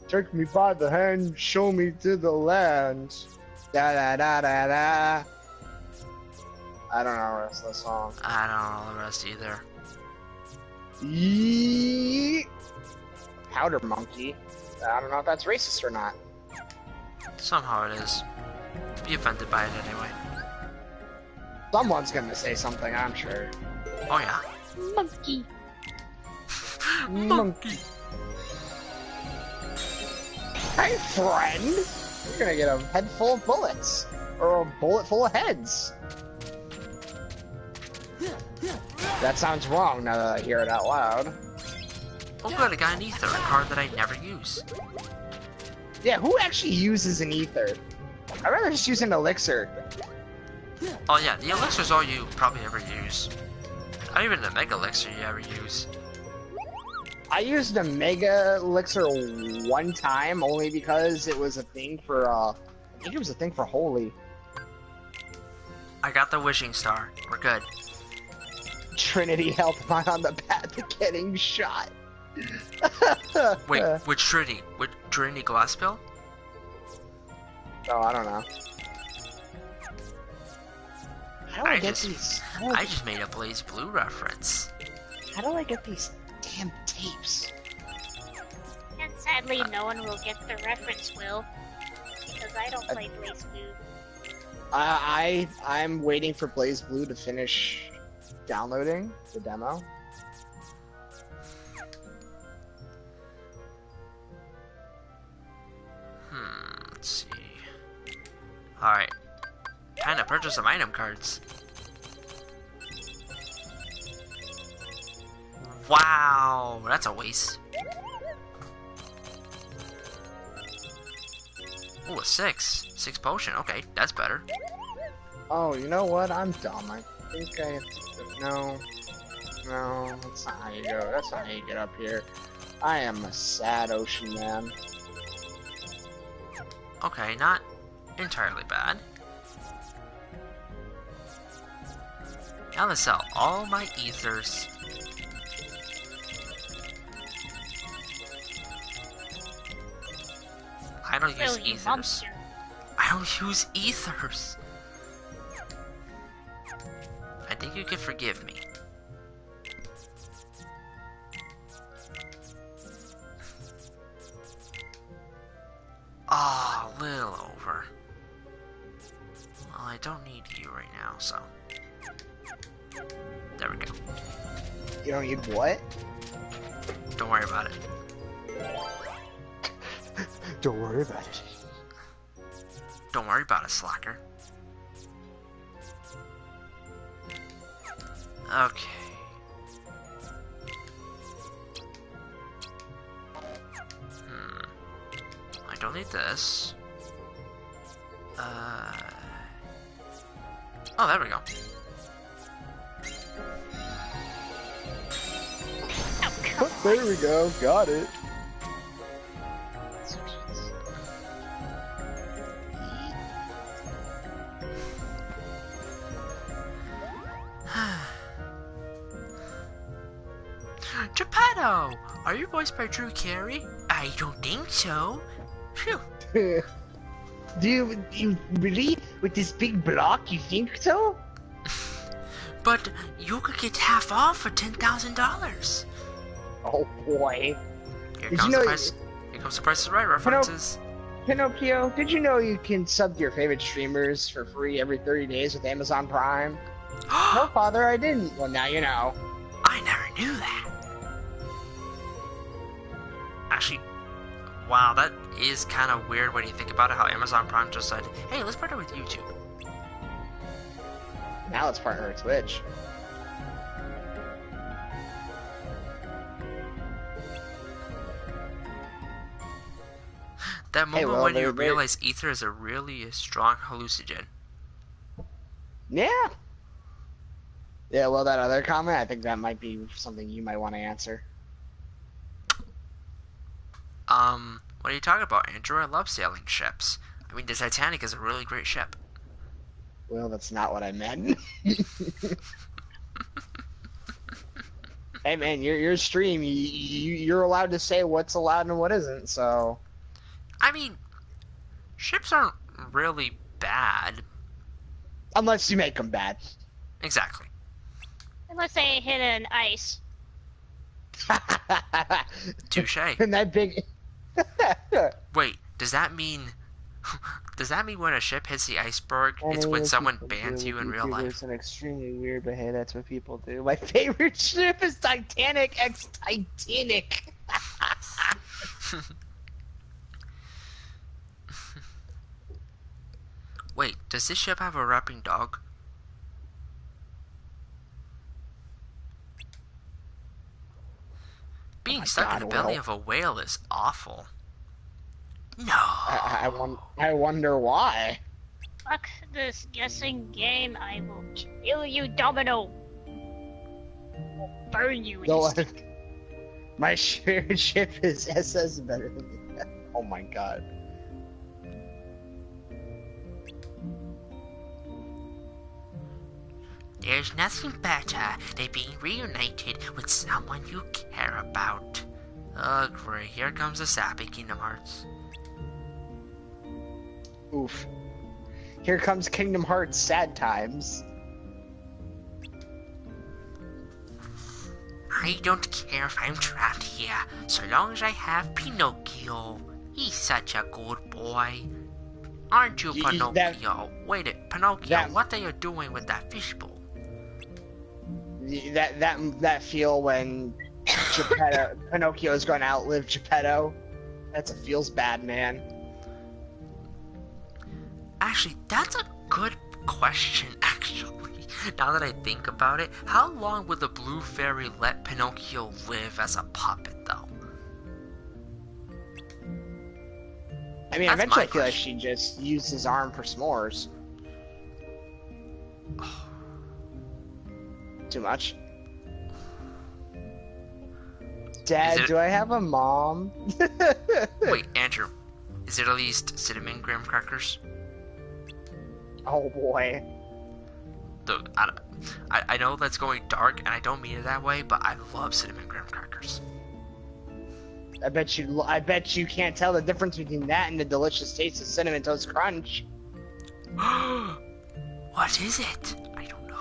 Take me by the hand, show me to the land. Da da da da da. I don't know the rest of the song. I don't know the rest either. Yee. Powder Monkey. I don't know if that's racist or not. Somehow it is. Be offended by it anyway. Someone's gonna say something, I'm sure. Oh yeah. Monkey. Monkey. Hey, friend! You're gonna get a head full of bullets. Or a bullet full of heads. That sounds wrong now that I hear it out loud. Oh good, I got an ether, a card that I never use. Yeah, who actually uses an ether? I'd rather just use an elixir. Oh yeah, the elixir's all you probably ever use. Not even the mega elixir you ever use. I used a mega elixir one time, only because it was a thing for, I think it was a thing for Holy. I got the wishing star. We're good. Trinity helped mine on the path to getting shot. Wait, which Trinity? Which Trinity Glasspill? Oh, I don't know. How do I, I get just- these? I just made a Blaze Blue reference. How do I get these damn tapes? And sadly, no one will get the reference, Will. Because I don't play Blaze Blue. I'm waiting for Blaze Blue to finish downloading the demo. Let's see. Alright. Time to purchase some item cards. Wow, that's a waste. Ooh, a 6. 6 potion. Okay, that's better. Oh, you know what? I'm dumb. I think I have to... No. No, that's not how you go. That's not how you get up here. I am a sad ocean man. Okay, not entirely bad. Now let's sell all my ethers. I don't use You ethers. monster. I don't use ethers. I think you can forgive me. Ah, a little over. Well, I don't need you right now, so. There we go. You don't need what? Don't worry about it. Don't worry about it. Don't worry about it, slacker. Okay. I don't need this. Oh, there we go. Oh, There we go. Got it. Geppetto! Are you voiced by Drew Carey? I don't think so. Phew. Do you really, with this big block, you think so? But you could get half off for $10,000. Oh boy. Here Did comes you know the price. Here comes the Price is Right references. Pinocchio, did you know you can sub to your favorite streamers for free every 30 days with Amazon Prime? No, father, I didn't. Well, now you know. I never knew that. Actually, wow, that is kind of weird when you think about it. How Amazon Prime just said, "Hey, let's partner with YouTube." Now let's partner with Twitch. That moment well, when you they're- realize ether is a really strong hallucinogen. Yeah. Yeah, well, that other comment, I think that might be something you might want to answer. What are you talking about, Andrew? I love sailing ships. I mean, the Titanic is a really great ship. Well, that's not what I meant. Hey, man, your stream, you're allowed to say what's allowed and what isn't, so... I mean, ships aren't really bad. Unless you make them bad. Exactly. Unless they hit an ice. Touche. And that big... Wait, does that mean... Does that mean when a ship hits the iceberg, it's when someone bans you in real life? It's an extremely weird, but hey, that's what people do. My favorite ship is Titanic x Titanic. Wait, does this ship have a rapping dog? Being stuck in the belly of a whale is awful. No. I wonder why. Fuck this guessing game. I will kill you, Domino. I'll burn you. in No, this- my shared ship is SS better than me. Oh my god. There's nothing better than being reunited with someone you care about. Oh great, here comes the sap in Kingdom Hearts. Oof. Here comes Kingdom Hearts sad times. I don't care if I'm trapped here, so long as I have Pinocchio. He's such a good boy. Aren't you, Pinocchio? Wait, Pinocchio, what are you doing with that fishbowl? That feel when Pinocchio is going to outlive Geppetto. That's a feels bad, man. Actually, that's a good question, actually. Now that I think about it, how long would the Blue Fairy let Pinocchio live as a puppet, though? I mean, That's eventually my I feel like question. she just used his arm for s'mores. Too much. Dad, Is it- do I have a mom? Wait, Andrew, is it at least cinnamon graham crackers? Oh boy. Look, I know that's going dark, and I don't mean it that way, but I love cinnamon graham crackers. I bet you can't tell the difference between that and the delicious taste of Cinnamon Toast Crunch. What is it? I don't know.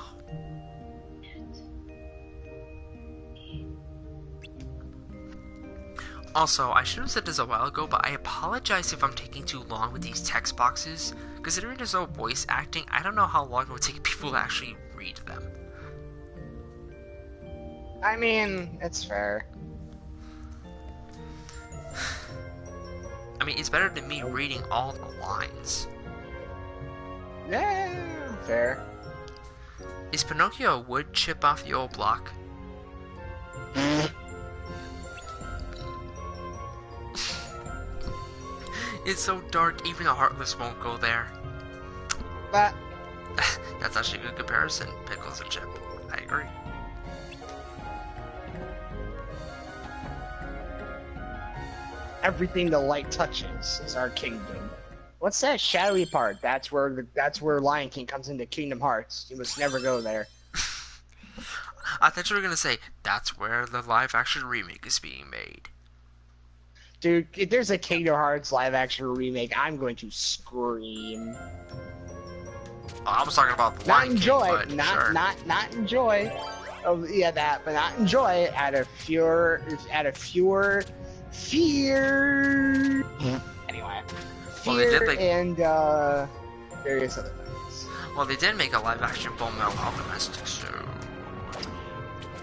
Also, I should have said this a while ago, but I apologize if I'm taking too long with these text boxes. Considering there's no voice acting, I don't know how long it would take people to actually read them. I mean, it's fair. I mean, it's better than me reading all the lines. Yeah, fair. Is Pinocchio a wood chip off the old block? It's so dark, even the Heartless won't go there. But That's actually a good comparison. Pickles and chip. I agree. everything the light touches is our kingdom. What's that shadowy part? That's where Lion King comes into Kingdom Hearts. You must never go there. I thought you were gonna say that's where the live-action remake is being made. Dude, if there's a Kingdom Hearts live-action remake, I'm going to scream. Oh, I was talking about the Not Lion enjoy, King, but sure. not enjoy. Oh yeah, that, but not enjoy out of fewer. Anyway, Well, they fear did make- and various other things. Well, they did make a live-action Full Metal Alchemist, so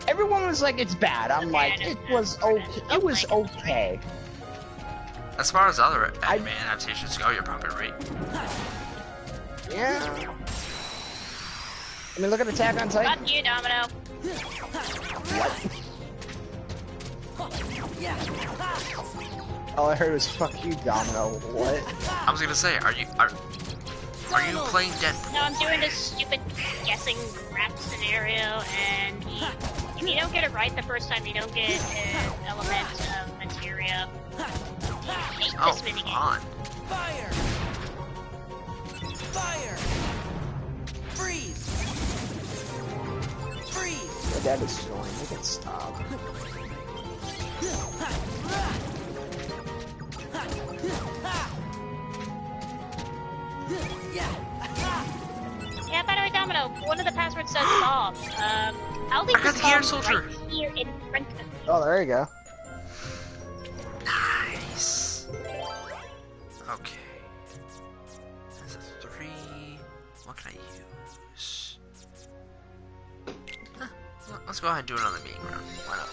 Everyone was like, "It's bad." I'm like, "It was okay. It was okay." as far as other anime adaptations go, you're probably right. Yeah. I mean, look at Attack on Titan. Fuck you, Domino. All I heard was "fuck you, Domino." What? I was gonna say, are you playing Dead? No, I'm doing this stupid guessing rap scenario, and if you don't get it right the first time, you don't get an element of materia. I hate Oh, this minigame. come on. Fire! Fire! Freeze! Freeze! My dad is snoring. Make it stop. Yeah, by the way, Domino, one of the passwords says Bob. I'll leave I got this the air bomb soldier. right here in front of me. Oh, there you go. Nice. Okay. This is 3. What can I use? Huh, let's go ahead and do another meeting round. Why not?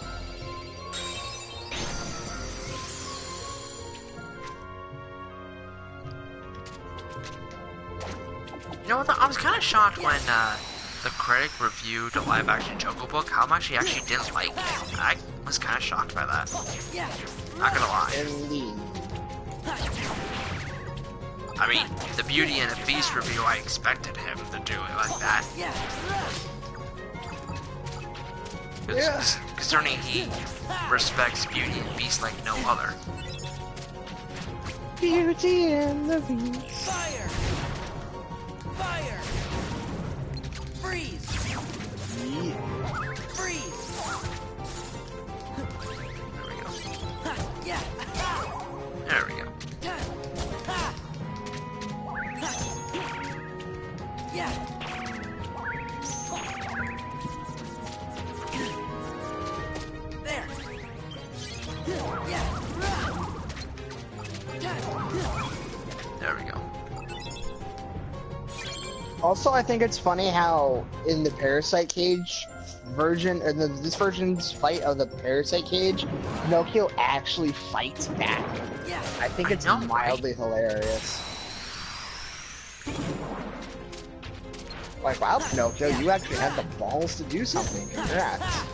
You know what? I was kind of shocked when the critic reviewed the live-action Choco Book. How much he actually didn't like it. I was kind of shocked by that. Not gonna lie. Indeed. I mean, the Beauty and the Beast review, I expected him to do it like that. Concerning he respects Beauty and Beast like no other. Beauty and the Beast. Fire! Fire! Freeze! Freeze! There we go. Yeah! There we go. Yeah! There! Yeah! There we go. Also, I think it's funny how in the Parasite Cage version, or this version's fight of the Parasite Cage, Pinocchio actually fights back. Yeah! I think I it's know, mildly hilarious. Like, wow, Pinocchio, you actually had the balls to do something. Congrats.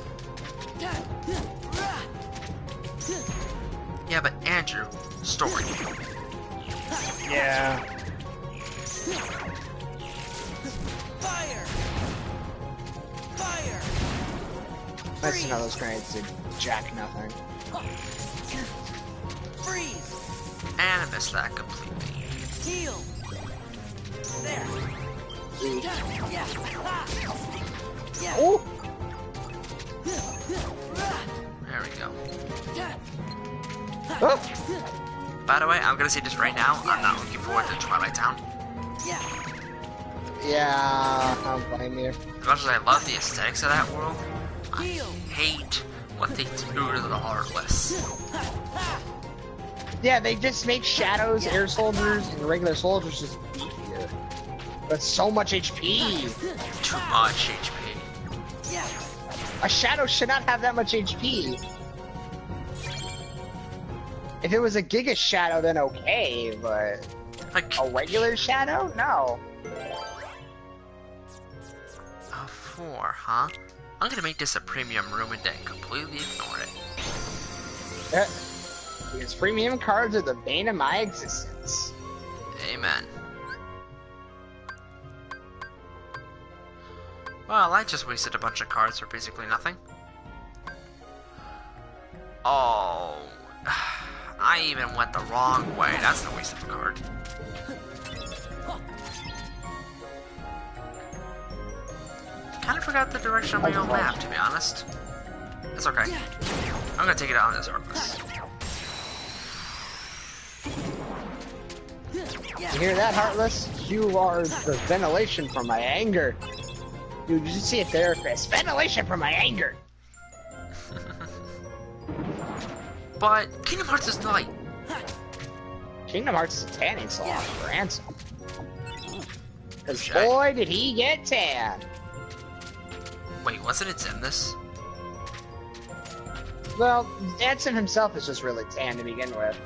Yeah, but Andrew, story. Yeah. Fire! Fire! Nice to know those grenades did jack nothing. Freeze! And I missed that completely. Heal! There! Yeah! Yeah! Ooh! There we go. Oh! By the way, I'm gonna say this right now. I'm not looking forward to Twilight Town. Yeah! Yeah, I don't blame you. As much as I love the aesthetics of that world, I hate what they do to the Heartless. Yeah, they just make shadows, air soldiers, and regular soldiers just beefier. But so much HP! Too much HP. Yeah! A shadow should not have that much HP. If it was a Giga Shadow, then okay, but Like, a regular Shadow? No. a 4, huh? I'm gonna make this a premium room and then completely ignore it. Because premium cards are the bane of my existence. Amen. Well, I just wasted a bunch of cards for basically nothing. Oh, I even went the wrong way. That's a waste of a card. Kind of forgot the direction of my own map, to be honest. It's okay. I'm gonna take it out on this Heartless. You hear that, Heartless? You are the ventilation from my anger. Dude, you should see a therapist. Ventilation from my anger! But Kingdom Hearts is light. Kingdom Hearts is a tanning salon for Ansem. Because Shay. boy, did he get tan! Wait, wasn't it in this? Well, Ansem himself is just really tan to begin with.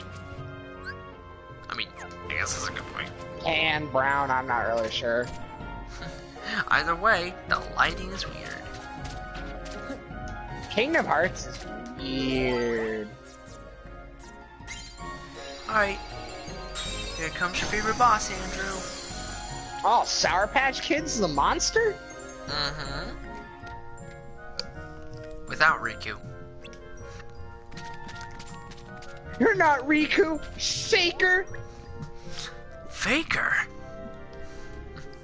I mean, I guess that's a good point. Tan, brown, I'm not really sure. Either way, the lighting is weird. Kingdom Hearts is weird. Alright. Here comes your favorite boss, Andrew. Oh, Sour Patch Kids the monster? Mm-hmm. Without Riku. You're not Riku, Faker! Faker?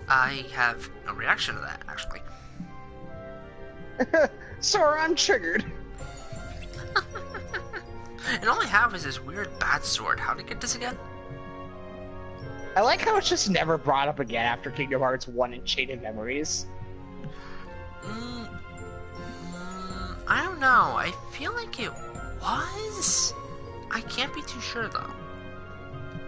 I have no reaction to that, actually. Sorry, I'm triggered. And all I have is this weird bat sword. How to get this again? I like how it's just never brought up again after Kingdom Hearts 1 and Chain of Memories. I don't know. I feel like it was? I can't be too sure, though.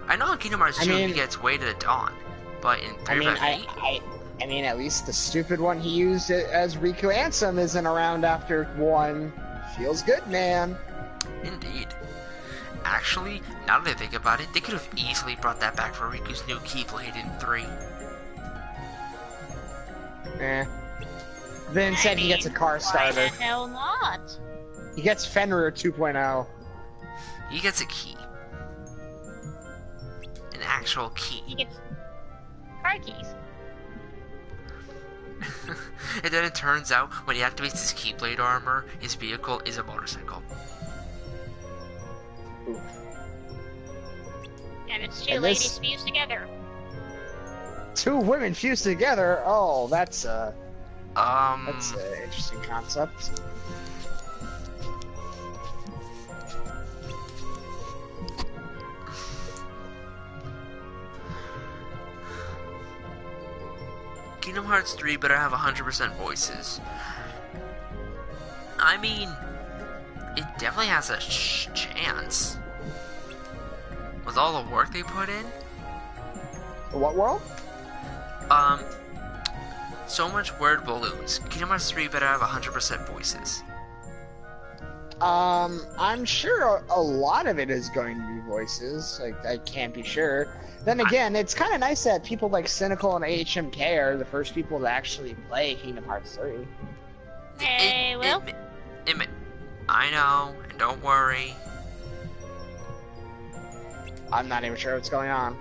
I know in Kingdom Hearts 2 he gets Way to the Dawn, but in 3 I mean, at least the stupid one he used as Riku Ansem isn't around after 1. Feels good, man. Indeed. Actually, now that I think about it, they could have easily brought that back for Riku's new Keyblade in 3. Eh. Then said he gets a car starter. Why the hell not? He gets Fenrir 2.0. He gets a key. An actual key. He gets car keys. And then it turns out, when he activates his Keyblade armor, his vehicle is a motorcycle. Oof. And it's two ladies fused together. 2 women fused together? Oh, that's an That's interesting concept. Kingdom Hearts 3 better have 100% voices. I mean, it definitely has a chance. With all the work they put in. What world? So much word balloons. Kingdom Hearts 3 better have 100% voices. I'm sure a lot of it is going to be voices. Like, I can't be sure. Then again, it's kind of nice that people like Cynical and HMK are the first people to actually play Kingdom Hearts 3. Hey, Will? I know, and don't worry. I'm not even sure what's going on.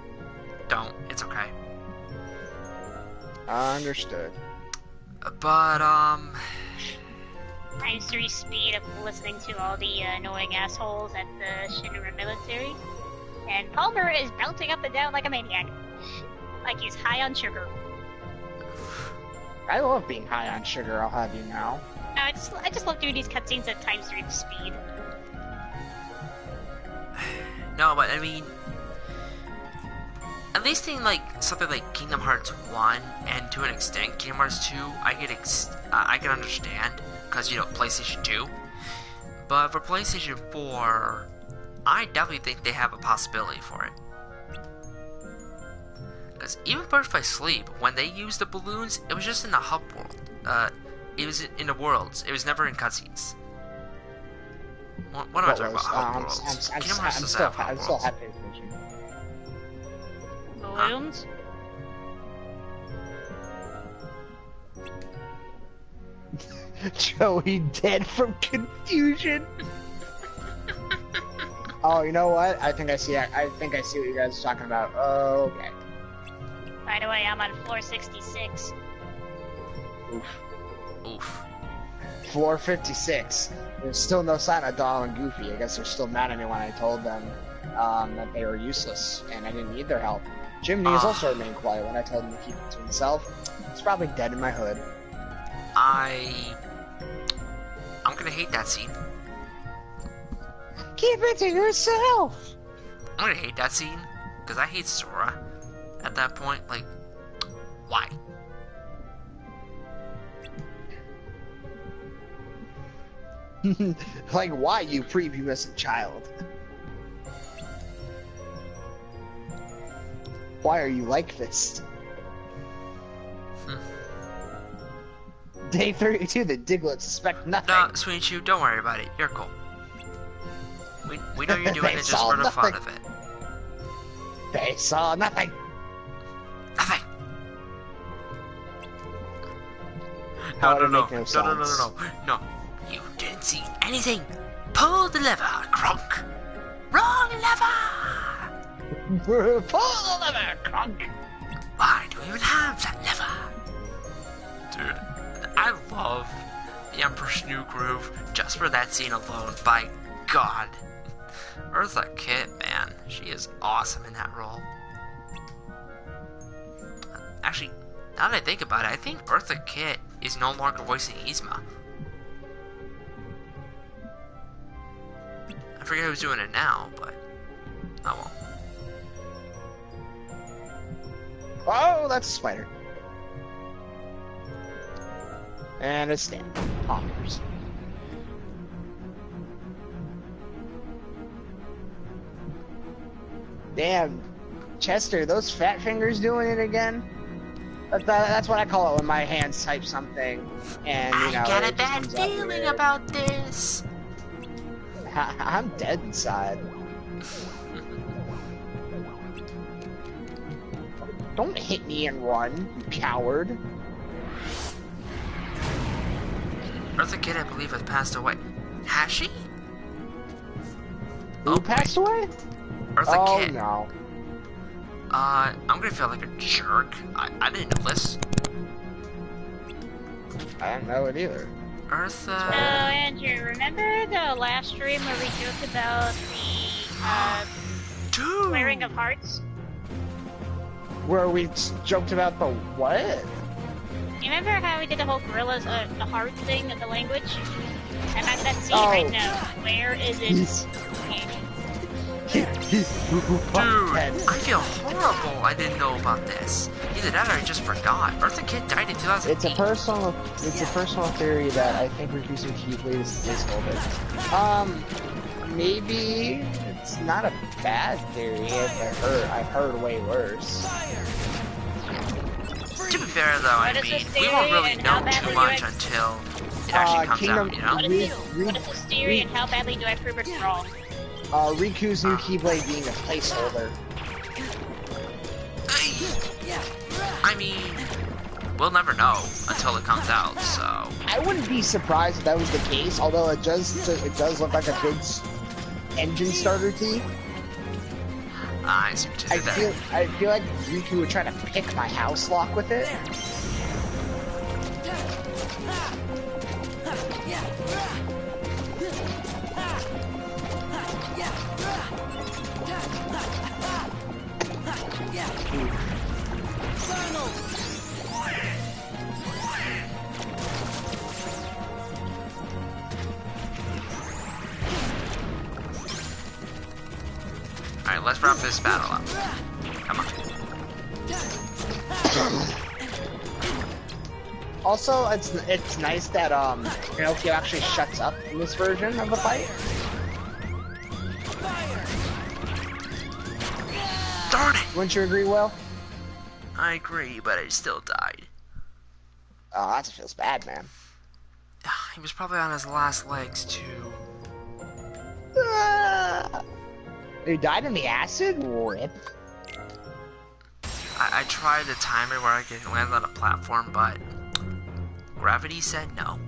don't. It's okay. Understood. But, Times 3 speed of listening to all the annoying assholes at the Shinra military. And Palmer is bouncing up and down like a maniac. Like he's high on sugar. I love being high on sugar, I'll have you know. No, I just love doing these cutscenes at times 3 speed. no, but I mean, at least in like something like Kingdom Hearts 1 and to an extent Kingdom Hearts 2, I can understand because, you know, PlayStation 2. But for PlayStation 4, I definitely think they have a possibility for it. Because even Birth by Sleep, when they used the balloons, it was just in the hub world. It was in the worlds. It was never in cutscenes. What am I talking about? Hub worlds. Kingdom Hearts doesn't have hub I'm still worlds. happy with you. Balloons? Joey dead from confusion. Oh, you know what? I think I see what you guys are talking about. Oh, okay. By the way, I'm on floor 66. Oof. Oof. Floor 56. There's still no sign of Donald and Goofy. I guess they're still mad at me when I told them that they were useless and I didn't need their help. Jiminy has also remained quiet when I told him to keep it to himself. He's probably dead in my hood. I'm gonna hate that scene. Keep it to yourself! I'm gonna hate that scene because I hate Sora. At that point, like, why? Like, why, you prepubescent child? Why are you like this? Day 32, the Diglets suspect nothing. No, Sweet Chew, don't worry about it. You're cool. We know you're doing it just for the fun of it. They saw nothing. Nothing. How No, would it make no sense? No. You didn't see anything. Pull the lever, Kronk. Wrong lever. Pull the lever, Kronk. Why do we even have that lever? Dude, I love the Emperor's New Groove just for that scene alone. By God. Eartha Kitt, man. She is awesome in that role. Actually, now that I think about it, I think Eartha Kitt is no longer voicing Yzma. I forget who's doing it now, but oh well. Oh, that's a spider. And a stand. Poppers. Damn, Chester, those fat fingers doing it again? That's what I call it when my hands type something, and you know. I got a it just bad comes out feeling weird. about this. I'm dead inside. Don't hit me and run, you coward. Eartha Kitt, I believe, has passed away. Has she? Who passed away? Eartha Kitt. No. I'm gonna feel like a jerk. I didn't know this. I don't know it either. Eartha. Oh, Andrew, remember the last stream where we joked about the Dude. swearing of hearts? Where we joked about the what? You remember how we did the whole gorillas, the heart thing of the language? I'm at that scene Oh. right now. Where is it? Dude, I feel horrible I didn't know about this. Either that or I just forgot. Eartha Kitt died in 2008. It's a personal theory that I think refusing Keyblade is the placeholder. Maybe it's not a bad theory. I've heard way worse. To be fair though, I What is mean, this we theory won't really and how know badly too do I- much until it actually comes out, you know? What is this theory and how badly do I prove it wrong? Riku's new Keyblade being a placeholder. I mean, we'll never know until it comes out, so... I wouldn't be surprised if that was the case, although it does look like a good engine starter key. I see what you did there. I feel like Riku would try to pick my house lock with it. Alright, let's wrap this battle up. Come on. Also, it's nice that Pinocchio actually shuts up in this version of the fight. Darn it! Wouldn't you agree, Will? I agree, but I still died. Oh, that feels bad, man. He was probably on his last legs, too. He died in the acid? Rip. I tried to time it where I could land on a platform, but gravity said no.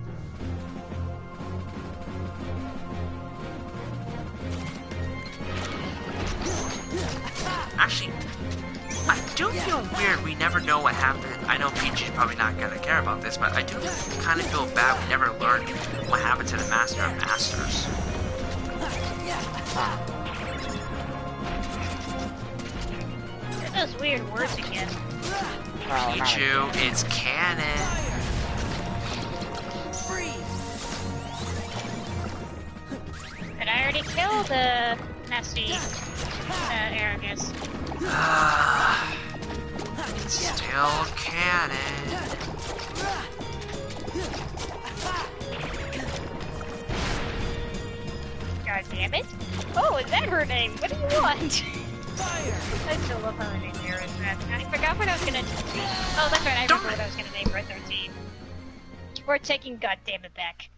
Actually, I do feel weird we never know what happened. I know Peachy's probably not gonna care about this, but I do kind of feel bad we never learned what happened to the Master of Masters. Those weird words again. Oh, Pichu, it's canon. But I already killed the nasty Arrogance. It's still canon. God damn it. Oh, is that her name? What do you want? I still love her name there. I forgot what I was gonna do. Oh, that's right, I remember what I was gonna name her 13. We're taking goddamn it back.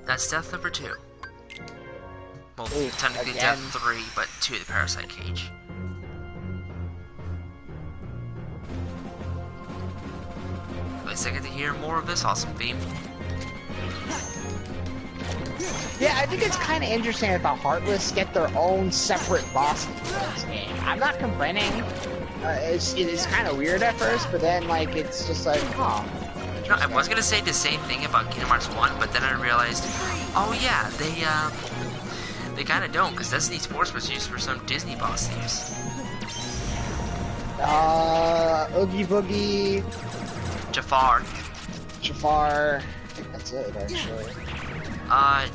That's death number 2. Well, Ooh, technically again. death 3, but 2 the parasite cage. At least I get to hear more of this awesome theme. Yeah, I think it's kind of interesting that the Heartless get their own separate bosses in this game. I'm not complaining. It is kind of weird at first, but then, like, it's just like, huh. You know, I was gonna say the same thing about Kingdom Hearts 1, but then I realized, oh yeah, they kind of don't, because Destiny Sports was used for some Disney boss themes. Oogie Boogie, Jafar. Jafar. I think that's it, actually.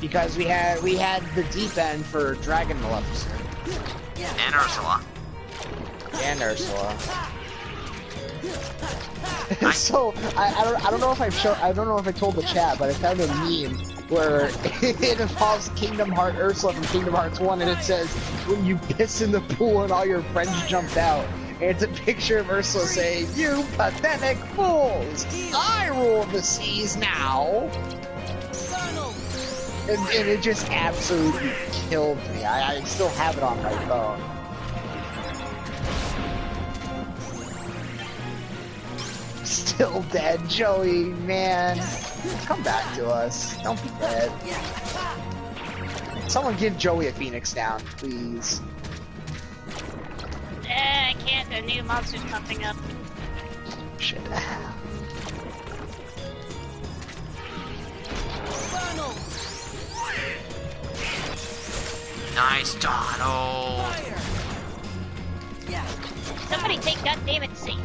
Because we had the deep end for Dragon Maleficent And Ursula. and Ursula. So I don't know if I don't know if I told the chat, but I found a meme where it involves Kingdom Hearts Ursula from Kingdom Hearts 1, and it says when you piss in the pool and all your friends jumped out. And it's a picture of Ursula saying, "You pathetic fools! I rule the seas now." And it just absolutely killed me. I still have it on my phone. Still dead, Joey, man. Come back to us. Don't be dead. Someone give Joey a Phoenix down, please. I can't. The new monster's popping up. Shit. Nice, Donald. Somebody take goddamn it safe.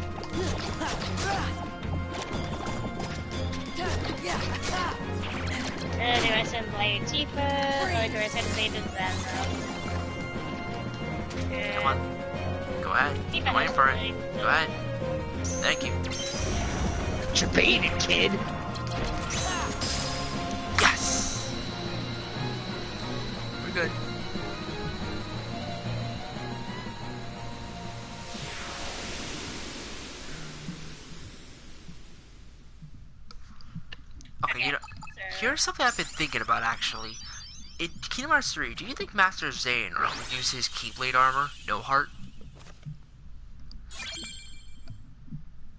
Do I send Blade Tifa? Or do I send Maiden Zan? Come on. Go ahead. I'm waiting for it. Go ahead. Thank you. Jabaited, kid. Yes! We're good. Okay, you know, here's something I've been thinking about actually. In Kingdom Hearts 3, do you think Master Zane would use his Keyblade armor, no heart?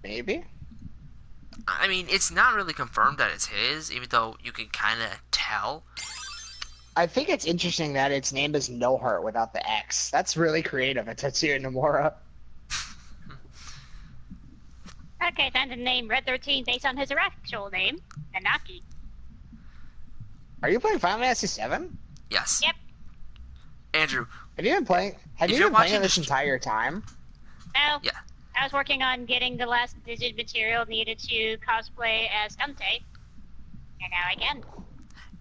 Maybe. I mean, it's not really confirmed that it's his, even though you can kind of tell hell? I think it's interesting that its name is No Heart without the X. That's really creative at Tetsuya Nomura. Okay, then to name Red 13 based on his actual name, Nanaki. Are you playing Final Fantasy 7? Yes. Yep. Andrew. Have you been playing? Have If you you're been playing watching this this- entire time? No. Yeah. I was working on getting the last digit material needed to cosplay as Dante. And now I can.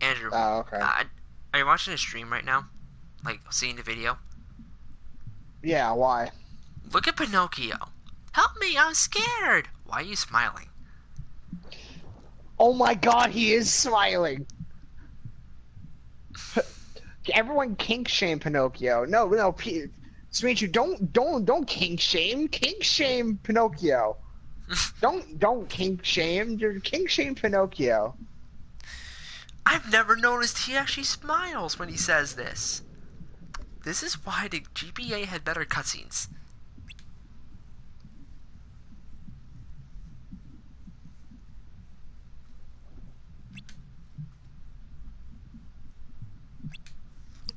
Andrew. Oh, okay. Are you watching a stream right now? Like, seeing the video? Yeah, why? Look at Pinocchio. Help me, I'm scared. Why are you smiling? Oh my god, he is smiling! Everyone kink shame Pinocchio. No, Smeechu, don't kink shame. Kink shame Pinocchio. don't kink shame. You're kink shame Pinocchio. I've never noticed he actually smiles when he says this. This is why the GBA had better cutscenes.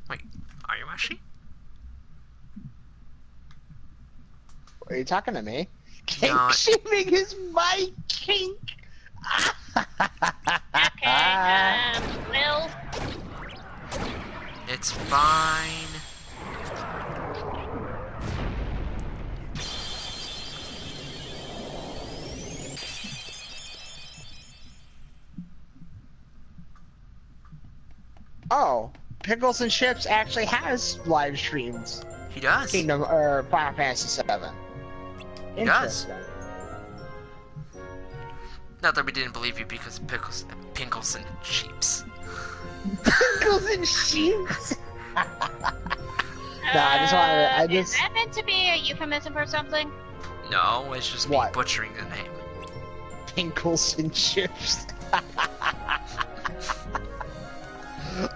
Wait, are you actually? Are you talking to me? Kink No, shaming is my kink. Okay, Will. it's fine. Oh, Pickles and Chips actually has live streams. He does. Kingdom or Final Fantasy VII. He does. Interesting. Not that we didn't believe you because Pinkles and Sheeps. Pickles and Chips. No, I just wanted to. Is that meant to be a euphemism for something? No, it's just me What? butchering the name. Pickles and Chips.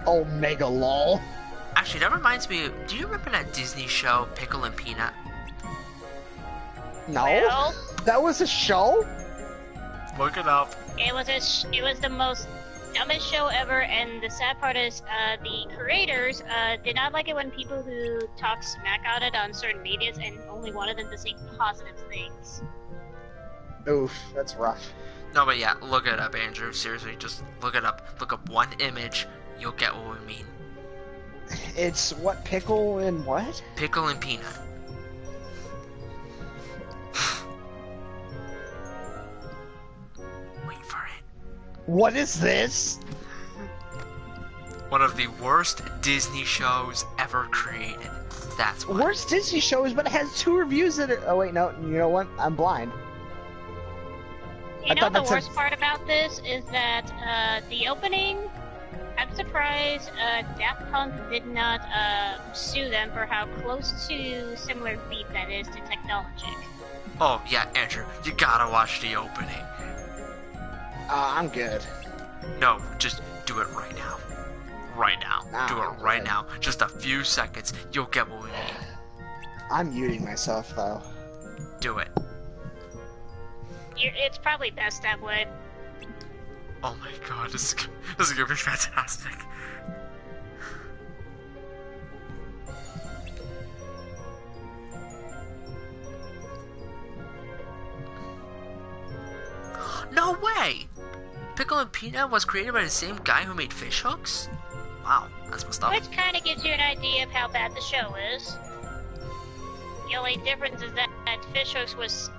Oh, mega lol. Actually, that reminds me. Do you remember that Disney show Pickle and Peanut? No, Well, that was a show. Look it up. it was the most dumbest show ever, and the sad part is, the creators did not like it when people who talk smack on it on certain medias and only wanted them to say positive things. Oof, that's rough. No, but yeah, look it up, Andrew. Seriously, just look it up. Look up one image. You'll get what we mean. It's what, pickle and what? Pickle and Peanut. Wait for it. What is this? One of the worst Disney shows ever created. That's why. Worst Disney shows, but it has 2 reviews that are. Oh wait, no. You know what? I'm blind. You I know thought the that said- worst part about this is that the opening. I'm surprised Daft Punk did not sue them for how close to similar beat that is to Technologic. Oh yeah, Andrew, you gotta watch the opening. I'm good. No, just do it right now. Right now. Nah, do I'm it right good. now. Just a few seconds. You'll get what we mean. I'm muting myself though. Do it. It's probably best that way. Oh my god, this is gonna be fantastic. No way! Pickle and Peanut was created by the same guy who made fish hooks? Wow, that's messed up. Which kind of gives you an idea of how bad the show is. The only difference is that Fishhooks was,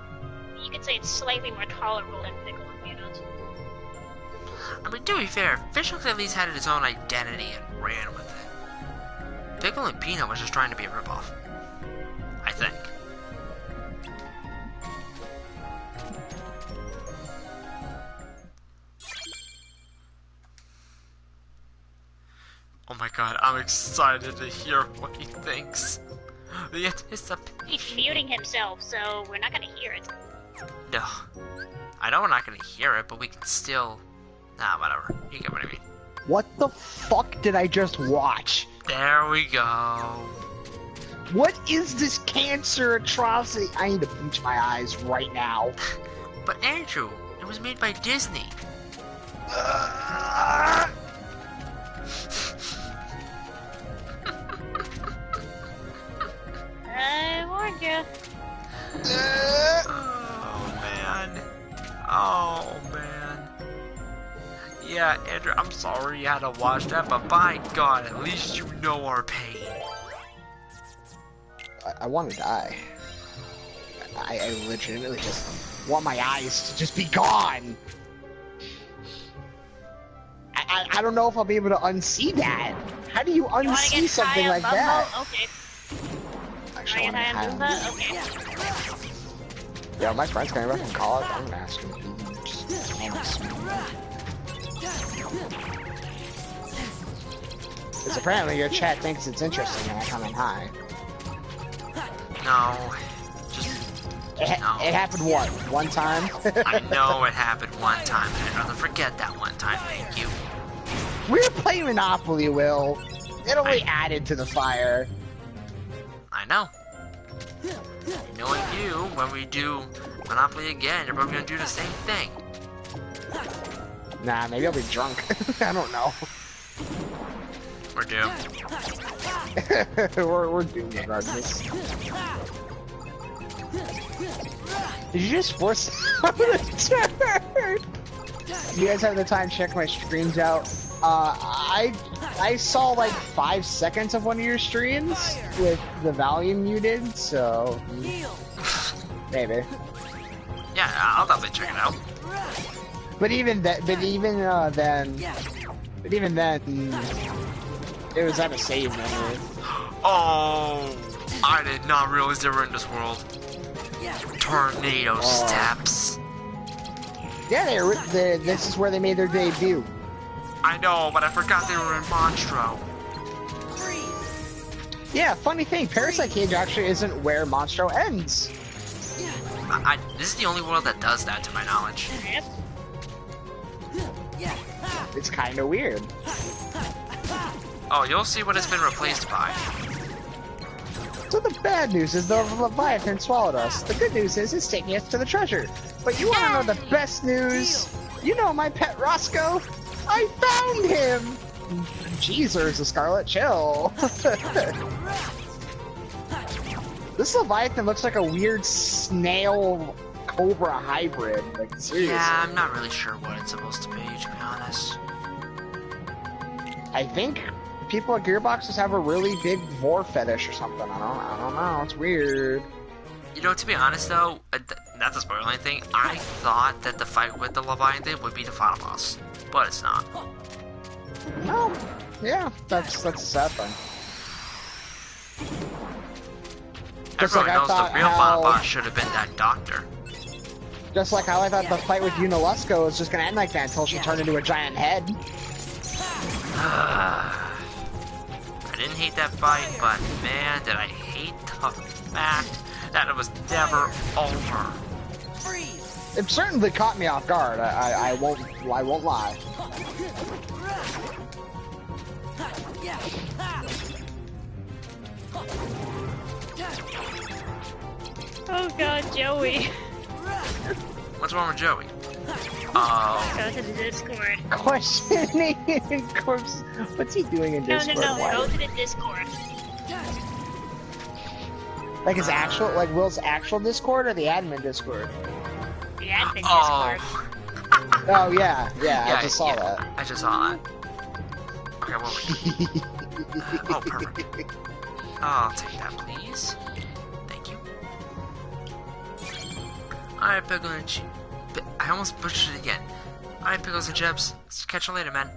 you could say it's slightly more tolerable than Pickle and Peanut. I mean, to be fair, Fish Hooks at least had its own identity and ran with it. Pickle and Peanut was just trying to be a ripoff. I think. Oh my god, I'm excited to hear what he thinks. The anticipation. He's muting himself, so we're not gonna hear it. No. I know we're not gonna hear it, but we can still... Nah, whatever. You get what I mean. What the fuck did I just watch? There we go. What is this cancer atrocity? I need to bleach my eyes right now. But Andrew, it was made by Disney. I warned you. Oh man. Oh man. Yeah, Andrew, I'm sorry you had to watch that, but by God, at least you know our pain. I want to die. I legitimately just want my eyes to just be gone. I don't know if I'll be able to unsee that. How do you unsee something like that? Okay. Actually, I High on Zumba? Okay. Yeah, my friend's coming back from college. I'm gonna ask him if he just hangs. Because apparently your chat thinks it's interesting and I come in high. No. It happened what? One time? I know it happened one time, and I'd rather forget that one time, thank you. We were playing Monopoly, Will. It only added to the fire. I know. Knowing you, when we do Monopoly again, you're both gonna do the same thing. Nah, maybe I'll be drunk. I don't know. We're doomed. we're doomed regardless. Did you just force the turn? You guys have the time to check my streams out. I saw like 5 seconds of one of your streams with the volume muted, so maybe. Yeah, I'll definitely check it out. But even then, it was at a save menu. Oh, I did not realize they were in this world. Tornado steps. Yeah, this is where they made their debut. I know, but I forgot they were in Monstro. Yeah, funny thing, Parasite Cage actually isn't where Monstro ends. This is the only world that does that, to my knowledge. It's kind of weird. Oh, you'll see what it's been replaced by. So the bad news is the Leviathan swallowed us. The good news is it's taking us to the treasure. But you want to know the best news? You know my pet Roscoe? I found him! Jeezers, a Scarlet Chill. This Leviathan looks like a weird snail cobra hybrid. Like, seriously. Yeah, I'm not really sure what it's supposed to be, to be honest. I think people at Gearboxes have a really big vor fetish or something. I don't know. It's weird. You know, to be honest though, not to spoil anything, I thought that the fight with the Leviathan would be the final boss, but it's not. No, yeah, that's a sad thing. Everyone knows the real final boss should have been that doctor. Just like how I thought the fight with Unilusco was just gonna end like that until she turned into a giant head. I didn't hate that fight, but man, did I hate the fact that it was never over. It certainly caught me off guard. I won't lie. Oh god, Joey. What's wrong with Joey? Oh. Go to the Discord. Questioning in corpse. What's he doing in Discord? No, Why? go to the Discord. Like his actual, like Will's actual Discord or the admin Discord? The admin Discord. Oh yeah, I just saw that. I just saw that. Okay, what were you? Oh, perfect. I'll take that, please. Thank you. Alright, Pickle and Chips. I almost butchered it again. Alright, Pickles and Chips. Catch you later, man.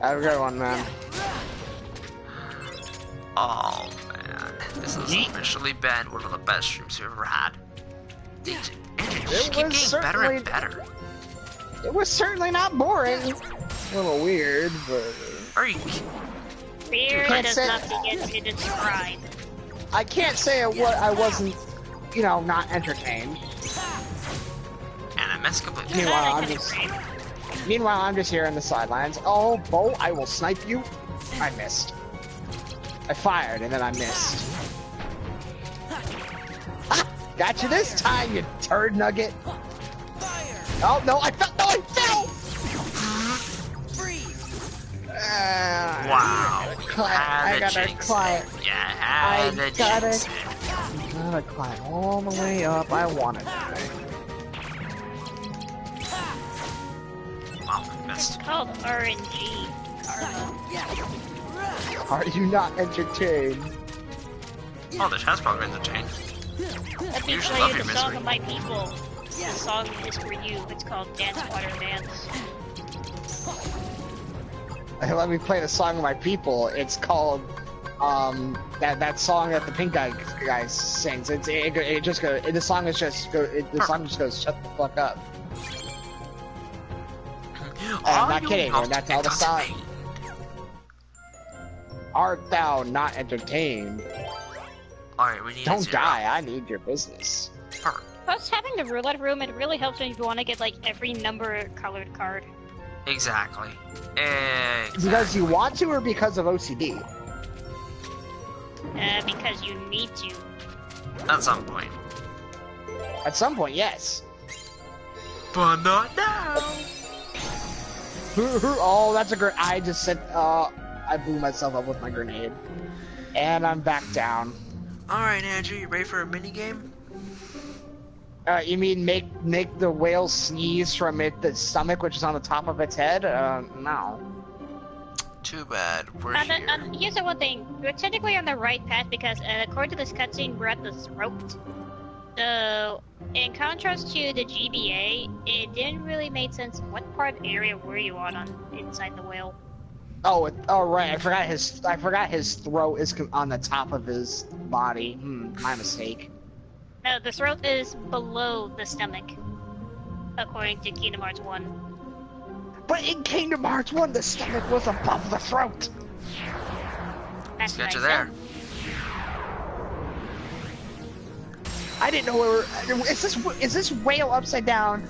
Have a good one, man. Oh, man. This has officially been one of the best streams we've ever had. Andrew, you just keep getting better and better. It was certainly not boring. A little weird, but... Weird does not begin to describe. I can't say I wasn't, you know, not entertained. And I missed completely. Meanwhile, I'm just here on the sidelines. Oh, Bo, I will snipe you. I missed. I fired, and then I missed. Ah, got you this time, you turd nugget. Oh, no, I fell! No, I fell! Wow. I gotta climb. Yeah, I gotta jinx it. climb all the way up. I want it. Wow, I missed. It's called RNG. Are you not entertained? Oh, the chat's probably entertained. Let me Usually play love you your the song misery. of my people. The song is for you. It's called Dance Water Dance. Let me play the song of my people. It's called that song that the pink guy sings. It just goes. The song is just the song just goes. Shut the fuck up. I'm not kidding. That's all the song. Art thou not entertained? Alright, we need Don't a 0. die. I need your business. Perfect. Plus, having the roulette room, it really helps when you want to get like every number colored card. Exactly. Because you want to, or because of OCD? Because you need to. At some point. At some point, yes. But not now! Oh, that's a great. I just said. I blew myself up with my grenade, and I'm back down. Alright, Andrew, you ready for a mini game? You mean make the whale sneeze from the stomach, which is on the top of its head? No. Too bad. We're here. Here's the one thing. We're technically on the right path because according to this cutscene, we're at the throat. So, in contrast to the GBA, it didn't really make sense. What part area were you on inside the whale? Oh, right. I forgot his throat is on the top of his body. My mistake. No, the throat is below the stomach, according to Kingdom Hearts 1. But in Kingdom Hearts 1, the stomach was above the throat. That's Get what you I there. Said. I didn't know where. Is this whale upside down?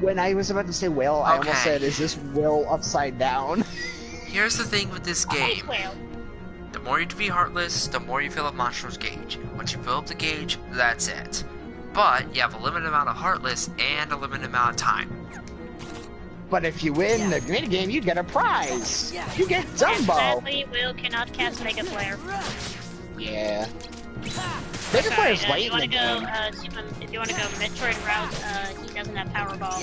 When I was about to say whale, I almost said, "Is this whale upside down?" Here's the thing with this game. The more you defeat Heartless, the more you fill up Monstro's gauge. Once you fill up the gauge, that's it. But you have a limited amount of Heartless and a limited amount of time. But if you win the mini game, you get a prize. You get Dumbo. Sadly, Will cannot cast Mega Flare. Yeah. Mega Flare's If late you in want the to go, game. if you want to go Metroid route, he doesn't have Power Ball.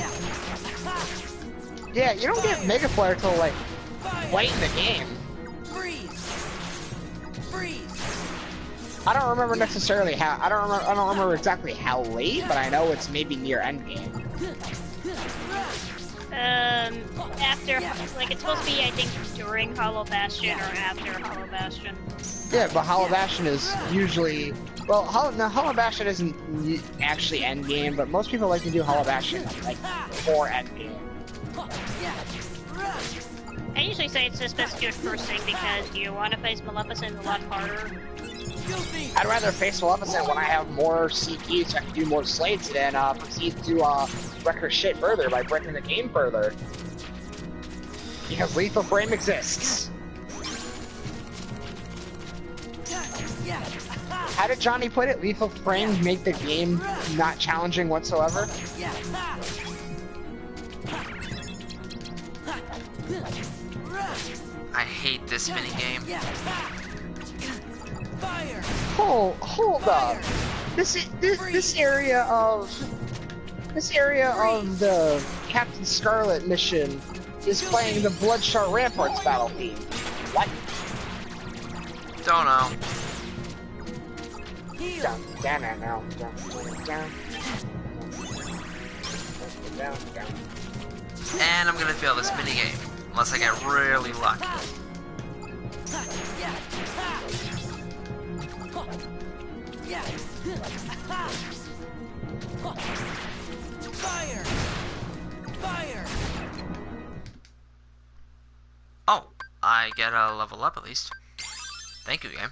Yeah, you don't get Mega Flare till like late in the game. I don't remember necessarily how. I don't remember exactly how late, but I know it's maybe near end game. After, like, it's supposed to be, I think, during Hollow Bastion or after Hollow Bastion. Yeah, but Hollow Bastion is usually... Well, Hollow Bastion isn't actually end game, but most people like to do Hollow Bastion, like, before end game. I usually say it's just best to do it first thing because you want to face Maleficent a lot harder. I'd rather face Maleficent when I have more CPs so I can do more slates than proceed to wreck her shit further by breaking the game further. Because Lethal Frame exists. How did Johnny put it? Lethal Frame make the game not challenging whatsoever? I hate this minigame. Hold up. This area of the Captain Scarlet mission is playing the Bloodshot Ramparts battle theme. What? Don't know. Down. And I'm gonna fail this minigame. Unless I get really lucky. Oh, I get a level up at least. Thank you, game.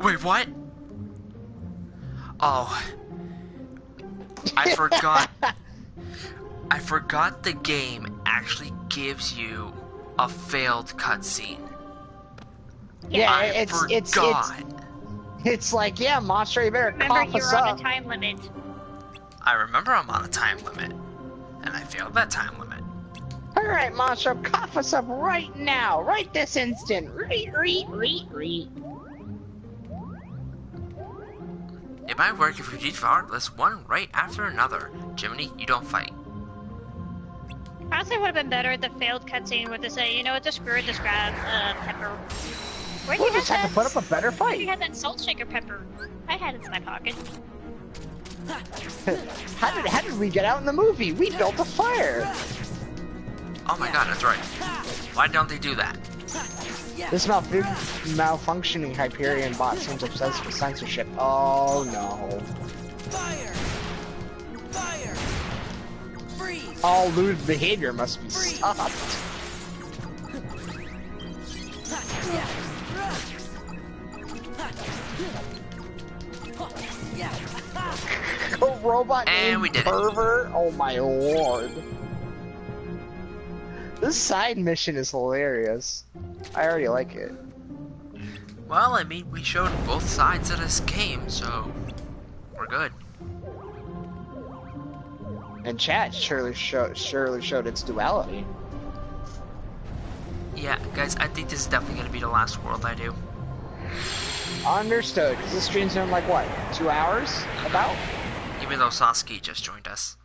Wait, what? Oh. I forgot. I forgot the game actually gives you a failed cutscene. Yeah, forgot. It's like, yeah, Monster, you better Remember, cough you're us on up. a time limit. I remember I'm on a time limit. And I failed that time limit. Alright, Monster, cough us up right now, right this instant. Reet. It might work if we each fire list one right after another. Jiminy, you don't fight. Honestly, it would have been better if the failed cutscene were to say, you know what, just screw it, just grab Pepper. Where'd We'll you just have to put up a better You fight. had that Salt Shaker Pepper. I had it in my pocket. How did we get out in the movie? We built a fire. Oh my god, that's right. Why don't they do that? This malfunctioning Hyperion bot seems obsessed with censorship. Oh no. Fire! Fire! Freeze! All lewd behavior must be stopped. A robot And named we did it. Pervert? Oh my lord. This side mission is hilarious. I already like it. Well, I mean, we showed both sides of this game, so we're good. And chat surely showed its duality. Yeah, guys, I think this is definitely going to be the last world I do. Understood. This stream's in like what? 2 hours? About? Even though Sasuke just joined us.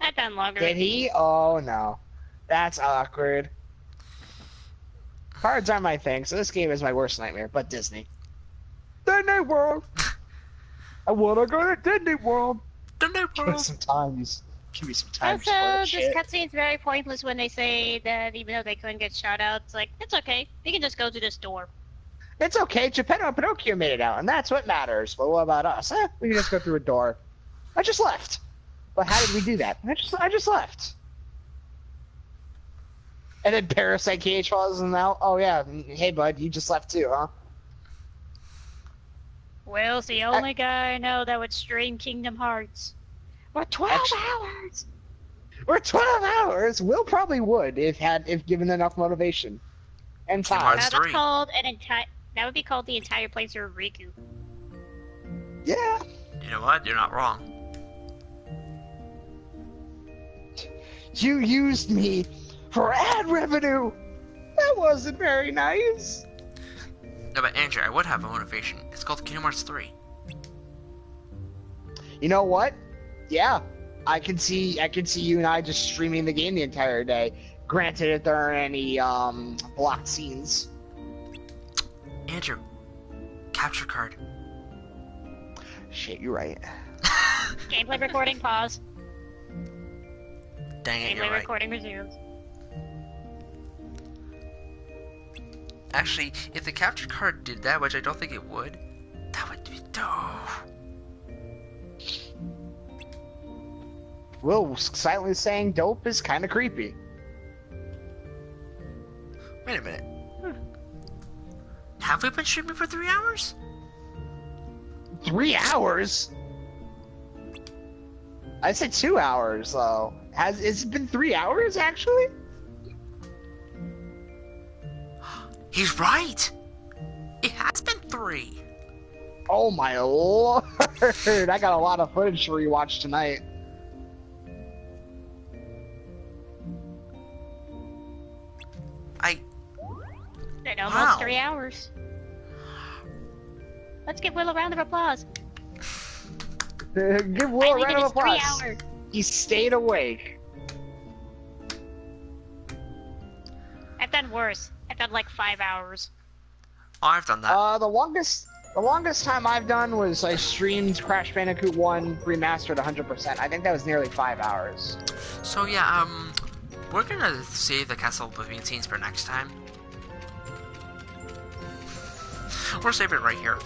I've done longer. Did he? Oh no. That's awkward. Cards are my thing, so this game is my worst nightmare, but Disney. Disney World! I wanna go to Disney World! Disney Give me World! some times. Give me some time to Also, spoil this shit. cutscene's very pointless when they say that even though they couldn't get shot out, it's like, it's okay. We can just go through this door. It's okay, Geppetto and Pinocchio made it out, and that's what matters. But what about us? We can just go through a door. I just left. But how did we do that? I just left. And then Parasite KH falls and now, oh yeah, hey bud, you just left too, huh? Will's the only guy I know that would stream Kingdom Hearts. For 12 hours! We're 12 hours. Will probably would if given enough motivation and time. Hearts That's 3. called that would be called the entire playthrough of Riku. Yeah. You know what? You're not wrong. You used me for ad revenue. That wasn't very nice. No, but Andrew, I would have a motivation. It's called Kingdom Hearts 3. You know what? Yeah, I can see you and I just streaming the game the entire day. Granted, if there aren't any blocked scenes. Andrew, capture card. Shit, you're right. Gameplay recording pause. Dang it, you're Gameplay right. recording resumes. Actually, if the capture card did that, which I don't think it would, that would be dope. Will silently saying dope is kind of creepy. Wait a minute. Have we been streaming for 3 hours? 3 hours? I said 2 hours though. Has it been 3 hours actually? He's right! It has been 3! Oh my lord! I got a lot of footage to rewatch tonight. Been almost Wow. 3 hours. Let's give Will a round of applause. Give Will a I round of it's 3 applause. hours. He stayed awake. I've done worse. I've done like 5 hours. Oh, I've done that. The longest time I've done was I streamed Crash Bandicoot 1 remastered 100%. I think that was nearly 5 hours. So yeah, we're gonna save the Castle Oblivion scenes for next time. Or save it right here.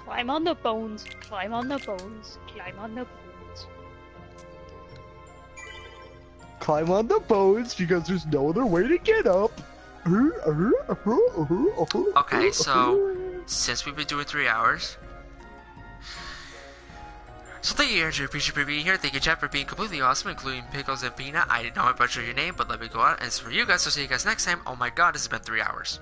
Climb on the bones. Climb on the bones. Climb on the bones. Climb on the bones because there's no other way to get up. Okay, so since we've been doing 3 hours, so thank you, Andrew. Appreciate you being here. Thank you, chat, for being completely awesome, including Pickles and Peanut. I didn't know I butchered your name, but let me go out. And it's for you guys. So see you guys next time. Oh my god, this has been 3 hours.